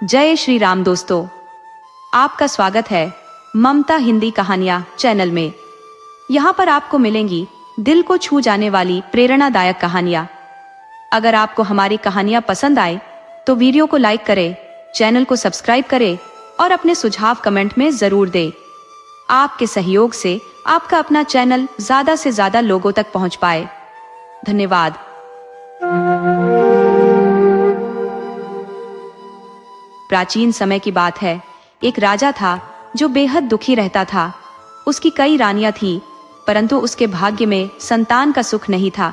जय श्री राम दोस्तों, आपका स्वागत है ममता हिंदी कहानियां चैनल में। यहाँ पर आपको मिलेंगी दिल को छू जाने वाली प्रेरणादायक कहानियां। अगर आपको हमारी कहानियां पसंद आए तो वीडियो को लाइक करें, चैनल को सब्सक्राइब करें और अपने सुझाव कमेंट में जरूर दें। आपके सहयोग से आपका अपना चैनल ज्यादा से ज्यादा लोगों तक पहुंच पाए। धन्यवाद। प्राचीन समय की बात है। एक राजा था जो बेहद दुखी रहता था। उसकी कई रानियां थी, परंतु उसके भाग्य में संतान का सुख नहीं था।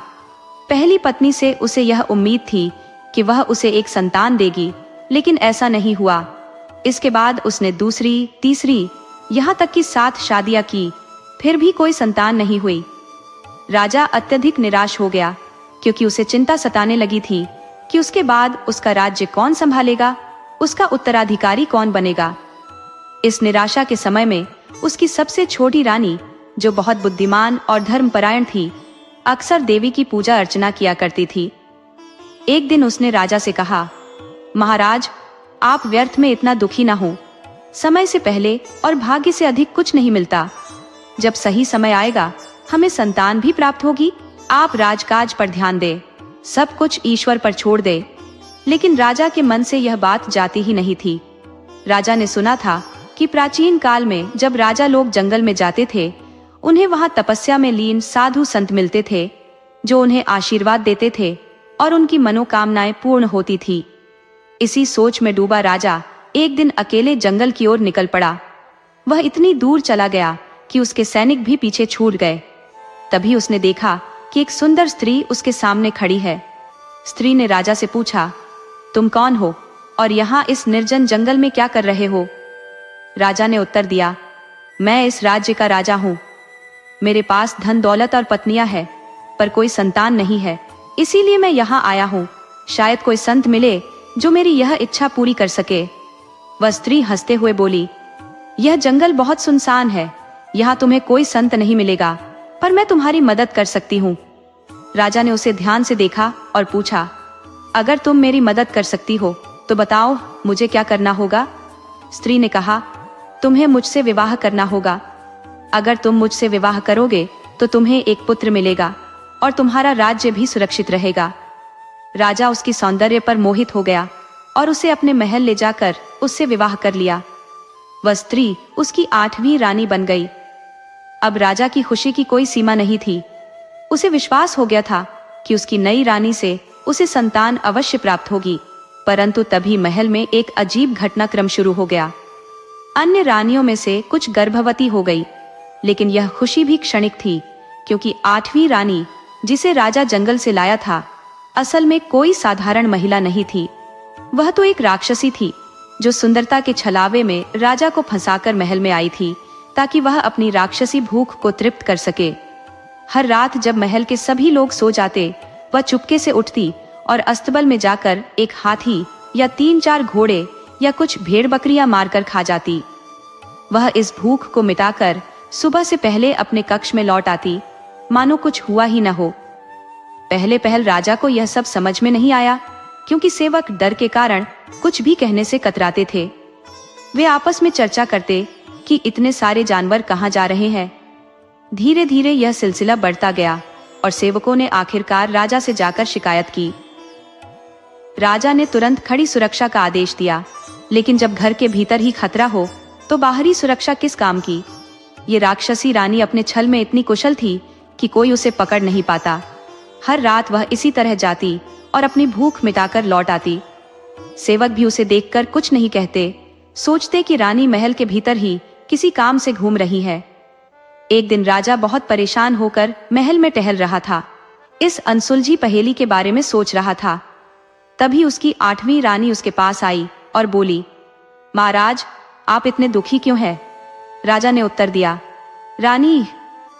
पहली पत्नी से उसे यह उम्मीद थी कि वह उसे एक संतान देगी, लेकिन ऐसा नहीं हुआ। इसके बाद उसने दूसरी, तीसरी, यहाँ तक कि 7 शादियां की, फिर भी कोई संतान नहीं हुई। राजा अत्यधिक निराश हो गया, क्योंकि उसे चिंता सताने लगी थी कि उसके बाद उसका राज्य कौन संभालेगा, उसका उत्तराधिकारी कौन बनेगा। इस निराशा के समय में उसकी सबसे छोटी रानी, जो बहुत बुद्धिमान और धर्मपरायण थी, अक्सर देवी की पूजा अर्चना किया करती थी। एक दिन उसने राजा से कहा, महाराज, आप व्यर्थ में इतना दुखी ना हो। समय से पहले और भाग्य से अधिक कुछ नहीं मिलता। जब सही समय आएगा हमें संतान भी प्राप्त होगी। आप राजकाज पर ध्यान दें, सब कुछ ईश्वर पर छोड़ दे। लेकिन राजा के मन से यह बात जाती ही नहीं थी। राजा ने सुना था कि प्राचीन काल में जब राजा लोग जंगल में जाते थे, उन्हें वहां तपस्या में लीन साधु संत मिलते थे, जो उन्हें आशीर्वाद देते थे और उनकी मनोकामनाएं पूर्ण होती थी। इसी सोच में डूबा राजा एक दिन अकेले जंगल की ओर निकल पड़ा। वह इतनी दूर चला गया कि उसके सैनिक भी पीछे छूट गए। तभी उसने देखा कि एक सुंदर स्त्री उसके सामने खड़ी है। स्त्री ने राजा से पूछा, तुम कौन हो और यहाँ इस निर्जन जंगल में क्या कर रहे हो? राजा ने उत्तर दिया, मैं इस राज्य का राजा हूँ। मेरे पास धन दौलत और पत्नियां हैं, पर कोई संतान नहीं है, इसीलिए मैं यहाँ आया हूँ। शायद कोई संत मिले जो मेरी यह इच्छा पूरी कर सके। वह स्त्री हंसते हुए बोली, यह जंगल बहुत सुनसान है, यहाँ तुम्हें कोई संत नहीं मिलेगा, पर मैं तुम्हारी मदद कर सकती हूँ। राजा ने उसे ध्यान से देखा और पूछा, अगर तुम मेरी मदद कर सकती हो तो बताओ मुझे क्या करना होगा? स्त्री ने कहा, तुम्हें मुझसे विवाह करना होगा। अगर तुम मुझसे विवाह करोगे तो तुम्हें एक पुत्र मिलेगा और तुम्हारा राज्य भी सुरक्षित रहेगा। राजा उसकी सौंदर्य पर मोहित हो गया और उसे अपने महल ले जाकर उससे विवाह कर लिया। वह स्त्री उसकी 8वीं रानी बन गई। अब राजा की खुशी की कोई सीमा नहीं थी। उसे विश्वास हो गया था कि उसकी नई रानी से उसे संतान अवश्य प्राप्त होगी। परंतु तभी महल में एक अजीब घटनाक्रम शुरू हो गया। अन्य रानियों में से कुछ गर्भवती हो गई, लेकिन यह खुशी भी क्षणिक थी, क्योंकि 8वीं रानी, जिसे राजा जंगल से लाया था, असल में कोई साधारण महिला नहीं थी। वह तो एक राक्षसी थी, जो सुंदरता के छलावे में राजा को फंसाकर महल में आई थी, ताकि वह अपनी राक्षसी भूख को तृप्त कर सके। हर रात जब महल के सभी लोग सो जाते, वह चुपके से उठती और अस्तबल में जाकर एक हाथी या 3-4 घोड़े या कुछ भेड़ बकरियां मारकर खा जाती। वह इस भूख को मिटाकर सुबह से पहले अपने कक्ष में लौट आती, मानो कुछ हुआ ही न हो। पहले पहल राजा को यह सब समझ में नहीं आया, क्योंकि सेवक डर के कारण कुछ भी कहने से कतराते थे। वे आपस में चर्चा करते कि इतने सारे जानवर कहाँ जा रहे हैं। धीरे धीरे यह सिलसिला बढ़ता गया और सेवकों ने आखिरकार राजा से जाकर शिकायत की। राजा ने तुरंत खड़ी सुरक्षा का आदेश दिया, लेकिन जब घर के भीतर ही खतरा हो तो बाहरी सुरक्षा किस काम की? ये राक्षसी रानी अपने छल में इतनी कुशल थी कि कोई उसे पकड़ नहीं पाता। हर रात वह इसी तरह जाती और अपनी भूख मिटाकर लौट आती। सेवक भी उसे देखकर कुछ नहीं कहते, सोचते कि रानी महल के भीतर ही किसी काम से घूम रही है। एक दिन राजा बहुत परेशान होकर महल में टहल रहा था। इस अनसुलझी पहेली के बारे में सोच रहा था। तभी उसकी 8वीं रानी उसके पास आई और बोली, महाराज, आप इतने दुखी क्यों हैं? राजा ने उत्तर दिया, रानी,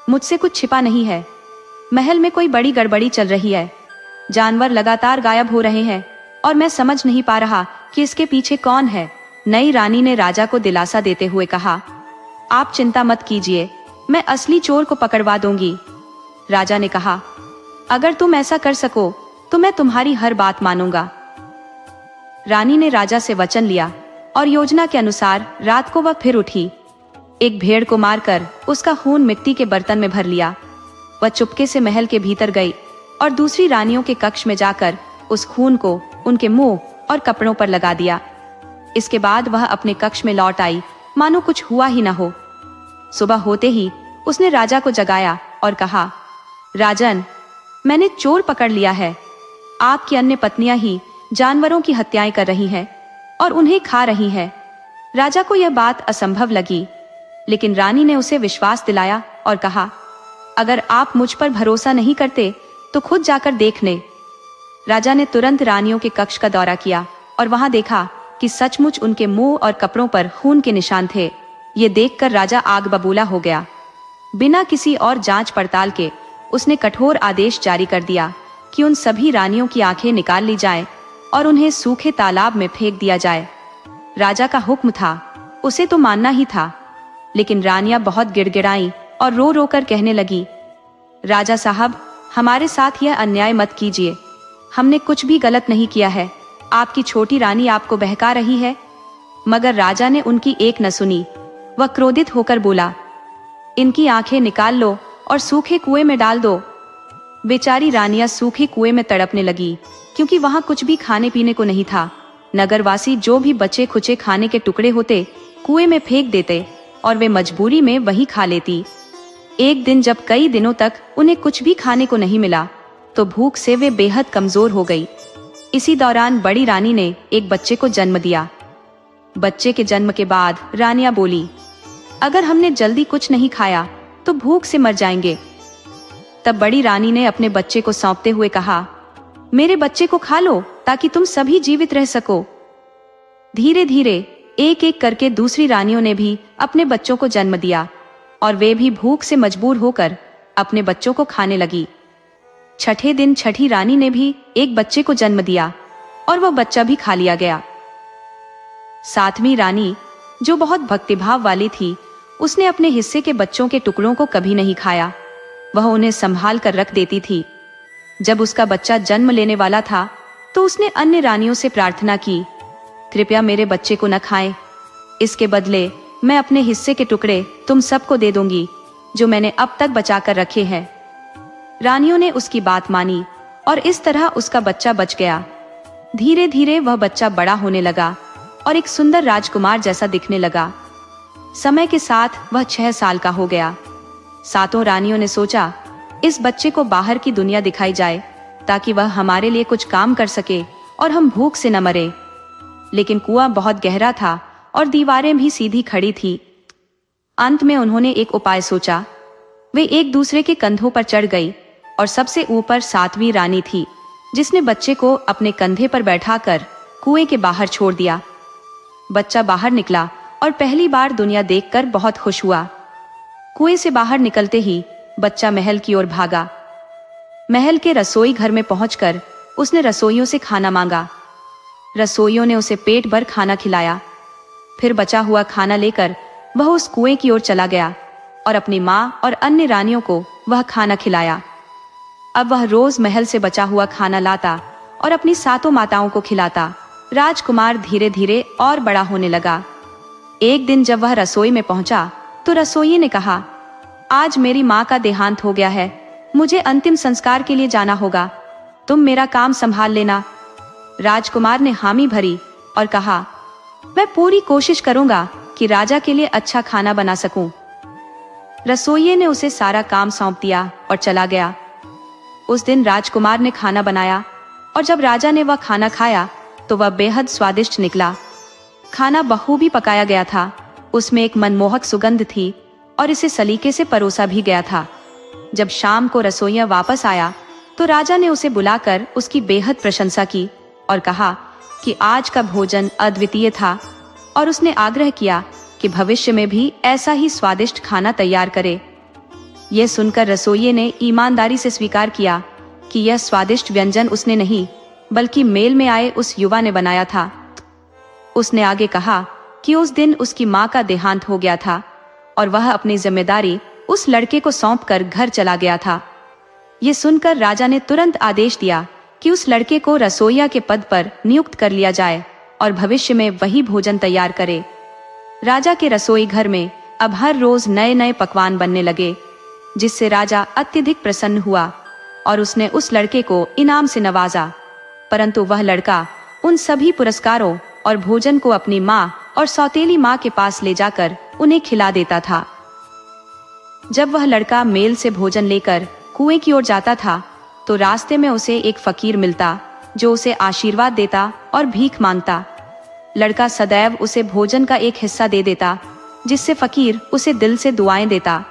मुझसे कुछ छिपा नहीं है। महल में कोई बड़ी गड़बड़ी चल रही है। जानवर लगातार गायब हो रहे हैं और मैं समझ नहीं पा रहा कि इसके पीछे कौन है। नई रानी ने राजा को दिलासा देते हुए कहा, आप चिंता मत कीजिए, मैं असली चोर को पकड़वा दूंगी। राजा ने कहा, अगर तुम ऐसा कर सको तो मैं तुम्हारी हर बात मानूंगा। रानी ने राजा से वचन लिया और योजना के अनुसार रात को वह फिर उठी। एक भेड़ को मारकर उसका खून मिट्टी के बर्तन में भर लिया। वह चुपके से महल के भीतर गई और दूसरी रानियों के कक्ष में जाकर उस खून को उनके मुंह और कपड़ों पर लगा दिया। इसके बाद वह अपने कक्ष में लौट आई, मानो कुछ हुआ ही न हो। सुबह होते ही उसने राजा को जगाया और कहा, राजन, मैंने चोर पकड़ लिया है। आपकी अन्य पत्नियां ही जानवरों की हत्याएं कर रही हैं और उन्हें खा रही हैं। राजा को यह बात असंभव लगी, लेकिन रानी ने उसे विश्वास दिलाया और कहा, अगर आप मुझ पर भरोसा नहीं करते तो खुद जाकर देख ले। राजा ने तुरंत रानियों के कक्ष का दौरा किया और वहां देखा कि सचमुच उनके मुंह और कपड़ों पर खून के निशान थे। ये देखकर राजा आग बबूला हो गया। बिना किसी और जांच पड़ताल के उसने कठोर आदेश जारी कर दिया कि उन सभी रानियों की आंखें निकाल ली जाएं और उन्हें सूखे तालाब में फेंक दिया जाए। राजा का हुक्म था, उसे तो मानना ही था, लेकिन रानियां बहुत गिड़गिड़ाईं और रो रो कर कहने लगी, राजा साहब, हमारे साथ यह अन्याय मत कीजिए। हमने कुछ भी गलत नहीं किया है। आपकी छोटी रानी आपको बहका रही है। मगर राजा ने उनकी एक न सुनी। वह क्रोधित होकर बोला, इनकी आंखें निकाल लो और सूखे कुएं में डाल दो। बेचारी रानियां सूखे कुएं में तड़पने लगी, क्योंकि वहां कुछ भी खाने पीने को नहीं था। नगरवासी जो भी बचे खुचे खाने के टुकड़े होते कुएं में फेंक देते और वे मजबूरी में वही खा लेती। एक दिन जब कई दिनों तक उन्हें कुछ भी खाने को नहीं मिला तो भूख से वे बेहद कमजोर हो गई। इसी दौरान बड़ी रानी ने एक बच्चे को जन्म दिया। बच्चे के जन्म के बाद रानियां बोली, अगर हमने जल्दी कुछ नहीं खाया तो भूख से मर जाएंगे। तब बड़ी रानी ने अपने बच्चे को सौंपते हुए कहा, मेरे बच्चे को खा लो ताकि तुम सभी जीवित रह सको। धीरे धीरे एक एक करके दूसरी रानियों ने भी अपने बच्चों को जन्म दिया और वे भी भूख से मजबूर होकर अपने बच्चों को खाने लगी। छठे दिन छठी रानी ने भी एक बच्चे को जन्म दिया और वह बच्चा भी खा लिया गया। सातवीं रानी, जो बहुत भक्तिभाव वाली थी, उसने अपने हिस्से के बच्चों के टुकड़ों को कभी नहीं खाया। वह उन्हें संभाल कर रख देती थी। जब उसका बच्चा जन्म लेने वाला था तो उसने अन्य रानियों से प्रार्थना की, कृपया मेरे बच्चे को न खाएं। इसके बदले मैं अपने हिस्से के टुकड़े तुम सबको दे दूंगी जो मैंने अब तक बचा कर रखे हैं। रानियों ने उसकी बात मानी और इस तरह उसका बच्चा बच गया। धीरे धीरे वह बच्चा बड़ा होने लगा और एक सुंदर राजकुमार जैसा दिखने लगा। समय के साथ वह 6 साल का हो गया। सातों रानियों ने सोचा, इस बच्चे को बाहर की दुनिया दिखाई जाए ताकि वह हमारे लिए कुछ काम कर सके और हम भूख से न मरे। लेकिन कुआं बहुत गहरा था और दीवारें भी सीधी खड़ी थी। अंत में उन्होंने एक उपाय सोचा। वे एक दूसरे के कंधों पर चढ़ गई और सबसे ऊपर सातवीं रानी थी, जिसने बच्चे को अपने कंधे पर बैठाकर कुएं के बाहर छोड़ दिया। बच्चा बाहर निकला और पहली बार दुनिया देखकर बहुत खुश हुआ। कुएं से बाहर निकलते ही बच्चा महल की ओर भागा। महल के रसोई घर में पहुंचकर उसने रसोइयों से खाना मांगा। रसोइयों ने उसे पेट भर खाना खिलाया। फिर बचा हुआ खाना लेकर वह उस कुएं की ओर चला गया और अपनी माँ और अन्य रानियों को वह खाना खिलाया। अब वह रोज महल से बचा हुआ खाना लाता और अपनी सातों माताओं को खिलाता। राजकुमार धीरे धीरे और बड़ा होने लगा। एक दिन जब वह रसोई में पहुंचा तो रसोई ने कहा, आज मेरी माँ का देहांत हो गया है, मुझे अंतिम संस्कार के लिए जाना होगा, तुम मेरा काम संभाल लेना। राजकुमार ने हामी भरी और कहा, मैं पूरी कोशिश करूंगा कि राजा के लिए अच्छा खाना बना सकूं। रसोइये ने उसे सारा काम सौंप दिया और चला गया। उस दिन राजकुमार ने खाना बनाया और जब राजा ने वह खाना खाया तो वह बेहद स्वादिष्ट निकला। खाना बखूबी पकाया गया था, उसमें एक मनमोहक सुगंध थी और इसे सलीके से परोसा भी गया था। जब शाम को रसोइया वापस आया तो राजा ने उसे बुलाकर उसकी बेहद प्रशंसा की और कहा कि आज का भोजन अद्वितीय था, और उसने आग्रह किया कि भविष्य में भी ऐसा ही स्वादिष्ट खाना तैयार करे। यह सुनकर रसोइये ने ईमानदारी से स्वीकार किया कि यह स्वादिष्ट व्यंजन उसने नहीं बल्कि मेल में आए उस युवा ने बनाया था। उसने आगे कहा कि उस दिन उसकी माँ का देहांत हो गया था और वह अपनी जिम्मेदारी उस लड़के को सौंपकर घर चला गया था। ये सुनकर राजा ने तुरंत आदेश दिया कि उस लड़के को रसोइया के पद पर नियुक्त कर लिया जाए और भविष्य में वही भोजन तैयार करे। राजा के रसोई घर में अब हर रोज नए नए पकवान बनने लगे, जिससे राजा अत्यधिक प्रसन्न हुआ और उसने उस लड़के को इनाम से नवाजा। परंतु वह लड़का उन सभी पुरस्कारों और भोजन को अपनी माँ और सौतेली माँ के पास ले जाकर उन्हें खिला देता था। जब वह लड़का मेल से भोजन लेकर कुएं की ओर जाता था तो रास्ते में उसे एक फकीर मिलता जो उसे आशीर्वाद देता और भीख मांगता। लड़का सदैव उसे भोजन का एक हिस्सा दे देता, जिससे फकीर उसे दिल से दुआएं देता।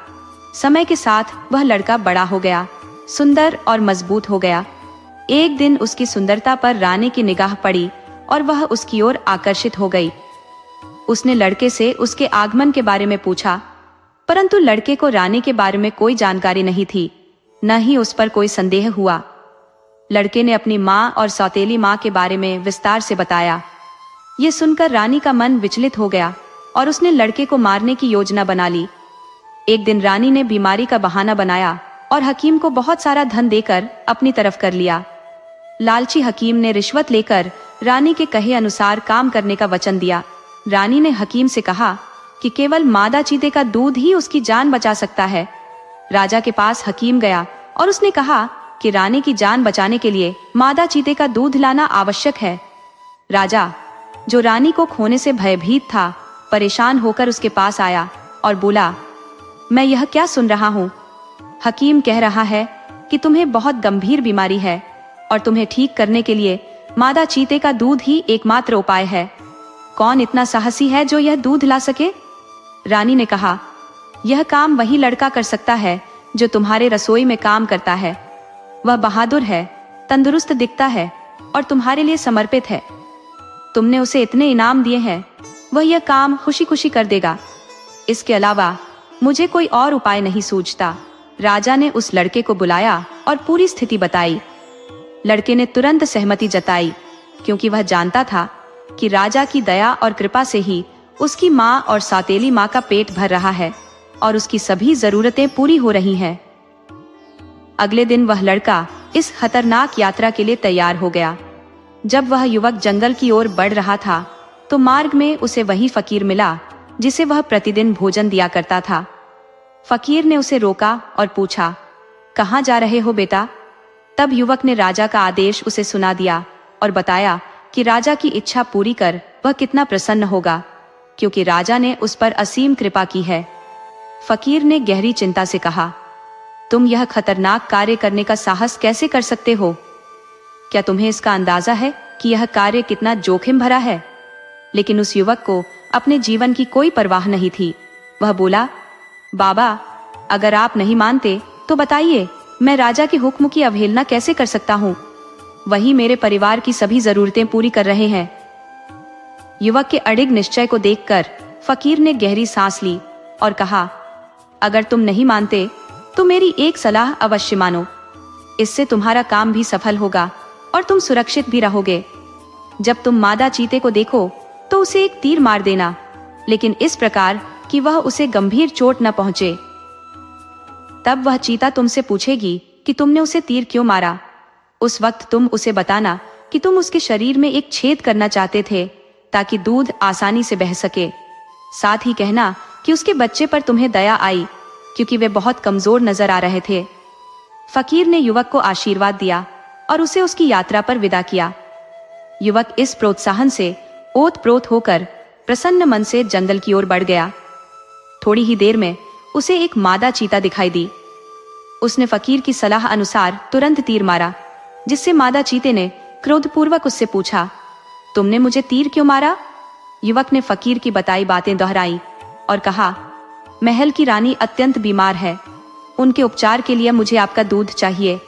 समय के साथ वह लड़का बड़ा हो गया, सुंदर और मजबूत हो गया। एक दिन उसकी सुंदरता पर रानी की निगाह पड़ी और वह उसकी ओर आकर्षित हो गई। उसने लड़के से उसके आगमन के बारे में पूछा, परंतु लड़के को रानी के बारे में कोई जानकारी नहीं थी, न ही उस पर कोई संदेह हुआ। लड़के ने अपनी माँ और सौतेली माँ के बारे में विस्तार से बताया। ये सुनकर रानी का मन विचलित हो गया और उसने लड़के को मारने की योजना बना ली। एक दिन रानी ने बीमारी का बहाना बनाया और हकीम को बहुत सारा धन देकर अपनी तरफ कर लिया। लालची हकीम ने रिश्वत लेकर रानी के कहे अनुसार काम करने का वचन दिया। रानी ने हकीम से कहा कि केवल मादा चीते का दूध ही उसकी जान बचा सकता है। राजा के पास हकीम गया और उसने कहा कि रानी की जान बचाने के लिए मादा चीते का दूध लाना आवश्यक है। राजा, जो रानी को खोने से भयभीत था, परेशान होकर उसके पास आया और बोला, मैं यह क्या सुन रहा हूँ? हकीम कह रहा है कि तुम्हें बहुत गंभीर बीमारी है और तुम्हें ठीक करने के लिए मादा चीते का दूध ही एकमात्र उपाय है। कौन इतना साहसी है जो यह दूध ला सके? रानी ने कहा, यह काम वही लड़का कर सकता है जो तुम्हारे रसोई में काम करता है। वह बहादुर है, तंदुरुस्त दिखता है और तुम्हारे लिए समर्पित है। तुमने उसे इतने इनाम दिए हैं, वह यह काम खुशी खुशी कर देगा। इसके अलावा मुझे कोई और उपाय नहीं सूझता। राजा ने उस लड़के को बुलाया और पूरी स्थिति बताई। लड़के ने तुरंत सहमति जताई, क्योंकि वह जानता था कि राजा की दया और कृपा से ही उसकी माँ और सौतेली माँ का पेट भर रहा है और उसकी सभी जरूरतें पूरी हो रही हैं। अगले दिन वह लड़का इस खतरनाक यात्रा के लिए तैयार हो गया। जब वह युवक जंगल की ओर बढ़ रहा था तो मार्ग में उसे वही फकीर मिला जिसे वह प्रतिदिन भोजन दिया करता था। फकीर ने उसे रोका और पूछा, कहाँ जा रहे हो बेटा? तब युवक ने राजा का आदेश उसे सुना दिया और बताया कि राजा की इच्छा पूरी कर वह कितना प्रसन्न होगा, क्योंकि राजा ने उस पर असीम कृपा की है। फकीर ने गहरी चिंता से कहा, तुम यह खतरनाक कार्य करने का साहस कैसे कर सकते हो? क्या तुम्हें इसका अंदाजा है कि यह कार्य कितना जोखिम भरा है? लेकिन उस युवक को अपने जीवन की कोई परवाह नहीं थी। वह बोला, बाबा, अगर आप नहीं मानते तो बताइए, मैं राजा के हुक्म की अवहेलना कैसे कर सकता हूँ? वही मेरे परिवार की सभी जरूरतें पूरी कर रहे हैं। युवक के अडिग निश्चय को देखकर फकीर ने गहरी सांस ली और कहा, अगर तुम नहीं मानते तो मेरी एक सलाह अवश्य मानो। इससे तुम्हारा काम भी सफल होगा और तुम सुरक्षित भी रहोगे। जब तुम मादा चीते को देखो तो उसे एक तीर मार देना, लेकिन इस प्रकार कि वह उसे गंभीर चोट न पहुंचे। तब वह चीता तुमसे पूछेगी कि तुमने उसे तीर क्यों मारा। उस वक्त तुम उसे बताना कि तुम उसके शरीर में एक छेद करना चाहते थे ताकि दूध आसानी से बह सके। साथ ही कहना कि उसके बच्चे पर तुम्हें दया आई, क्योंकि वे बहुत कमजोर नजर आ रहे थे। फकीर ने युवक को आशीर्वाद दिया और उसे उसकी यात्रा पर विदा किया। युवक इस प्रोत्साहन से ओत-प्रोत होकर प्रसन्न मन से जंगल की ओर बढ़ गया। थोड़ी ही देर में उसे एक मादा चीता दिखाई दी। उसने फकीर की सलाह अनुसार तुरंत तीर मारा, जिससे मादा चीते ने क्रोधपूर्वक उससे पूछा, तुमने मुझे तीर क्यों मारा? युवक ने फकीर की बताई बातें दोहराई और कहा, महल की रानी अत्यंत बीमार है, उनके उपचार के लिए मुझे आपका दूध चाहिए।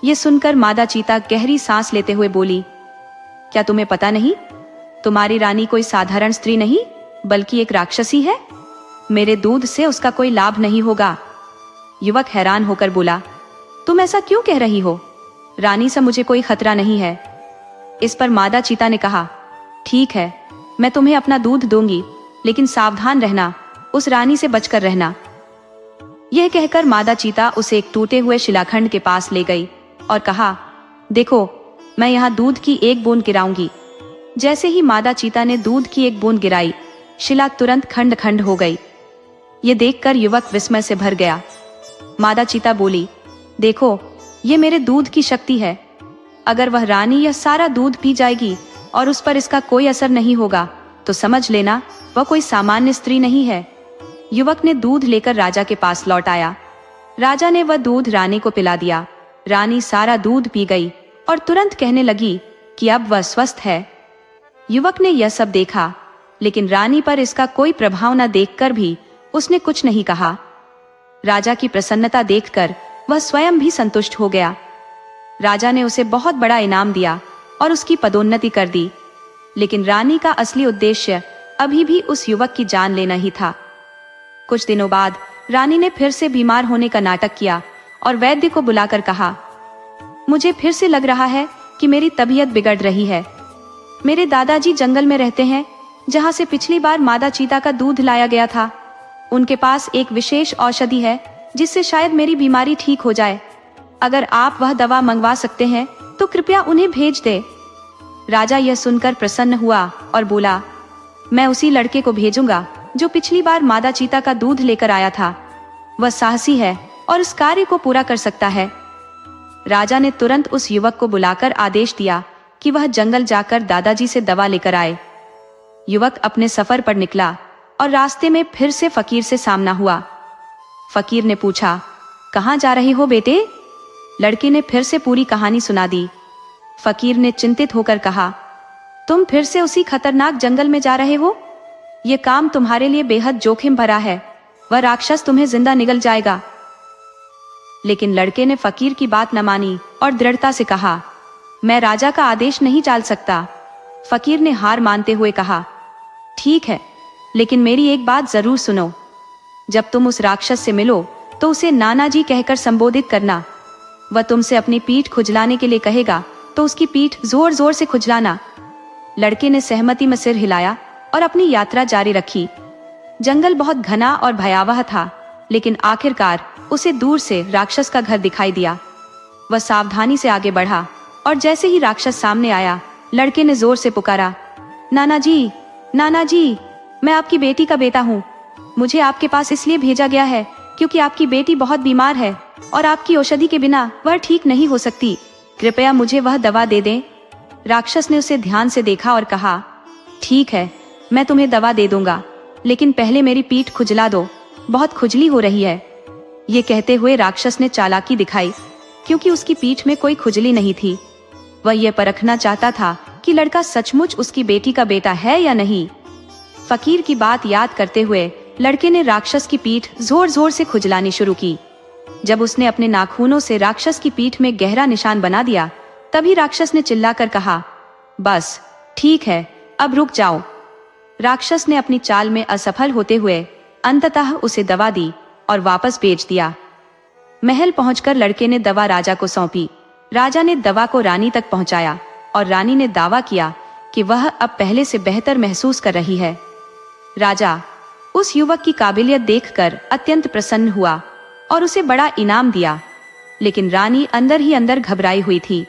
ये सुनकर मादा चीता गहरी सांस लेते हुए बोली, क्या तुम्हें पता नहीं, तुम्हारी रानी कोई साधारण स्त्री नहीं बल्कि एक राक्षसी है। मेरे दूध से उसका कोई लाभ नहीं होगा। युवक हैरान होकर बोला, तुम ऐसा क्यों कह रही हो? रानी से मुझे कोई खतरा नहीं है। इस पर मादा चीता ने कहा, ठीक है, मैं तुम्हें अपना दूध दूंगी, लेकिन सावधान रहना, उस रानी से बचकर रहना। यह कहकर मादा चीता उसे एक टूटे हुए शिलाखंड के पास ले गई और कहा, देखो, मैं यहाँ दूध की एक बूंद गिराऊंगी। जैसे ही मादा चीता ने दूध की एक बूंद गिराई, शिला तुरंत खंड खंड हो गई। ये देखकर युवक विस्मय से भर गया। मादा चीता बोली, देखो, ये मेरे दूध की शक्ति है। अगर वह रानी यह सारा दूध पी जाएगी और उस पर इसका कोई असर नहीं होगा तो समझ लेना वह कोई सामान्य स्त्री नहीं है। युवक ने दूध लेकर राजा के पास लौट आया। राजा ने वह दूध रानी को पिला दिया। रानी सारा दूध पी गई और तुरंत कहने लगी कि अब वह स्वस्थ है। युवक ने यह सब देखा, लेकिन रानी पर इसका कोई प्रभाव न देखकर भी उसने कुछ नहीं कहा। राजा की प्रसन्नता देखकर वह स्वयं भी संतुष्ट हो गया। राजा ने उसे बहुत बड़ा इनाम दिया और उसकी पदोन्नति कर दी। लेकिन रानी का असली उद्देश्य अभी भी उस युवक की जान लेना ही था। कुछ दिनों बाद रानी ने फिर से बीमार होने का नाटक किया और वैद्य को बुलाकर कहा, मुझे फिर से लग रहा है कि मेरी तबीयत बिगड़ रही है। मेरे दादाजी जंगल में रहते हैं, जहां से पिछली बार मादा चीता का दूध लाया गया था। उनके पास एक विशेष औषधि है जिससे शायद मेरी बीमारी ठीक हो जाए। अगर आप वह दवा मंगवा सकते हैं तो कृपया उन्हें भेज दे। राजा यह सुनकर प्रसन्न हुआ और बोला, मैं उसी लड़के को भेजूंगा जो पिछली बार मादा चीता का दूध लेकर आया था। वह साहसी है और इस कार्य को पूरा कर सकता है। राजा ने तुरंत उस युवक को बुलाकर आदेश दिया कि वह जंगल जाकर दादाजी से दवा लेकर आए। युवक अपने सफर पर निकला और रास्ते में फिर से फकीर से सामना हुआ। फकीर ने पूछा, कहाँ जा रहे हो बेटे? लड़के ने फिर से पूरी कहानी सुना दी। फकीर ने चिंतित होकर कहा, तुम फिर से उसी खतरनाक जंगल में जा रहे हो? ये काम तुम्हारे लिए बेहद जोखिम भरा है। वह राक्षस तुम्हें जिंदा निगल जाएगा। लेकिन लड़के ने फकीर की बात न मानी और दृढ़ता से कहा, मैं राजा का आदेश नहीं टाल सकता। फकीर ने हार मानते हुए कहा, ठीक है, लेकिन मेरी एक बात जरूर सुनो। जब तुम उस राक्षस से मिलो तो उसे नाना जी कहकर संबोधित करना। वह तुमसे अपनी पीठ खुजलाने के लिए कहेगा तो उसकी पीठ जोर जोर से खुजलाना। लड़के ने सहमति में सिर हिलाया और अपनी यात्रा जारी रखी। जंगल बहुत घना और भयावह था, लेकिन आखिरकार उसे दूर से राक्षस का घर दिखाई दिया। वह सावधानी से आगे बढ़ा और जैसे ही राक्षस सामने आया, लड़के ने जोर से पुकारा, नाना जी, नाना जी, मैं आपकी बेटी का बेटा हूँ। मुझे आपके पास इसलिए भेजा गया है क्योंकि आपकी बेटी बहुत बीमार है और आपकी औषधि के बिना वह ठीक नहीं हो सकती। कृपया मुझे वह दवा दे दें। राक्षस ने उसे ध्यान से देखा और कहा, ठीक है, मैं तुम्हें दवा दे दूंगा, लेकिन पहले मेरी पीठ खुजला दो, बहुत खुजली हो रही है। ये कहते हुए राक्षस ने चालाकी दिखाई, क्योंकि उसकी पीठ में कोई खुजली नहीं थी। वह यह परखना चाहता था कि लड़का सचमुच उसकी बेटी का बेटा है या नहीं। फकीर की बात याद करते हुए लड़के ने राक्षस की पीठ जोर जोर से खुजलानी शुरू की। जब उसने अपने नाखूनों से राक्षस की पीठ में गहरा निशान बना दिया, तभी राक्षस ने चिल्लाकर कहा, बस ठीक है, अब रुक जाओ। राक्षस ने अपनी चाल में असफल होते हुए अंततः उसे दवा दी और वापस भेज दिया। महल पहुंचकर लड़के ने दवा राजा को सौंपी। राजा ने दवा को रानी तक पहुंचाया और रानी ने दावा किया कि वह अब पहले से बेहतर महसूस कर रही है। राजा उस युवक की काबिलियत देखकर अत्यंत प्रसन्न हुआ और उसे बड़ा इनाम दिया, लेकिन रानी अंदर ही अंदर घबराई हुई थी।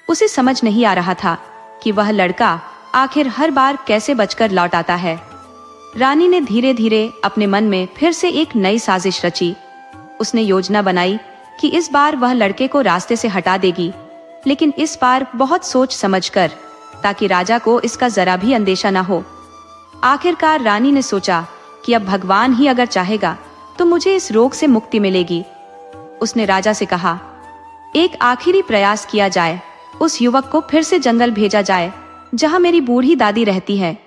उसे समझ नहीं आ रहा था कि वह लड़का आखिर हर बार कैसे बचकर लौट आता है। रानी ने धीरे धीरे अपने मन में फिर से एक नई साजिश रची। उसने योजना बनाई कि इस बार वह लड़के को रास्ते से हटा देगी, लेकिन इस बार बहुत सोच समझकर, ताकि राजा को इसका जरा भी अंदेशा न हो। आखिरकार रानी ने सोचा कि अब भगवान ही अगर चाहेगा तो मुझे इस रोग से मुक्ति मिलेगी। उसने राजा से कहा, एक आखिरी प्रयास किया जाए, उस युवक को फिर से जंगल भेजा जाए जहां मेरी बूढ़ी दादी रहती है।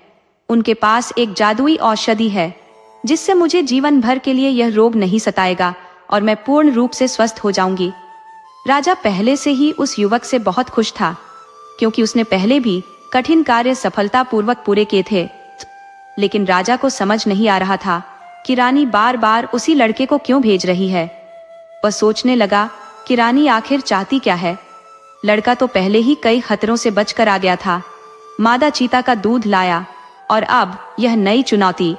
उनके पास एक जादुई औषधि है जिससे मुझे जीवन भर के लिए यह रोग नहीं सताएगा और मैं पूर्ण रूप से स्वस्थ हो जाऊंगी। राजा पहले से ही उस युवक से बहुत खुश था, क्योंकि उसने पहले भी कठिन कार्य सफलतापूर्वक पूरे किए थे। लेकिन राजा को समझ नहीं आ रहा था कि रानी बार बार उसी लड़के को क्यों भेज रही है। वह सोचने लगा कि रानी आखिर चाहती क्या है। लड़का तो पहले ही कई खतरों से बचकर आ गया था, मादा चीता का दूध लाया और अब यह नई चुनौती।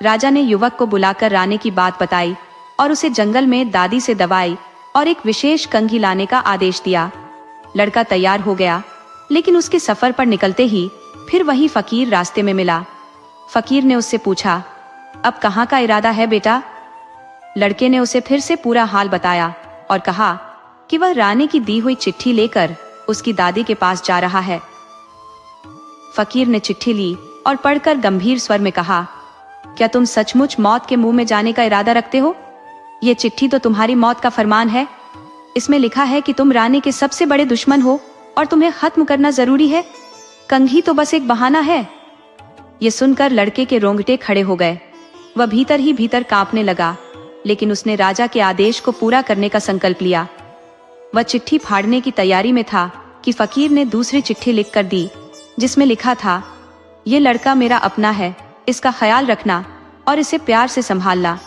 राजा ने युवक को बुलाकर रानी की बात बताई और उसे जंगल में दादी से दवाई और एक विशेष कंघी लाने का आदेश दिया। लड़का तैयार हो गया, लेकिन उसके सफर पर निकलते ही फिर वही फकीर रास्ते में मिला। फकीर ने उससे पूछा, अब कहाँ का इरादा है बेटा? लड़के ने उसे फिर से पूरा हाल बताया और कहा कि वह रानी की दी हुई चिट्ठी लेकर उसकी दादी के पास जा रहा है। फकीर ने चिट्ठी ली और पढ़कर गंभीर स्वर में कहा, क्या तुम सचमुच मौत के मुंह में जाने का इरादा रखते हो? ये चिट्ठी तो तुम्हारी मौत का फरमान है। इसमें लिखा है कि तुम रानी के सबसे बड़े दुश्मन हो और तुम्हें खत्म करना जरूरी है। कंघी तो बस एक बहाना है। ये सुनकर लड़के के रोंगटे खड़े हो गए। वह भीतर ही भीतर कांपने लगा, लेकिन उसने राजा के आदेश को पूरा करने का संकल्प लिया। वह चिट्ठी फाड़ने की तैयारी में था कि फकीर ने दूसरी चिट्ठी लिख कर दी, जिसमें लिखा था, ये लड़का मेरा अपना है, इसका ख्याल रखना और इसे प्यार से संभालना।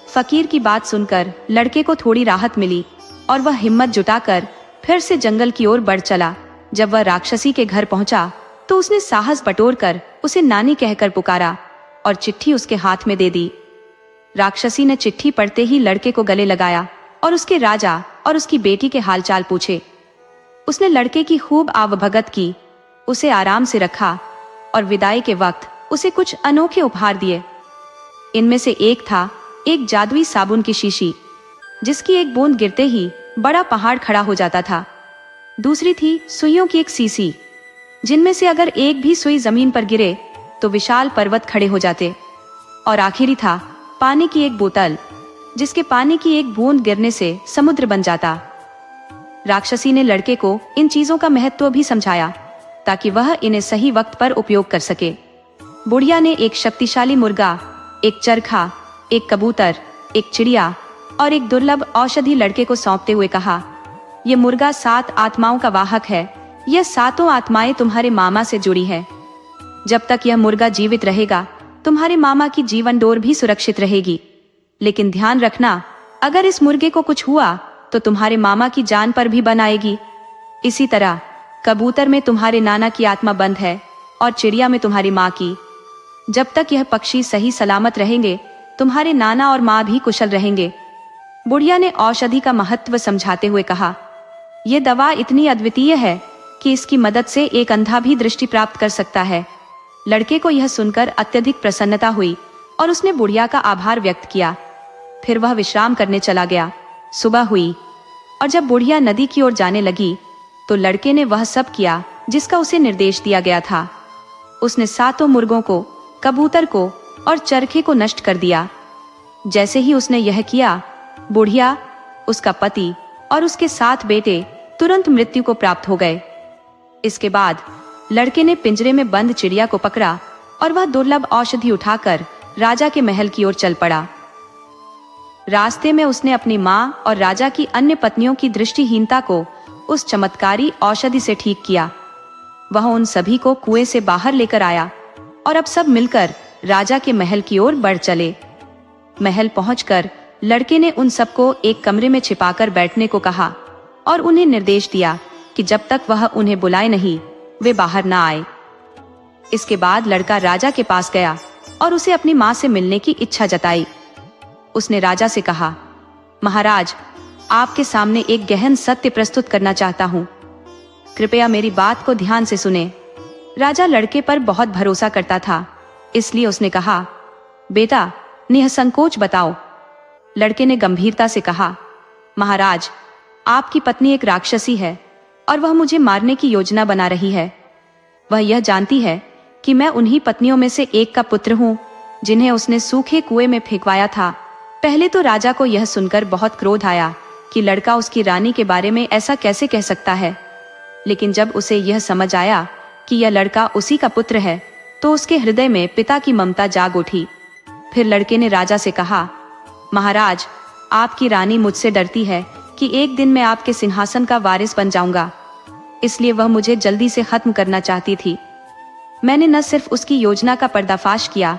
फकीर की बात सुनकर लड़के को थोड़ी राहत मिली और वह हिम्मत जुटाकर फिर से जंगल की ओर बढ़ चला। जब वह राक्षसी के घर पहुंचा तो उसने साहस बटोरकर उसे नानी कहकर पुकारा और चिट्ठी उसके हाथ में दे दी। राक्षसी ने चिट्ठी पढ़ते ही लड़के को गले लगाया और उसके राजा और उसकी बेटी के हालचाल पूछे। उसने लड़के की खूब आवभगत की, उसे आराम से रखा और विदाई के वक्त उसे कुछ अनोखे उपहार दिए। इनमें से एक था एक जादुई साबुन की शीशी, जिसकी एक बूंद गिरते ही बड़ा पहाड़ खड़ा हो जाता था। दूसरी थी सुइयों की एक सीसी, जिनमें से अगर एक भी सुई जमीन पर गिरे तो विशाल पर्वत खड़े हो जाते। और आखिरी था पानी की एक बोतल, जिसके पानी की एक बूंद गिरने से समुद्र बन जाता। राक्षसी ने लड़के को इन चीजों का महत्व भी समझाया ताकि वह इन्हें सही वक्त पर उपयोग कर सके। बुढ़िया ने एक शक्तिशाली मुर्गा, एक चरखा, एक कबूतर, एक चिड़िया और एक दुर्लभ औषधि लड़के को सौंपते हुए कहा, यह मुर्गा 7 आत्माओं का वाहक है। यह 7 आत्माएं तुम्हारे मामा से जुड़ी है। जब तक यह मुर्गा जीवित रहेगा तुम्हारे मामा की जीवन डोर भी सुरक्षित रहेगी। लेकिन ध्यान रखना, अगर इस मुर्गे को कुछ हुआ तो तुम्हारे मामा की जान पर भी बन आएगी। इसी तरह कबूतर में तुम्हारे नाना की आत्मा बंद है और चिड़िया में तुम्हारी माँ की। जब तक यह पक्षी सही सलामत रहेंगे तुम्हारे नाना और माँ भी कुशल रहेंगे। बुढ़िया ने औषधि का महत्व समझाते हुए कहा, यह दवा इतनी अद्वितीय है कि इसकी मदद से एक अंधा भी दृष्टि प्राप्त कर सकता है। लड़के को यह सुनकर अत्यधिक प्रसन्नता हुई और उसने बुढ़िया का आभार व्यक्त किया। फिर वह विश्राम करने चला गया। सुबह हुई और जब बुढ़िया नदी की ओर जाने लगी तो लड़के ने वह सब किया जिसका उसे निर्देश दिया गया था। उसने 7 मुर्गों को, कबूतर को और चरखे को नष्ट कर दिया। जैसे ही उसने यह किया, बुढ़िया, उसका पति और उसके 7 बेटे तुरंत मृत्यु को प्राप्त हो गए। इसके बाद लड़के ने पिंजरे में बंद चिड़िया को पकड़ा और वह दुर्लभ औषधि उठाकर राजा के महल की ओर चल पड़ा। रास्ते में उसने अपनी माँ और राजा की अन्य पत्नियों की दृष्टिहीनता को उस चमत्कारी औषधि से ठीक किया। वह उन सभी को कुएं से बाहर लेकर आया और अब सब मिलकर राजा के महल की ओर बढ़ चले। महल पहुंचकर लड़के ने उन सबको एक कमरे में छिपाकर बैठने को कहा और उन्हें निर्देश दिया कि जब तक वह उन्हें बुलाए नहीं वे बाहर ना आए। इसके बाद लड़का राजा के पास गया और उसे अपनी माँ से मिलने की इच्छा जताई। उसने राजा से कहा, महाराज, आपके सामने एक गहन सत्य प्रस्तुत करना चाहता हूँ, कृपया मेरी बात को ध्यान से सुने। राजा लड़के पर बहुत भरोसा करता था, इसलिए उसने कहा, बेटा निसंकोच बताओ। लड़के ने गंभीरता से कहा, महाराज, आपकी पत्नी एक राक्षसी है और वह मुझे मारने की योजना बना रही है। वह यह जानती है कि मैं उन्हीं पत्नियों में से एक का पुत्र हूँ जिन्हें उसने सूखे कुएं में फेंकवाया था। पहले तो राजा को यह सुनकर बहुत क्रोध आया कि लड़का उसकी रानी के बारे में ऐसा कैसे कह सकता है, लेकिन जब उसे यह समझ आया कि यह लड़का उसी का पुत्र है तो उसके हृदय में पिता की ममता जाग उठी। फिर लड़के ने राजा से कहा, महाराज, आपकी रानी मुझसे डरती है कि एक दिन मैं आपके सिंहासन का वारिस बन जाऊंगा, इसलिए वह मुझे जल्दी से खत्म करना चाहती थी। मैंने न सिर्फ उसकी योजना का पर्दाफाश किया,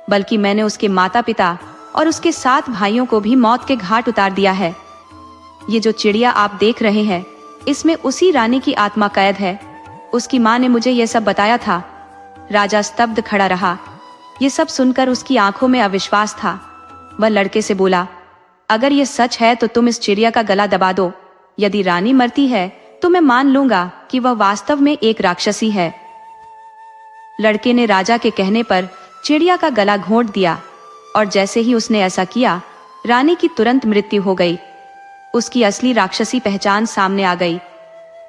बल्कि मैंने उसके माता पिता और उसके 7 भाइयों को भी मौत के घाट उतार दिया है। ये जो चिड़िया आप देख रहे हैं, इसमें उसी रानी की आत्मा कैद है। उसकी माँ ने मुझे यह सब बताया था। राजा स्तब्ध खड़ा रहा। ये सब सुनकर उसकी आंखों में अविश्वास था। वह लड़के से बोला, अगर ये सच है तो तुम इस चिड़िया का गला दबा दो। यदि रानी मरती है तो मैं मान लूंगा कि वह वास्तव में एक राक्षसी है। लड़के ने राजा के कहने पर चिड़िया का गला घोंट दिया और जैसे ही उसने ऐसा किया, रानी की तुरंत मृत्यु हो गई। उसकी असली राक्षसी पहचान सामने आ गई।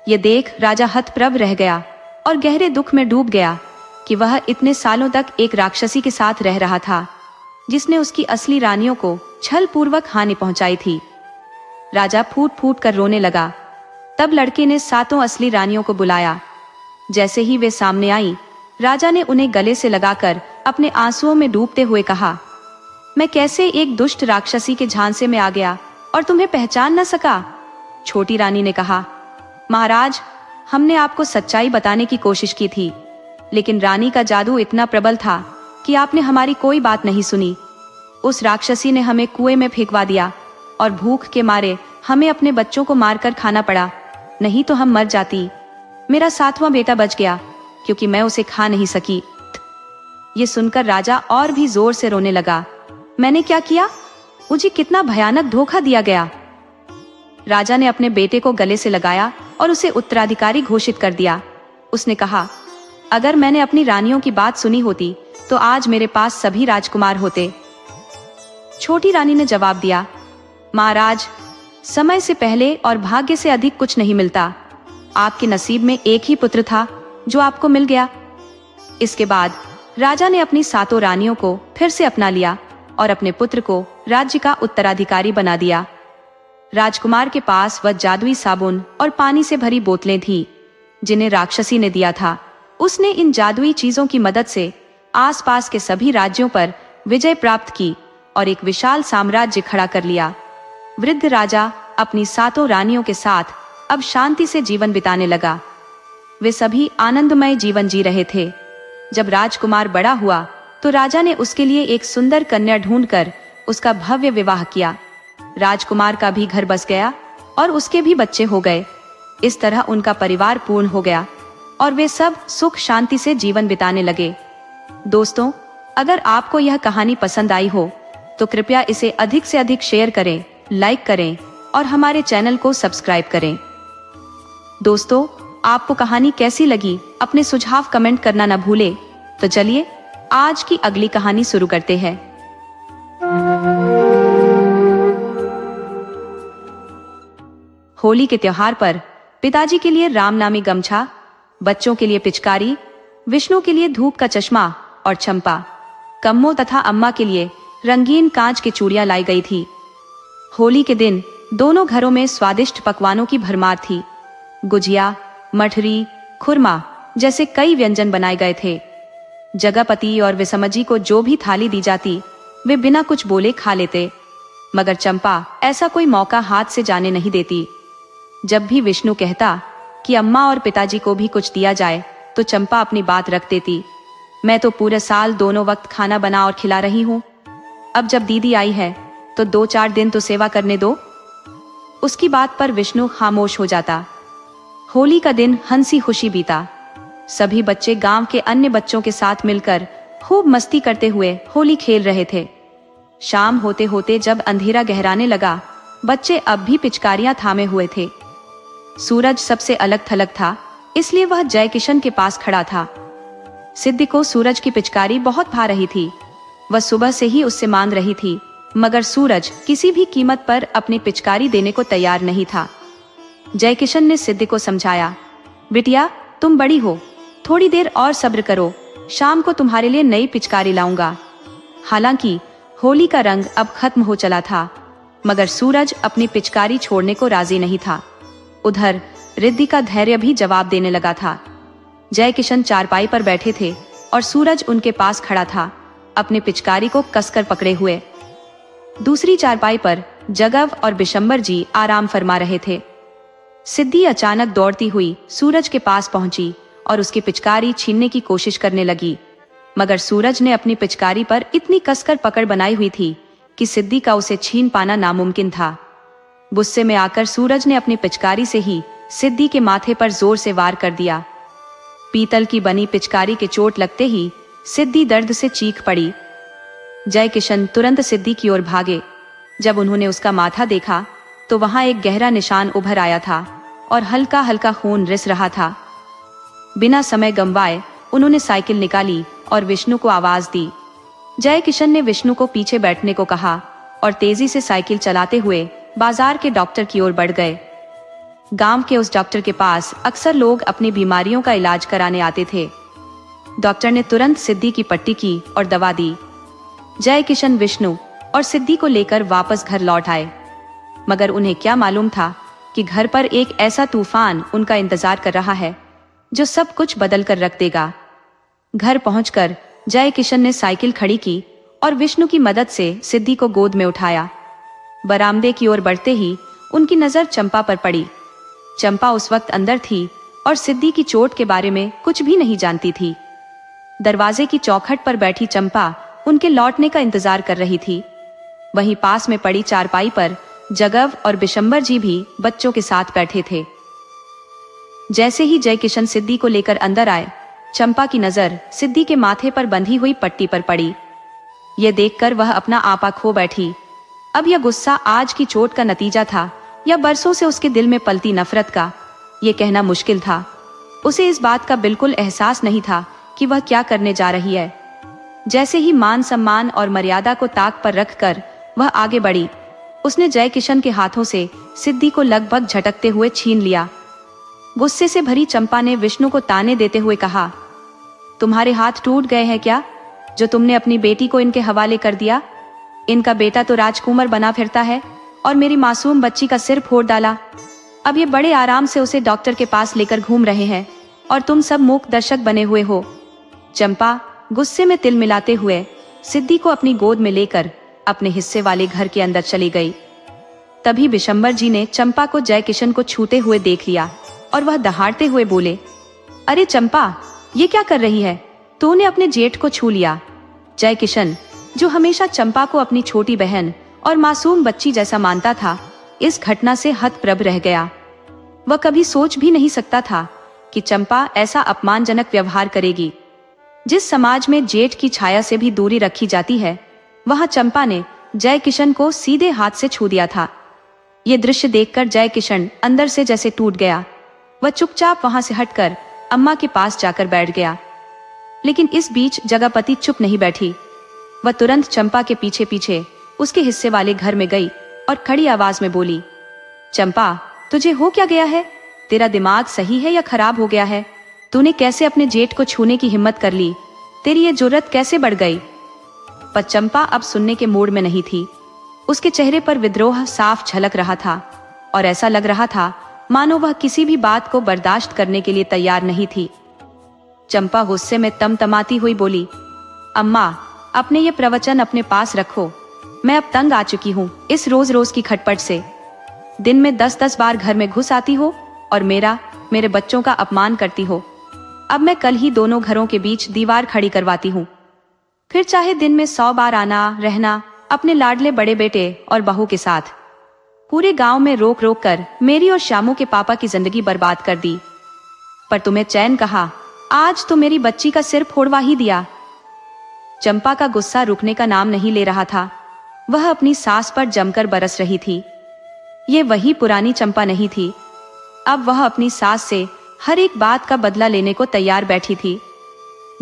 ये देख राजा हतप्रभ रह गया और गहरे दुख में डूब गया कि वह इतने सालों तक एक राक्षसी के साथ रह रहा था, जिसने उसकी असली रानियों को छल पूर्वक हानि पहुंचाई थी। राजा फूट फूट कर रोने लगा। तब लड़के ने 7 असली रानियों को बुलाया। जैसे ही वे सामने आई, राजा ने उन्हें गले से लगाकर अपने आंसुओं में डूबते हुए कहा, मैं कैसे एक दुष्ट राक्षसी के झांसे में आ गया और तुम्हें पहचान न सका। छोटी रानी ने कहा, महाराज, हमने आपको सच्चाई बताने की कोशिश की थी, लेकिन रानी का जादू इतना प्रबल था कि आपने हमारी कोई बात नहीं सुनी। उस राक्षसी ने हमें कुएं में फेंकवा दिया और भूख के मारे हमें अपने बच्चों को मारकर खाना पड़ा, नहीं तो हम मर जाती। मेरा 7वां बेटा बच गया क्योंकि मैं उसे खा नहीं सकी। ये सुनकर राजा और भी जोर से रोने लगा। मैंने क्या किया? मुझे कितना भयानक धोखा दिया गया। राजा ने अपने बेटे को गले से लगाया और उसे उत्तराधिकारी घोषित कर दिया। उसने कहा, अगर मैंने अपनी रानियों की बात सुनी होती तो आज मेरे पास सभी राजकुमार होते। छोटी रानी ने जवाब दिया, महाराज, समय से पहले और भाग्य से अधिक कुछ नहीं मिलता। आपके नसीब में एक ही पुत्र था जो आपको मिल गया। इसके बाद राजा ने अपनी 7 रानियों को फिर से अपना लिया और अपने पुत्र को राज्य का उत्तराधिकारी बना दिया। राजकुमार के पास वह जादुई साबुन और पानी से भरी बोतलें थीं, जिन्हें राक्षसी ने दिया था। उसने इन जादुई चीजों की मदद से आसपास के सभी राज्यों पर विजय प्राप्त की और एक विशाल साम्राज्य खड़ा कर लिया। वृद्ध राजा अपनी 7 रानियों के साथ अब शांति से जीवन बिताने लगा। वे सभी आनंदमय जीवन जी रहे थे। जब राजकुमार बड़ा हुआ तो राजा ने उसके लिए एक सुंदर कन्या ढूंढकर उसका भव्य विवाह किया। राजकुमार का भी घर बस गया और उसके भी बच्चे हो गए। इस तरह उनका परिवार पूर्ण हो गया और वे सब सुख शांति से जीवन बिताने लगे। दोस्तों, अगर आपको यह कहानी पसंद आई हो तो कृपया इसे अधिक से अधिक शेयर करें, लाइक करें और हमारे चैनल को सब्सक्राइब करें। दोस्तों, आपको कहानी कैसी लगी? अपने सुझाव कमेंट करना न भूलें। तो चलिए आज की अगली कहानी शुरू करते हैं। होली के त्योहार पर पिताजी के लिए रामनामी गमछा, बच्चों के लिए पिचकारी, विष्णु के लिए धूप का चश्मा और चंपा, कम्मो तथा अम्मा के लिए रंगीन कांच की चूड़ियां लाई गई थी। होली के दिन दोनों घरों में स्वादिष्ट पकवानों की भरमार थी। गुजिया, मठरी, खुरमा जैसे कई व्यंजन बनाए गए थे। जगपति और विषमजी को जो भी थाली दी जाती वे बिना कुछ बोले खा लेते, मगर चंपा ऐसा कोई मौका हाथ से जाने नहीं देती। जब भी विष्णु कहता कि अम्मा और पिताजी को भी कुछ दिया जाए तो चंपा अपनी बात रख देती। मैं तो पूरे साल दोनों वक्त खाना बना और खिला रही हूँ, अब जब दीदी आई है तो 2-4 दिन तो सेवा करने दो। उसकी बात पर विष्णु खामोश हो जाता। होली का दिन हंसी खुशी बीता। सभी बच्चे गांव के अन्य बच्चों के साथ मिलकर खूब मस्ती करते हुए होली खेल रहे थे। शाम होते होते जब अंधेरा गहराने लगा, बच्चे अब भी पिचकारियां थामे हुए थे। सूरज सबसे अलग थलग था, इसलिए वह जय किशन के पास खड़ा था। सिद्धि को सूरज की पिचकारी बहुत भा रही थी। वह सुबह से ही उससे मांग रही थी, मगर सूरज किसी भी कीमत पर अपनी पिचकारी देने को तैयार नहीं था। जय किशन ने सिद्धि को समझाया, बिटिया तुम बड़ी हो, थोड़ी देर और सब्र करो, शाम को तुम्हारे लिए नई पिचकारी लाऊंगा। हालांकि होली का रंग अब खत्म हो चला था, मगर सूरज अपनी पिचकारी छोड़ने को राजी नहीं था। उधर रिद्धि का धैर्य भी जवाब देने लगा था। जय किशन चारपाई पर बैठे थे और सूरज उनके पास खड़ा था, अपनी पिचकारी को कसकर पकड़े हुए। दूसरी चारपाई पर जगव और बिशंबर जी आराम फरमा रहे थे। सिद्धि अचानक दौड़ती हुई सूरज के पास पहुंची और उसकी पिचकारी छीनने की कोशिश करने लगी, मगर सूरज ने अपनी पिचकारी पर इतनी कसकर पकड़ बनाई हुई थी कि सिद्धि का उसे छीन पाना नामुमकिन था। गुस्से में आकर सूरज ने अपनी पिचकारी से ही सिद्धि के माथे पर जोर से वार कर दिया। पीतल की बनी पिचकारी के चोट लगते ही सिद्धि दर्द से चीख पड़ी। जय किशन तुरंत सिद्धि की ओर भागे। जब उन्होंने उसका माथा देखा तो वहां एक गहरा निशान उभर आया था और हल्का हल्का खून रिस रहा था। बिना समय गंवाए उन्होंने साइकिल निकाली और विष्णु को आवाज दी। जय किशन ने विष्णु को पीछे बैठने को कहा और तेजी से साइकिल चलाते हुए बाजार के डॉक्टर की ओर बढ़ गए। गांव के उस डॉक्टर के पास अक्सर लोग अपनी बीमारियों का इलाज कराने आते थे। डॉक्टर ने तुरंत सिद्धि की पट्टी की और दवा दी। जय किशन विष्णु और सिद्धि को लेकर वापस घर लौट आए, मगर उन्हें क्या मालूम था कि घर पर एक ऐसा तूफान उनका इंतजार कर रहा है जो सब कुछ बदल कर रख देगा। घर पहुंचकर जय किशन ने साइकिल खड़ी की और विष्णु की मदद से सिद्धि को गोद में उठाया। बरामदे की ओर बढ़ते ही उनकी नजर चंपा पर पड़ी। चंपा उस वक्त अंदर थी और सिद्धि की चोट के बारे में कुछ भी नहीं जानती थी। दरवाजे की चौखट पर बैठी चंपा उनके लौटने का इंतजार कर रही थी। वहीं पास में पड़ी चारपाई पर जगव और बिशंबर जी भी बच्चों के साथ बैठे थे। जैसे ही जय किशन सिद्धि को लेकर अंदर आए, चंपा की नजर सिद्धि के माथे पर बंधी हुई पट्टी पर पड़ी। यह देखकर वह अपना आपा खो बैठी। अब यह गुस्सा आज की चोट का नतीजा था या बरसों से उसके दिल में पलती नफरत का, ये कहना मुश्किल था। उसे इस बात का बिल्कुल एहसास नहीं था कि वह क्या करने जा रही है। जैसे ही मान सम्मान और मर्यादा को ताक पर रखकर वह आगे बढ़ी, उसने जय किशन के हाथों से सिद्धि को लगभग झटकते हुए छीन लिया। गुस्से से भरी चंपा ने विष्णु को ताने देते हुए कहा, तुम्हारे हाथ टूट गए हैं क्या, जो तुमने अपनी बेटी को इनके हवाले कर दिया? इनका बेटा तो राजकुमार बना फिरता है और मेरी मासूम बच्ची का सिर फोड़ डाला। अब ये बड़े आराम से उसे डॉक्टर के पास लेकर घूम रहे हैं और तुम सब मूक दर्शक बने हुए हो। चंपा गुस्से में तिल मिलाते हुए सिद्धि को अपनी गोद में लेकर अपने हिस्से वाले घर के अंदर चली गई। तभी बिशंबर जी ने चंपा को जय किशन को छूते हुए देख लिया और वह दहाड़ते हुए बोले, अरे चंपा, ये क्या कर रही है? तूने अपने जेठ को छू लिया। जय किशन, जो हमेशा चंपा को अपनी छोटी बहन और मासूम बच्ची जैसा मानता था, इस घटना से हतप्रभ रह गया। वह कभी सोच भी नहीं सकता था कि चंपा ऐसा अपमानजनक व्यवहार करेगी। जिस समाज में जेठ की छाया से भी दूरी रखी जाती है, वहां चंपा ने जय किशन को सीधे हाथ से छू दिया था। ये दृश्य देखकर जय किशन अंदर से जैसे टूट गया। वह चुपचाप वहां से हटकर अम्मा के पास जाकर बैठ गया। लेकिन इस बीच जगपति चुप नहीं बैठी। वह तुरंत चंपा के पीछे पीछे उसके हिस्से वाले घर में गई और खड़ी आवाज में बोली, चंपा, तुझे हो क्या गया है? तेरा दिमाग सही है या खराब हो गया है? तूने कैसे अपने जेठ को छूने की हिम्मत कर ली? तेरी ये जुर्रत कैसे बढ़ गई? पर चंपा अब सुनने के मूड में नहीं थी। उसके चेहरे पर विद्रोह साफ झलक रहा था और ऐसा लग रहा था मानो वह किसी भी बात को बर्दाश्त करने के लिए तैयार नहीं थी। चंपा गुस्से में तमतमाती हुई बोली, अम्मा, अपने ये प्रवचन अपने पास रखो। मैं अब तंग आ चुकी हूँ इस रोज रोज की खटपट से। दिन में 10-10 बार घर में घुस आती हो और मेरे बच्चों का अपमान करती हो। अब मैं कल ही दोनों घरों के बीच दीवार खड़ी करवाती हूँ। फिर चाहे दिन में 100 बार आना रहना अपने लाडले बड़े बेटे और बहू के साथ। पूरे गांव में रोक रोक कर मेरी और श्यामू के पापा की जिंदगी बर्बाद कर दी। पर तुम्हें चैन कहा, आज तो मेरी बच्ची का सिर फोड़वा ही दिया। चंपा का गुस्सा रुकने का नाम नहीं ले रहा था। वह अपनी सास पर जमकर बरस रही थी। ये वही पुरानी चंपा नहीं थी। अब वह अपनी सास से हर एक बात का बदला लेने को तैयार बैठी थी।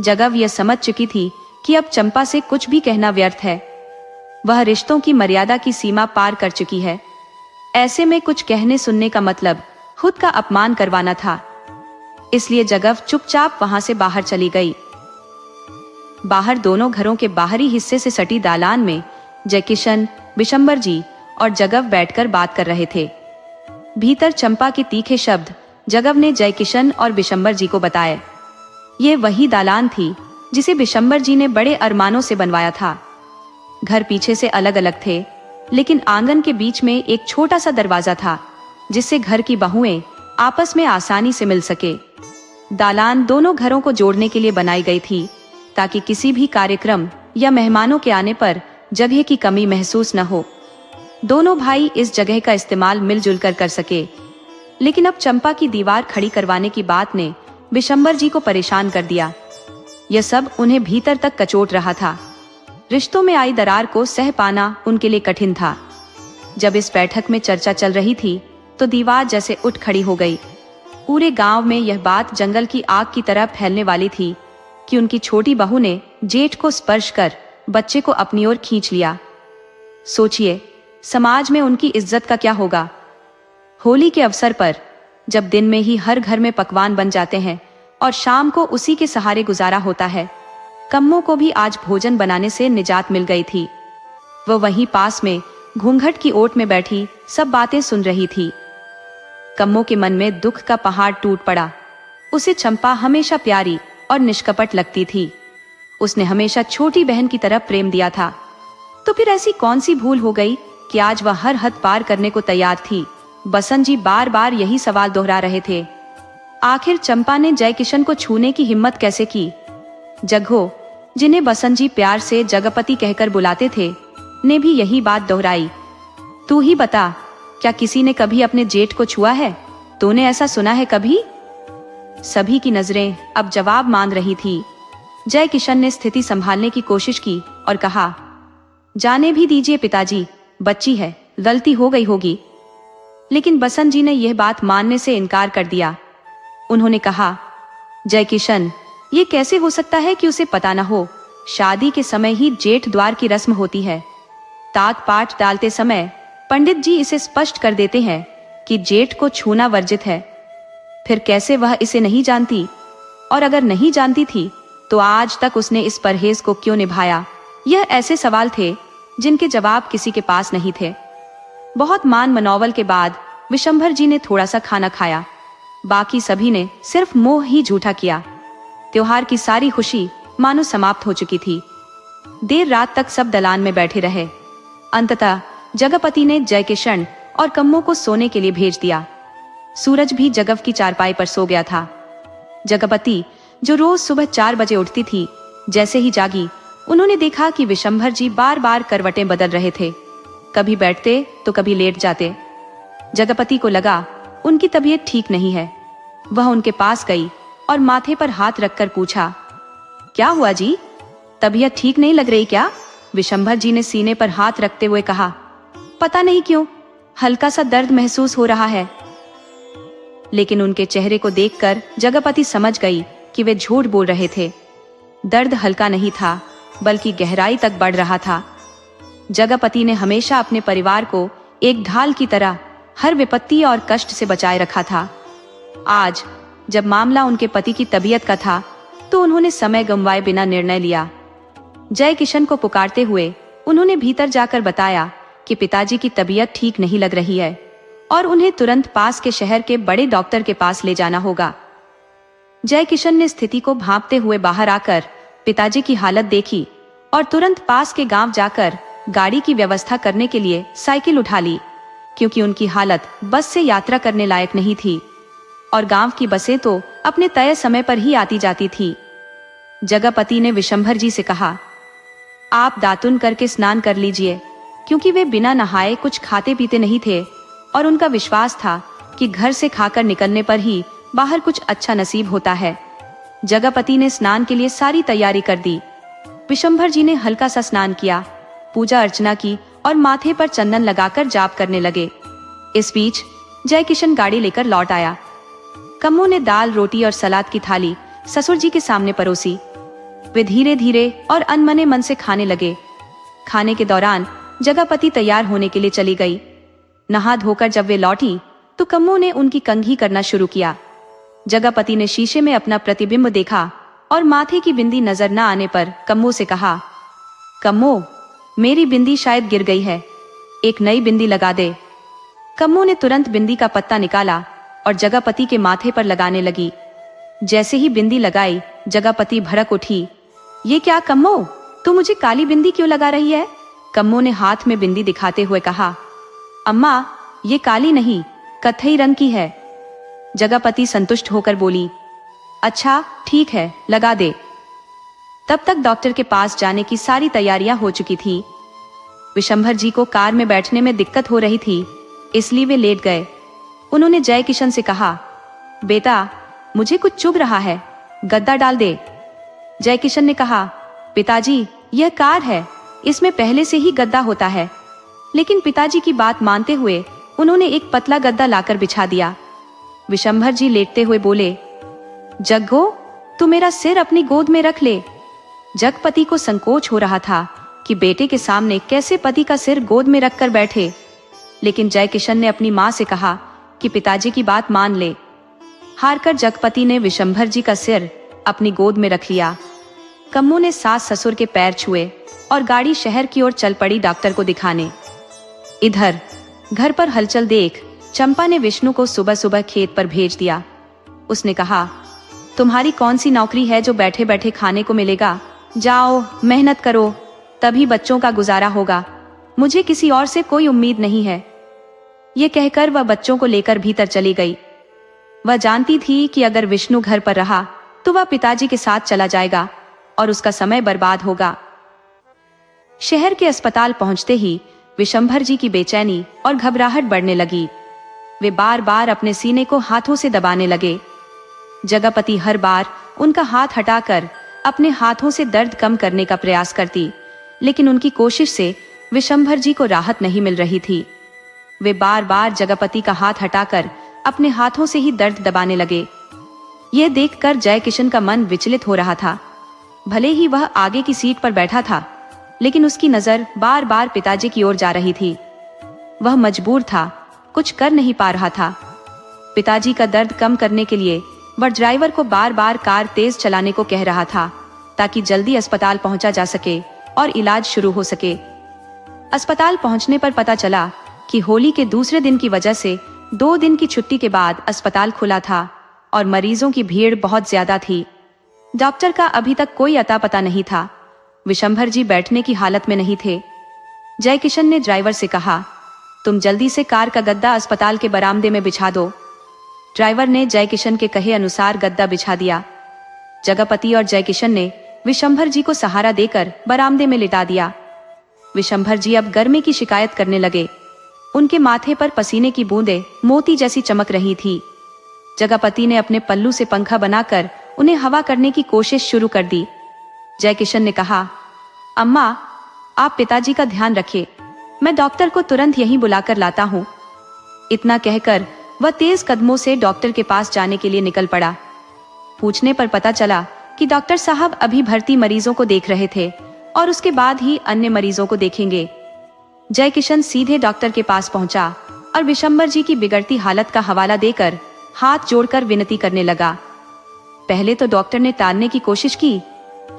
जगव यह समझ चुकी थी कि अब चंपा से कुछ भी कहना व्यर्थ है। वह रिश्तों की मर्यादा की सीमा पार कर चुकी है। ऐसे में कुछ कहने सुनने का मतलब खुद का अपमान करवाना था। इसलिए जगव चुपचाप वहां से बाहर चली गई। बाहर दोनों घरों के बाहरी हिस्से से सटी दालान में जय किशन, बिशंबर जी और जगव बैठकर बात कर रहे थे। भीतर चंपा के तीखे शब्द जगव ने जय किशन और बिशंबर जी को बताए। ये वही दालान थी जिसे बिशंबर जी ने बड़े अरमानों से बनवाया था। घर पीछे से अलग अलग थे, लेकिन आंगन के बीच में एक छोटा सा दरवाजा था जिससे घर की बहुएं आपस में आसानी से मिल सके। दालान दोनों घरों को जोड़ने के लिए बनाई गई थी ताकि किसी भी कार्यक्रम या मेहमानों के आने पर जगह की कमी महसूस न हो। दोनों भाई इस जगह का इस्तेमाल मिलजुल कर सके। लेकिन अब चंपा की दीवार खड़ी करवाने की बात ने बिशंबर जी को परेशान कर दिया। यह सब उन्हें भीतर तक कचोट रहा था। रिश्तों में आई दरार को सह पाना उनके लिए कठिन था। जब इस बैठक में चर्चा चल रही थी तो दीवार जैसे उठ खड़ी हो गई। पूरे गांव में यह बात जंगल की आग की तरह फैलने वाली थी कि उनकी छोटी बहू ने जेठ को स्पर्श कर बच्चे को अपनी ओर खींच लिया। सोचिए, समाज में उनकी इज्जत का क्या होगा। होली के अवसर पर जब दिन में ही हर घर में पकवान बन जाते हैं और शाम को उसी के सहारे गुजारा होता है, कम्मो को भी आज भोजन बनाने से निजात मिल गई थी। वह वहीं पास में घूंघट की ओट में बैठी सब बातें सुन रही थी। कम्मो के मन में दुख का पहाड़ टूट पड़ा। उसे चंपा हमेशा प्यारी और निष्कपट लगती थी। उसने हमेशा छोटी बहन की तरह प्रेम दिया था। तो फिर ऐसी कौन सी भूल हो गई कि आज वह हर हद पार करने को तैयार थी। बसंत जी बार बार यही सवाल दोहरा रहे थे। आखिर चंपा ने जयकिशन को छूने की हिम्मत कैसे की। जग्गो, जिन्हें बसंत जी प्यार से जगपति कहकर बुलाते थे, ने भी यही बात दोहराई। तू ही बता, क्या किसी ने कभी अपने जेठ को छुआ है? तूने ऐसा सुना है कभी? सभी की नजरें अब जवाब मांग रही थी। जयकिशन ने स्थिति संभालने की कोशिश की और कहा, जाने भी दीजिए पिताजी, बच्ची है, गलती हो गई होगी। लेकिन बसंत जी ने यह बात मानने से इनकार कर दिया। उन्होंने कहा, जयकिशन, ये कैसे हो सकता है कि उसे पता न हो। शादी के समय ही जेठ द्वार की रस्म होती है। तात पाठ डालते समय पंडित जी इसे स्पष्ट कर देते हैं कि जेठ को छूना वर्जित है। फिर कैसे वह इसे नहीं जानती? और अगर नहीं जानती थी तो आज तक उसने इस परहेज को क्यों निभाया? यह ऐसे सवाल थे जिनके जवाब किसी के पास नहीं थे। बहुत मान मनौवल के बाद विशंभर जी ने थोड़ा सा खाना खाया। बाकी सभी ने सिर्फ मोह ही झूठा किया। त्योहार की सारी खुशी मानो समाप्त हो चुकी थी। देर रात तक सब दलान में बैठे रहे। अंततः जगपति ने जयकिशन और कम्मो को सोने के लिए भेज दिया। सूरज भी जगव की चारपाई पर सो गया था। जगपति, जो रोज सुबह 4 बजे उठती थी, जैसे ही जागी, उन्होंने देखा कि विशंभर जी बार बार करवटें बदल रहे थे। कभी बैठते तो कभी लेट जाते। जगपति को लगा उनकी तबीयत ठीक नहीं है। वह उनके पास गई और माथे पर हाथ रखकर पूछा, क्या हुआ जी? तबीयत ठीक नहीं लग रही क्या? विशंभर जी ने सीने पर हाथ रखते हुए कहा, पता नहीं क्यों, हल्का सा दर्द महसूस हो रहा है। लेकिन उनके चेहरे को देखकर जगपति समझ गई कि वे झूठ बोल रहे थे। दर्द हल्का नहीं था, बल्कि गहराई तक बढ़ रहा था। जगपति ने हमेशा अपने परिवार को एक ढाल की तरह हर विपत्ति और कष्ट से बचाए रखा था। आज जब मामला उनके पति की तबीयत का था, तो उन्होंने समय गंवाए बिना निर्णय लिया। जयकिशन को पुकारते हुए उन्होंने भीतर जाकर बताया कि पिताजी की तबीयत ठीक नहीं लग रही है और उन्हें तुरंत पास के शहर के बड़े डॉक्टर के पास ले जाना होगा। जयकिशन ने स्थिति को भांपते हुए बाहर आकर पिताजी की हालत देखी और तुरंत पास के गांव जाकर गाड़ी की व्यवस्था करने के लिए साइकिल उठा ली, क्योंकि उनकी हालत बस से यात्रा करने लायक नहीं थी और गांव की बसें तो अपने तय समय पर ही आती जाती थी। जगपति ने विशंभर जी से कहा, आप दातुन करके स्नान कर लीजिए, क्योंकि वे बिना नहाए कुछ खाते पीते नहीं थे और उनका विश्वास था कि घर से खाकर निकलने पर ही बाहर कुछ अच्छा नसीब होता है। जगपति ने स्नान के लिए सारी तैयारी कर दी। विशंभर जी ने हल्का सा स्नान किया, पूजा अर्चना की और माथे पर चंदन लगाकर जाप करने लगे। इस बीच जयकिशन गाड़ी लेकर लौट आया। कम्मो ने दाल, रोटी और सलाद की थाली ससुर जी के सामने परोसी। वे धीरे धीरे और अनमने मन से खाने लगे। खाने के दौरान जगपति तैयार होने के लिए चली गई। नहा धोकर जब वे लौटी तो कम्मो ने उनकी कंघी करना शुरू किया। जगपति ने शीशे में अपना प्रतिबिंब देखा और माथे की बिंदी नजर न आने पर कम्मो से कहा, कम्मो, मेरी बिंदी शायद गिर गई है, एक नई बिंदी लगा दे। कम्मो ने तुरंत बिंदी का पत्ता निकाला और जगपति के माथे पर लगाने लगी। जैसे ही बिंदी लगाई, जगपति भड़क उठी। ये क्या कम्मो, तू मुझे काली बिंदी क्यों लगा रही है? कम्मो ने हाथ में बिंदी दिखाते हुए कहा, अम्मा, ये काली नहीं, कत्थई रंग की है। जगपति संतुष्ट होकर बोली, अच्छा ठीक है, लगा दे। तब तक डॉक्टर के पास जाने की सारी तैयारियां हो चुकी थी। विशंभर जी को कार में बैठने में दिक्कत हो रही थी, इसलिए वे लेट गए। उन्होंने जयकिशन से कहा, बेटा, मुझे कुछ चुभ रहा है, गद्दा डाल दे। जयकिशन ने कहा, पिताजी, यह कार है, इसमें पहले से ही गद्दा होता है। लेकिन पिताजी की बात मानते हुए उन्होंने एक पतला गद्दा लाकर बिछा दिया। विशंभर जी लेटते हुए बोले, जग्गो, तू मेरा सिर अपनी गोद में रख ले। जगपति को संकोच हो रहा था कि बेटे के सामने कैसे पति का सिर गोद में रखकर बैठे, लेकिन जयकिशन ने अपनी मां से कहा कि पिताजी की बात मान ले। हारकर जगपति ने विशंभर जी का सिर अपनी गोद में रख लिया। कम्मू ने सास ससुर के पैर छुए और गाड़ी शहर की ओर चल पड़ी डॉक्टर को दिखाने। इधर घर पर हलचल देख चंपा ने विष्णु को सुबह सुबह खेत पर भेज दिया। उसने कहा, तुम्हारी कौन सी नौकरी है जो बैठे बैठे खाने को मिलेगा? जाओ मेहनत करो, तभी बच्चों का गुजारा होगा। मुझे किसी और से कोई उम्मीद नहीं है। ये कहकर वह बच्चों को लेकर भीतर चली गई। वह जानती थी कि अगर विष्णु घर पर रहा तो वह पिताजी के साथ चला जाएगा और उसका समय बर्बाद होगा। शहर के अस्पताल पहुंचते ही विशंभर जी की बेचैनी और घबराहट बढ़ने लगी। वे बार बार अपने सीने को हाथों से दबाने लगे। जगपति हर बार उनका हाथ हटाकर अपने हाथों से दर्द कम करने का प्रयास करती, लेकिन उनकी कोशिश से विशंभर जी को राहत नहीं मिल रही थी। वे बार बार जगपति का हाथ हटाकर अपने हाथों से ही दर्द दबाने लगे। यह देखकर जयकिशन का मन विचलित हो रहा था। भले ही वह आगे की सीट पर बैठा था, लेकिन उसकी नजर बार बार पिताजी की ओर जा रही थी। वह मजबूर था, कुछ कर नहीं पा रहा था। पिताजी का दर्द कम करने के लिए वह ड्राइवर को बार बार कार तेज चलाने को कह रहा था, ताकि जल्दी अस्पताल पहुंचा जा सके और इलाज शुरू हो सके। अस्पताल पहुंचने पर पता चला कि होली के दूसरे दिन की वजह से 2 दिन की छुट्टी के बाद अस्पताल खुला था और मरीजों की भीड़ बहुत ज्यादा थी। डॉक्टर का अभी तक कोई अता पता नहीं था। विशंभर जी बैठने की हालत में नहीं थे। जयकिशन ने ड्राइवर से कहा, तुम जल्दी से कार का गद्दा अस्पताल के बरामदे में बिछा दो। ड्राइवर ने जयकिशन के कहे अनुसार गद्दा बिछा दिया। जगपति और जयकिशन ने विशंभर जी को सहारा देकर बरामदे में लिटा दिया। विशंभर जी अब गर्मी की शिकायत करने लगे। उनके माथे पर पसीने की बूंदें मोती जैसी चमक रही थी। जगपति ने अपने पल्लू से पंखा बनाकर उन्हें हवा करने की कोशिश शुरू कर दी। जयकिशन ने कहा, अम्मा, आप पिताजी का ध्यान रखिए, मैं डॉक्टर को तुरंत यहीं बुलाकर लाता हूँ। इतना कहकर वह तेज कदमों से डॉक्टर के पास जाने के लिए निकल पड़ा। पूछने पर पता चला कि डॉक्टर साहब अभी भर्ती मरीजों को देख रहे थे और उसके बाद ही अन्य मरीजों को देखेंगे। जयकिशन सीधे डॉक्टर के पास पहुंचा और विशंभर जी की बिगड़ती हालत का हवाला देकर हाथ जोड़कर विनती करने लगा। पहले तो डॉक्टर ने टालने की कोशिश की,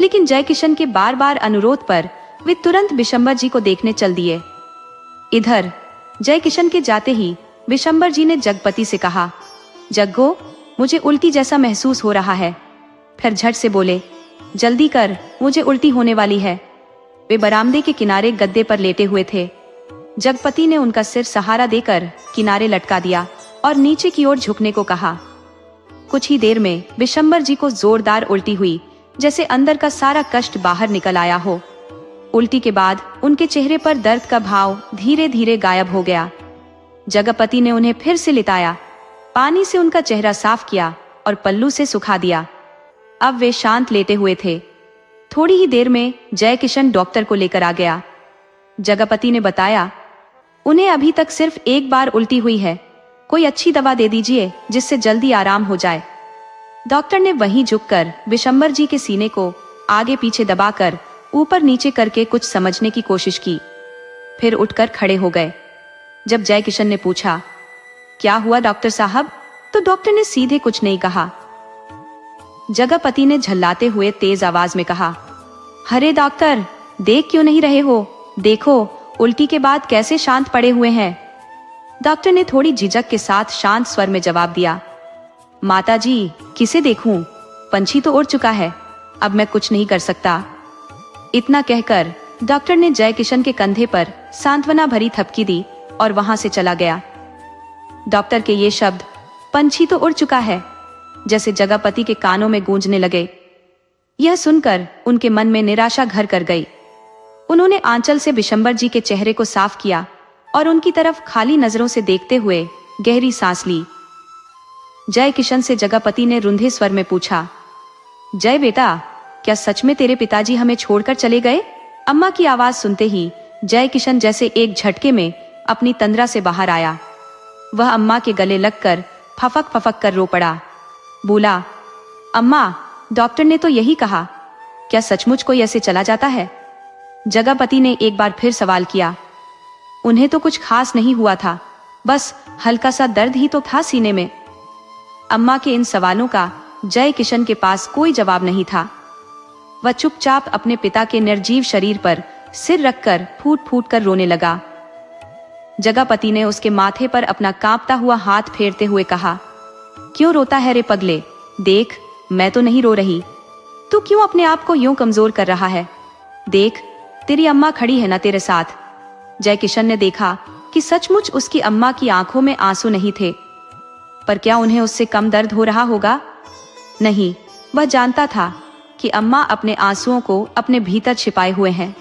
लेकिन जयकिशन के बार बार अनुरोध पर वे तुरंत विशंभर जी को देखने चल दिए। इधर जयकिशन के जाते ही विशंभर जी ने जगपति से कहा, जग्गो, मुझे उल्टी जैसा महसूस हो रहा है। फिर झट से बोले, जल्दी कर, मुझे उल्टी होने वाली है। वे बरामदे के किनारे गद्दे पर लेटे हुए थे। जगपति ने उनका सिर सहारा देकर किनारे लटका दिया और नीचे की ओर झुकने को कहा। कुछ ही देर में विशंभर जी को जोरदार उल्टी हुई, जैसे अंदर का सारा कष्ट बाहर निकल आया हो। उल्टी के बाद उनके चेहरे पर दर्द का भाव धीरे धीरे गायब हो गया। जगपति ने उन्हें फिर से लिटाया, पानी से उनका चेहरा साफ किया और पल्लू से सुखा दिया। अब वे शांत लेटे हुए थे। थोड़ी ही देर में जयकिशन डॉक्टर को लेकर आ गया। जगपति ने बताया, उन्हें अभी तक सिर्फ एक बार उल्टी हुई है, कोई अच्छी दवा दे दीजिए जिससे जल्दी आराम हो जाए। डॉक्टर ने वहीं झुककर विशंभर जी के सीने को आगे पीछे दबाकर ऊपर नीचे करके कुछ समझने की कोशिश की। फिर उठकर खड़े हो गए। जब जयकिशन ने पूछा, क्या हुआ डॉक्टर साहब, तो डॉक्टर ने सीधे कुछ नहीं कहा। जगपति ने झल्लाते हुए तेज आवाज में कहा, अरे डॉक्टर, देख क्यों नहीं रहे हो? देखो, उल्टी के बाद कैसे शांत पड़े हुए हैं। डॉक्टर ने थोड़ी झिझक के साथ शांत स्वर में जवाब दिया, माताजी, किसे देखूं? पंछी तो उड़ चुका है, अब मैं कुछ नहीं कर सकता। इतना कहकर डॉक्टर ने जयकिशन के कंधे पर सांत्वना भरी थपकी दी और वहां से चला गया। डॉक्टर के ये शब्द, पंछी तो उड़ चुका है, जैसे जगपति के कानों में गूंजने लगे। यह सुनकर उनके मन में निराशा घर कर गई। उन्होंने आंचल से विशंभर जी के चेहरे को साफ किया और उनकी तरफ खाली नजरों से देखते हुए गहरी सांस ली। जयकिशन से जगपति ने रुंधे स्वर में पूछा, जय बेटा, क्या सच में तेरे पिताजी हमें छोड़कर चले गए? अम्मा की आवाज सुनते ही जयकिशन जैसे एक झटके में अपनी तंद्रा से बाहर आया। वह अम्मा के गले लगकर फफक फफक कर रो पड़ा। बोला, अम्मा, डॉक्टर ने तो यही कहा। क्या सचमुच कोई ऐसे चला जाता है? जगपति ने एक बार फिर सवाल किया। उन्हें तो कुछ खास नहीं हुआ था, बस हल्का सा दर्द ही तो था सीने में। अम्मा के इन सवालों का जय किशन के पास कोई जवाब नहीं था। वह चुपचाप अपने पिता के निर्जीव शरीर पर सिर रखकर फूट फूट कर रोने लगा। जगपति ने उसके माथे पर अपना कांपता हुआ हाथ फेरते हुए कहा, क्यों रोता है रे पगले? देख, मैं तो नहीं रो रही। तू क्यों अपने आप को यूं कमजोर कर रहा है? देख, तेरी अम्मा खड़ी है ना तेरे साथ। जय किशन ने देखा कि सचमुच उसकी अम्मा की आंखों में आंसू नहीं थे, पर क्या उन्हें उससे कम दर्द हो रहा होगा? नहीं, वह जानता था कि अम्मा अपने आंसुओं को अपने भीतर छिपाए हुए हैं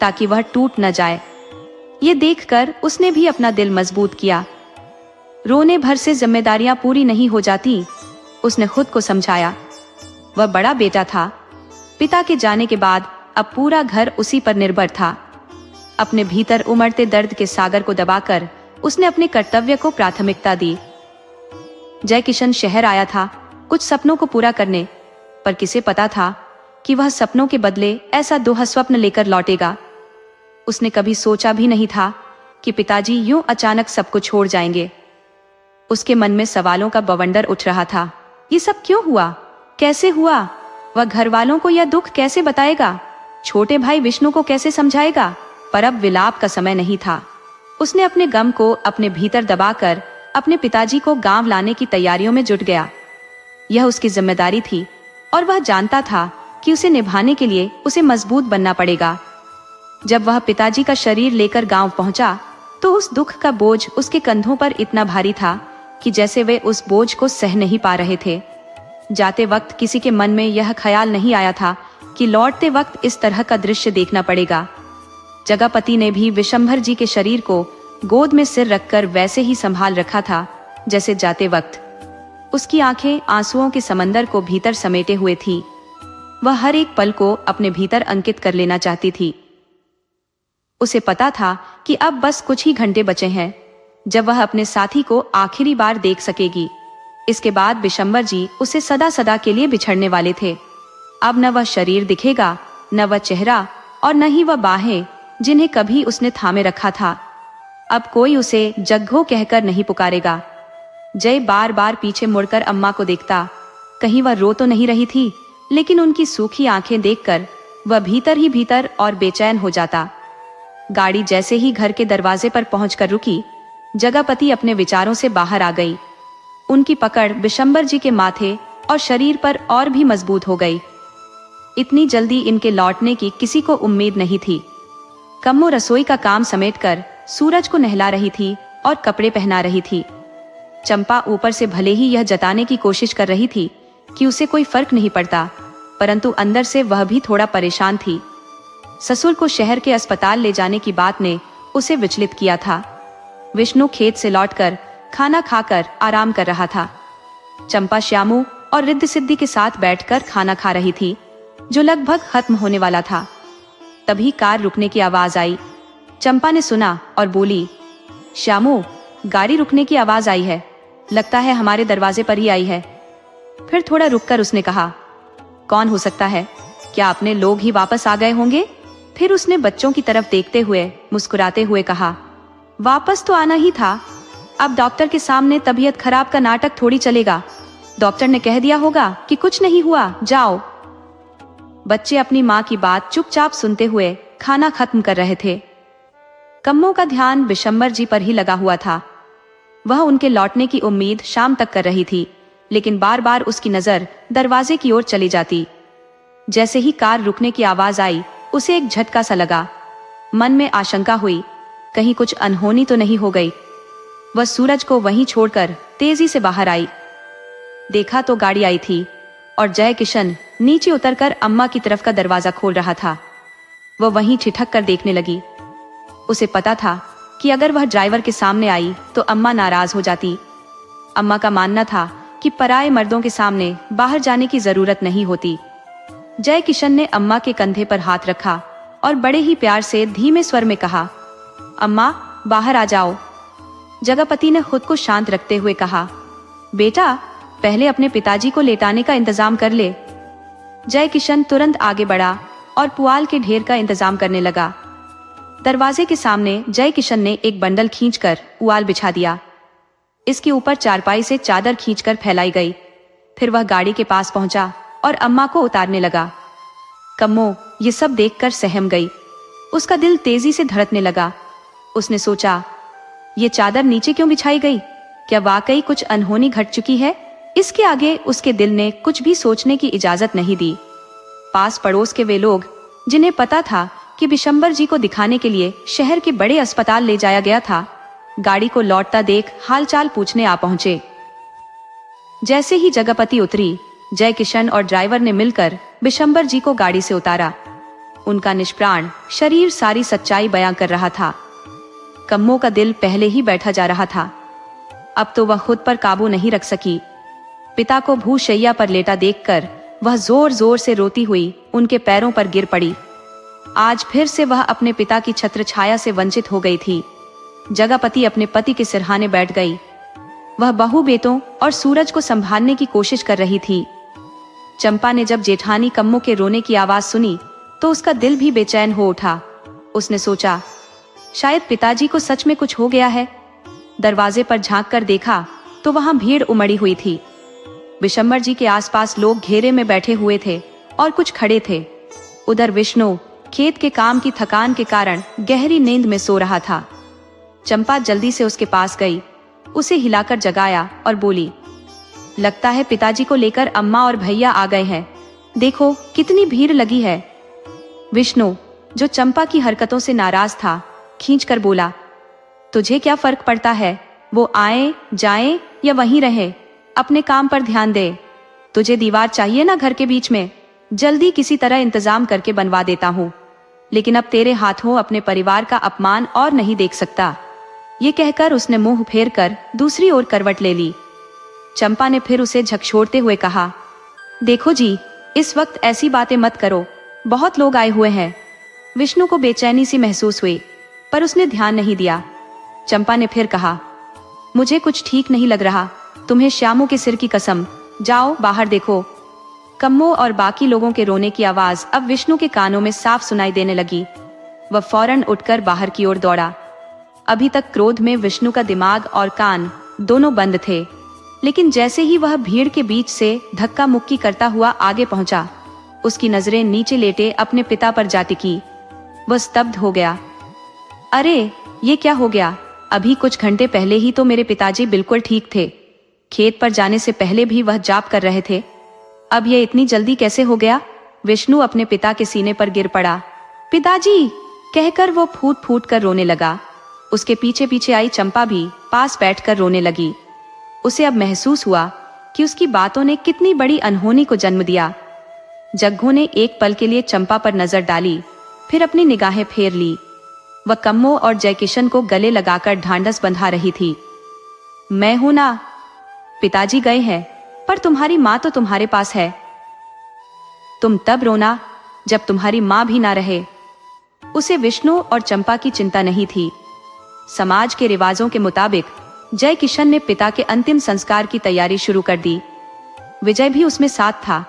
ताकि वह टूट न जाए। ये देखकर उसने भी अपना दिल मजबूत किया। रोने भर से जिम्मेदारियां पूरी नहीं हो जाती, उसने खुद को समझाया। वह बड़ा बेटा था। पिता के जाने के बाद अब पूरा घर उसी पर निर्भर था। अपने भीतर उमड़ते दर्द के सागर को दबाकर उसने अपने कर्तव्य को प्राथमिकता दी। जय किशन शहर आया था कुछ सपनों को पूरा करने, पर किसे पता था कि वह सपनों के बदले ऐसा दोहा स्वप्न लेकर लौटेगा। उसने कभी सोचा भी नहीं था कि पिताजी यूं अचानक सबको छोड़ जाएंगे। उसके मन में सवालों का बवंडर उठ रहा था। ये सब क्यों हुआ? कैसे हुआ? वह घर वालों को यह दुख कैसे बताएगा? छोटे भाई विष्णु को कैसे समझाएगा? पर अब विलाप का समय नहीं था। उसने अपने गम को अपने भीतर दबाकर अपने पिताजी को गांव लाने की तैयारियों में जुट गया। यह उसकी जिम्मेदारी थी और वह जानता था कि उसे निभाने के लिए उसे मजबूत बनना पड़ेगा। जब वह पिताजी का शरीर लेकर गांव पहुंचा तो उस दुख का बोझ उसके कंधों पर इतना भारी था कि जैसे वे उस बोझ को सह नहीं पा रहे थे। जाते वक्त किसी के मन में यह ख्याल नहीं आया था कि लौटते वक्त इस तरह का दृश्य देखना पड़ेगा। जगपति ने भी विशंभर जी के शरीर को गोद में सिर रखकर वैसे ही संभाल रखा था जैसे जाते वक्त। उसकी आंखें आंसुओं के समंदर को भीतर समेटे हुए थी। वह हर एक पल को अपने भीतर अंकित कर लेना चाहती थी। उसे पता था कि अब बस कुछ ही घंटे बचे हैं जब वह अपने साथी को आखिरी बार देख सकेगी। इसके बाद विशंभर जी उसे सदा सदा के लिए बिछड़ने वाले थे। अब न वह शरीर दिखेगा, न वह चेहरा, और न ही वह बाहें जिन्हें कभी उसने थामे रखा था। अब कोई उसे जग्गो कहकर नहीं पुकारेगा। जय बार बार पीछे मुड़कर अम्मा को देखता, कहीं वह रो तो नहीं रही थी, लेकिन उनकी सूखी आंखें देखकर वह भीतर ही भीतर और बेचैन हो जाता। गाड़ी जैसे ही घर के दरवाजे पर पहुंचकर रुकी, जगपति अपने विचारों से बाहर आ गई। उनकी पकड़ विशंभर जी के माथे और शरीर पर और भी मजबूत हो गई। इतनी जल्दी इनके लौटने की किसी को उम्मीद नहीं थी। कम्मो रसोई का काम समेटकर सूरज को नहला रही थी और कपड़े पहना रही थी। चंपा ऊपर से भले ही यह जताने की कोशिश कर रही थी कि उसे कोई फर्क नहीं पड़ता, परंतु अंदर से वह भी थोड़ा परेशान थी। ससुर को शहर के अस्पताल ले जाने की बात ने उसे विचलित किया था। विष्णु खेत से लौटकर खाना खाकर आराम कर रहा था। चंपा श्यामू और रिद्ध सिद्धि के साथ बैठकर खाना खा रही थी, जो लगभग खत्म होने वाला था। तभी कार रुकने की आवाज आई। चंपा ने सुना और बोली, श्यामू, गाड़ी रुकने की आवाज आई है, लगता है हमारे दरवाजे पर ही आई है। फिर थोड़ा रुककर उसने कहा, कौन हो सकता है? क्या अपने लोग ही वापस आ गए होंगे? फिर उसने बच्चों की तरफ देखते हुए मुस्कुराते हुए कहा, वापस तो आना ही था। अब डॉक्टर के सामने तबीयत खराब का नाटक थोड़ी चलेगा। डॉक्टर ने कह दिया होगा कि कुछ नहीं हुआ, जाओ। बच्चे अपनी माँ की बात चुपचाप सुनते हुए खाना खत्म कर रहे थे। कम्मो का ध्यान विशंभर जी पर ही लगा हुआ था। वह उनके लौटने की उम्मीद शाम तक कर रही थी, लेकिन बार बार उसकी नजर दरवाजे की ओर चली जाती। जैसे ही कार रुकने की आवाज आई, उसे एक झटका सा लगा। मन में आशंका हुई, कहीं कुछ अनहोनी तो नहीं हो गई। वह सूरज को वहीं छोड़कर तेजी से बाहर आई। देखा तो गाड़ी आई थी और जय किशन नीचे उतरकर अम्मा की तरफ का दरवाजा खोल रहा था। वह वहीं ठिठक कर देखने लगी। उसे पता था कि अगर वह ड्राइवर के सामने आई तो अम्मा नाराज हो जाती। अम्मा का मानना था कि पराये मर्दों के सामने बाहर जाने की जरूरत नहीं होती। जय किशन ने अम्मा के कंधे पर हाथ रखा और बड़े ही प्यार से धीमे स्वर में कहा, अम्मा, बाहर आ जाओ। जगपति ने खुद को शांत रखते हुए कहा, बेटा, पहले अपने पिताजी को लेटाने का इंतजाम कर ले। जय किशन तुरंत आगे बढ़ा और पुआल के ढेर का इंतजाम करने लगा। दरवाजे के सामने जय किशन ने एक बंडल खींचकर पुआल बिछा दिया। इसके ऊपर चारपाई से चादर खींचकर फैलाई गई। फिर वह गाड़ी के पास पहुंचा और अम्मा को उतारने लगा। कम्मो ये सब देखकर सहम गई। उसका दिल तेजी से धड़कने लगा। उसने सोचा, ये चादर नीचे क्यों बिछाई गई? क्या वाकई कुछ अनहोनी घट चुकी है? इसके आगे उसके दिल ने कुछ भी सोचने की इजाजत नहीं दी। पास पड़ोस के वे लोग जिन्हें पता था कि बिशंबर जी को दिखाने के लिए शहर के बड़े अस्पताल ले जाया गया था, गाड़ी को लौटता देख हालचाल पूछने आ पहुंचे। जैसे ही जगपति उतरी, जय किशन और ड्राइवर ने मिलकर बिशंबर जी को गाड़ी से उतारा। उनका निष्प्राण शरीर सारी सच्चाई बयां कर रहा था। कम्मो का दिल पहले ही बैठा जा रहा था। अब तो वह खुद पर काबू नहीं रख सकी। पिता को भूशैया पर लेटा देखकर वह जोर जोर से रोती हुई उनके पैरों पर गिर पड़ी। आज फिर से वह अपने पिता की छत्र छाया से वंचित हो गई थी। जगपति अपने पति के सिरहाने बैठ गई। वह बहू बेटों और सूरज को संभालने की कोशिश कर रही थी। चंपा ने जब जेठानी कम्मो के रोने की आवाज सुनी तो उसका दिल भी बेचैन हो उठा। उसने सोचा, शायद पिताजी को सच में कुछ हो गया है। दरवाजे पर झांक कर देखा तो वहां भीड़ उमड़ी हुई थी। बिशंबर जी के आसपास लोग घेरे में बैठे हुए थे और कुछ खड़े थे। उधर विष्णु खेत के काम की थकान के कारण गहरी नींद में सो रहा था। चंपा जल्दी से उसके पास गई, उसे हिलाकर जगाया और बोली, लगता है पिताजी को लेकर अम्मा और भैया आ गए हैं। देखो कितनी भीड़ लगी है। विष्णु, जो चंपा की हरकतों से नाराज था, खींचकर बोला, तुझे क्या फर्क पड़ता है? वो आए जाएं या वहीं रहे, अपने काम पर ध्यान दे। तुझे दीवार चाहिए ना घर के बीच में? जल्दी किसी तरह इंतजाम करके बनवा देता हूँ, लेकिन अब तेरे हाथों अपने परिवार का अपमान और नहीं देख सकता। ये कहकर उसने मुंह फेर कर दूसरी ओर करवट ले ली। चंपा ने फिर उसे झकझोरते हुए कहा, देखो जी, इस वक्त ऐसी बातें मत करो, बहुत लोग आए हुए हैं। विष्णु को बेचैनी सी महसूस हुई, पर उसने ध्यान नहीं दिया। चंपा ने फिर कहा, मुझे कुछ ठीक नहीं लग रहा, तुम्हें श्यामू के सिर की कसम, जाओ बाहर देखो। कम्मो और बाकी लोगों के रोने की आवाज अब विष्णु के कानों में साफ सुनाई देने लगी। वह फौरन उठकर बाहर की ओर दौड़ा। अभी तक क्रोध में विष्णु का दिमाग और कान दोनों बंद थे, लेकिन जैसे ही वह भीड़ के बीच से धक्का मुक्की करता हुआ आगे पहुंचा, उसकी नजरें नीचे लेटे अपने पिता पर जा टिकी। वह स्तब्ध हो गया। अरे ये क्या हो गया? अभी कुछ घंटे पहले ही तो मेरे पिताजी बिल्कुल ठीक थे। खेत पर जाने से पहले भी वह जाप कर रहे थे। अब ये इतनी जल्दी कैसे हो गया? विष्णु अपने पिता के सीने पर गिर पड़ा। पिताजी कहकर वो फूट फूट कर रोने लगा। उसके पीछे पीछे आई चंपा भी पास बैठकर रोने लगी। उसे अब महसूस हुआ कि उसकी बातों ने कितनी बड़ी अनहोनी को जन्म दिया। जग्गू ने एक पल के लिए चंपा पर नजर डाली, फिर अपनी निगाहें फेर ली। वह कम्मो और जयकिशन को गले लगाकर ढांढस बंधा रही थी। मैं हूं ना, पिताजी गए हैं, पर तुम्हारी माँ तो तुम्हारे पास है। तुम तब रोना जब तुम्हारी माँ भी ना रहे। उसे विष्णु और चंपा की चिंता नहीं थी। समाज के रिवाजों के मुताबिक जय किशन ने पिता के अंतिम संस्कार की तैयारी शुरू कर दी। विजय भी उसमें साथ था।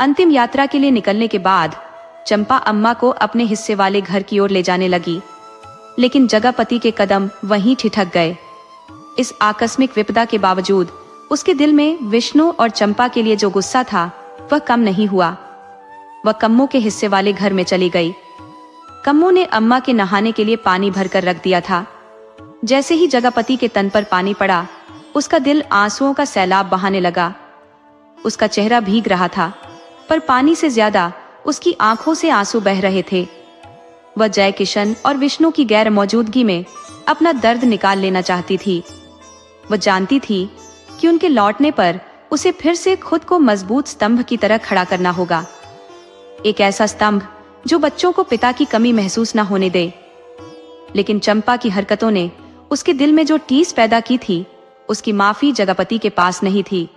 अंतिम यात्रा के लिए निकलने के बाद चंपा अम्मा को अपने हिस्से वाले घर की ओर ले जाने लगी, लेकिन जगपति के कदम वहीं ठिठक गए। इस आकस्मिक विपदा के बावजूद उसके दिल में विष्णु और चंपा के लिए जो गुस्सा था वह कम नहीं हुआ। वह कम्मो के हिस्से वाले घर में चली गई। कम्मो ने अम्मा के नहाने के लिए पानी भरकर रख दिया था। जैसे ही जगपति के तन पर पानी पड़ा, उसका दिल आंसुओं का सैलाब बहाने लगा। उसका चेहरा भीग रहा था, पर पानी से ज्यादा उसकी आंखों से आंसू बह रहे थे। वह जय किशन और विष्णु की गैर मौजूदगी में अपना दर्द निकाल लेना चाहती थी। वह जानती थी कि उनके लौटने पर उसे फिर से खुद को मजबूत स्तंभ की तरह खड़ा करना होगा, एक ऐसा स्तंभ जो बच्चों को पिता की कमी महसूस न होने दे। लेकिन चंपा की हरकतों ने उसके दिल में जो टीस पैदा की थी, उसकी माफी जगपति के पास नहीं थी।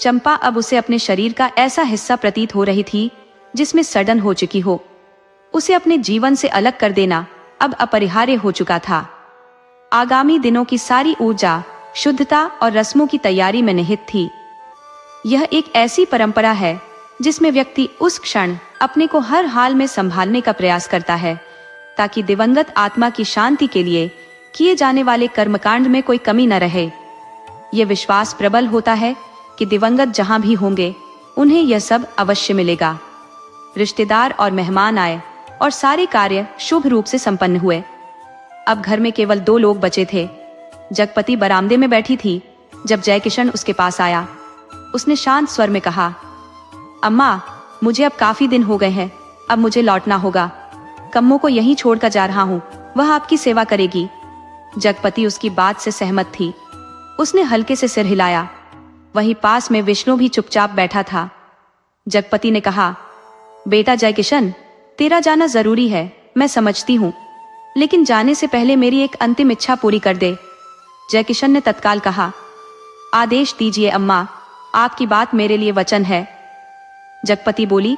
चंपा अब उसे अपने शरीर का ऐसा हिस्सा प्रतीत हो रही थी जिसमें सड़न हो चुकी हो। उसे अपने जीवन से अलग कर देना अब अपरिहार्य हो चुका था। आगामी दिनों की सारी ऊर्जा, शुद्धता और रस्मों की तैयारी में निहित थी। यह एक ऐसी परंपरा है जिसमें व्यक्ति उस क्षण अपने को हर हाल में संभालने का प्रयास करता है ताकि दिवंगत आत्मा की शांति के लिए किए जाने वाले कर्मकांड में कोई कमी न रहे। ये विश्वास प्रबल होता है कि दिवंगत जहां भी होंगे उन्हें यह सब अवश्य मिलेगा। रिश्तेदार और मेहमान आए और सारे कार्य शुभ रूप से संपन्न हुए। अब घर में केवल 2 लोग बचे थे। जगपति बरामदे में बैठी थी जब जयकिशन उसके पास आया। उसने शांत स्वर में कहा, अम्मा, मुझे अब काफी दिन हो गए हैं, अब मुझे लौटना होगा। कम्मो को यहीं छोड़कर जा रहा हूँ, वह आपकी सेवा करेगी। जगपति उसकी बात से सहमत थी। उसने हल्के से सिर हिलाया। वहीं पास में विष्णु भी चुपचाप बैठा था। जगपति ने कहा, बेटा जयकिशन, तेरा जाना जरूरी है, मैं समझती हूँ, लेकिन जाने से पहले मेरी एक अंतिम इच्छा पूरी कर दे। जयकिशन ने तत्काल कहा, आदेश दीजिए अम्मा, आपकी बात मेरे लिए वचन है। जगपति बोली,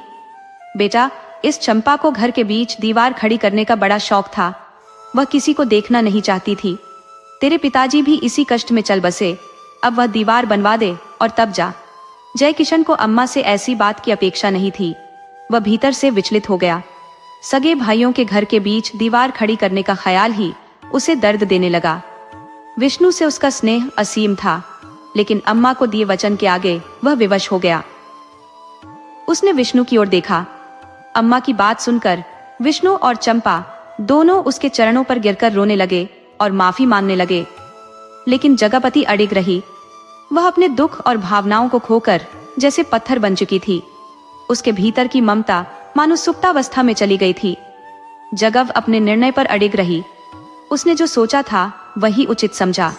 बेटा, इस चंपा को घर के बीच दीवार खड़ी करने का बड़ा शौक था। वह किसी को देखना नहीं चाहती थी। तेरे पिताजी भी इसी कष्ट में चल बसे। अब वह दीवार बनवा दे और तब जा। जयकिशन को अम्मा से ऐसी बात की अपेक्षा नहीं थी। वह भीतर से विचलित हो गया। सगे भाइयों के घर के बीच दीवार खड़ी करने का ख्याल ही उसे दर्द देने लगा। विष्णु से उसका स्नेह असीम था, लेकिन अम्मा को दिए वचन के आगे वह विवश हो गया। उसने विष्णु की ओर देखा। अम्मा की बात सुनकर विष्णु और चंपा दोनों उसके चरणों पर गिरकर रोने लगे और माफी मांगने लगे। लेकिन जगपति अडिग रही। वह अपने दुख और भावनाओं को खोकर जैसे पत्थर बन चुकी थी। उसके भीतर की ममता मानो सुप्तावस्था में चली गई थी। जगव अपने निर्णय पर अडिग रही। उसने जो सोचा था वही उचित समझा।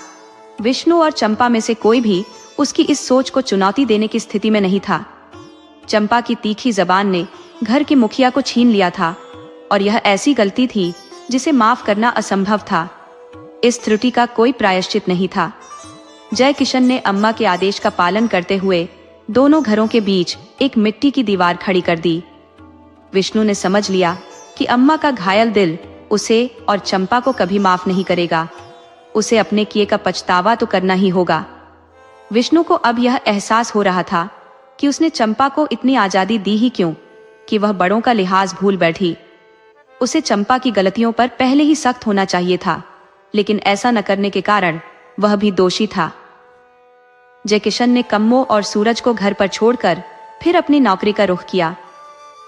विष्णु और चंपा में से कोई भी उसकी इस सोच को चुनौती देने की स्थिति में नहीं था। चंपा की तीखी जबान ने घर के मुखिया को छीन लिया था और यह ऐसी गलती थी जिसे माफ करना असंभव था। इस त्रुटि का कोई प्रायश्चित नहीं था। जयकिशन ने अम्मा के आदेश का पालन करते हुए दोनों घरों के बीच एक मिट्टी की दीवार खड़ी कर दी। विष्णु ने समझ लिया कि अम्मा का घायल दिल उसे और चंपा को कभी माफ नहीं करेगा। उसे अपने किए का पछतावा तो करना ही होगा। विष्णु को अब यह एहसास हो रहा था कि उसने चंपा को इतनी आजादी दी ही क्यों कि वह बड़ों का लिहाज भूल बैठी। उसे चंपा की गलतियों पर पहले ही सख्त होना चाहिए था, लेकिन ऐसा न करने के कारण वह भी दोषी था। जयकिशन ने कम्मो और सूरज को घर पर छोड़कर फिर अपनी नौकरी का रुख किया।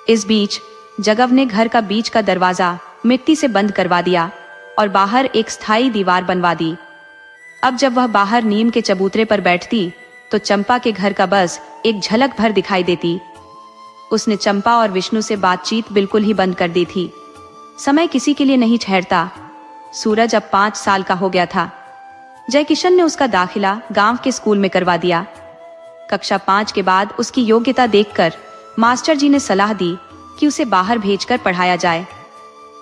इस बीच जगव ने घर का बीच का दरवाजा मिट्टी से बंद करवा दिया और बाहर एक स्थायी दीवार बनवा दी। अब जब वह बाहर नीम के चबूतरे पर बैठती तो चंपा के घर का बस एक झलक भर दिखाई देती। उसने चंपा और विष्णु से बातचीत बिल्कुल ही बंद कर दी थी। समय किसी के लिए नहीं ठहरता। सूरज अब 5 साल का हो गया था। जयकिशन ने उसका दाखिला गांव के स्कूल में करवा दिया। कक्षा 5 के बाद उसकी योग्यता देखकर मास्टर जी ने सलाह दी कि उसे बाहर भेजकर पढ़ाया जाए।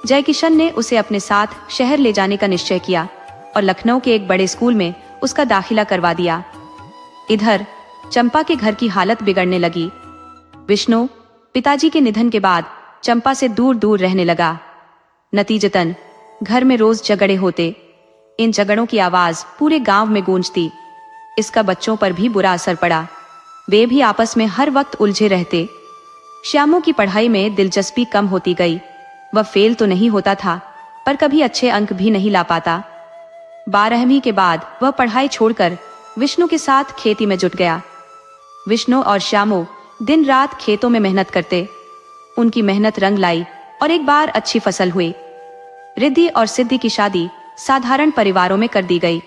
जयकिशन ने उसे अपने साथ शहर ले जाने का निश्चय किया और लखनऊ के एक बड़े स्कूल में उसका दाखिला करवा दिया। इधर चंपा के घर की हालत बिगड़ने लगी। विष्णु पिताजी के निधन के बाद चंपा से दूर दूर रहने लगा। नतीजतन घर में रोज झगड़े होते। इन झगड़ों की आवाज पूरे गांव में गूंजती। इसका बच्चों पर भी बुरा असर पड़ा। वे भी आपस में हर वक्त उलझे रहते। श्यामू की पढ़ाई में दिलचस्पी कम होती गई। वह फेल तो नहीं होता था, पर कभी अच्छे अंक भी नहीं ला पाता। 12वीं के बाद वह पढ़ाई छोड़कर विष्णु के साथ खेती में जुट गया। विष्णु और श्यामू दिन रात खेतों में मेहनत करते। उनकी मेहनत रंग लाई और एक बार अच्छी फसल हुई। रिद्धि और सिद्धि की शादी साधारण परिवारों में कर दी गई।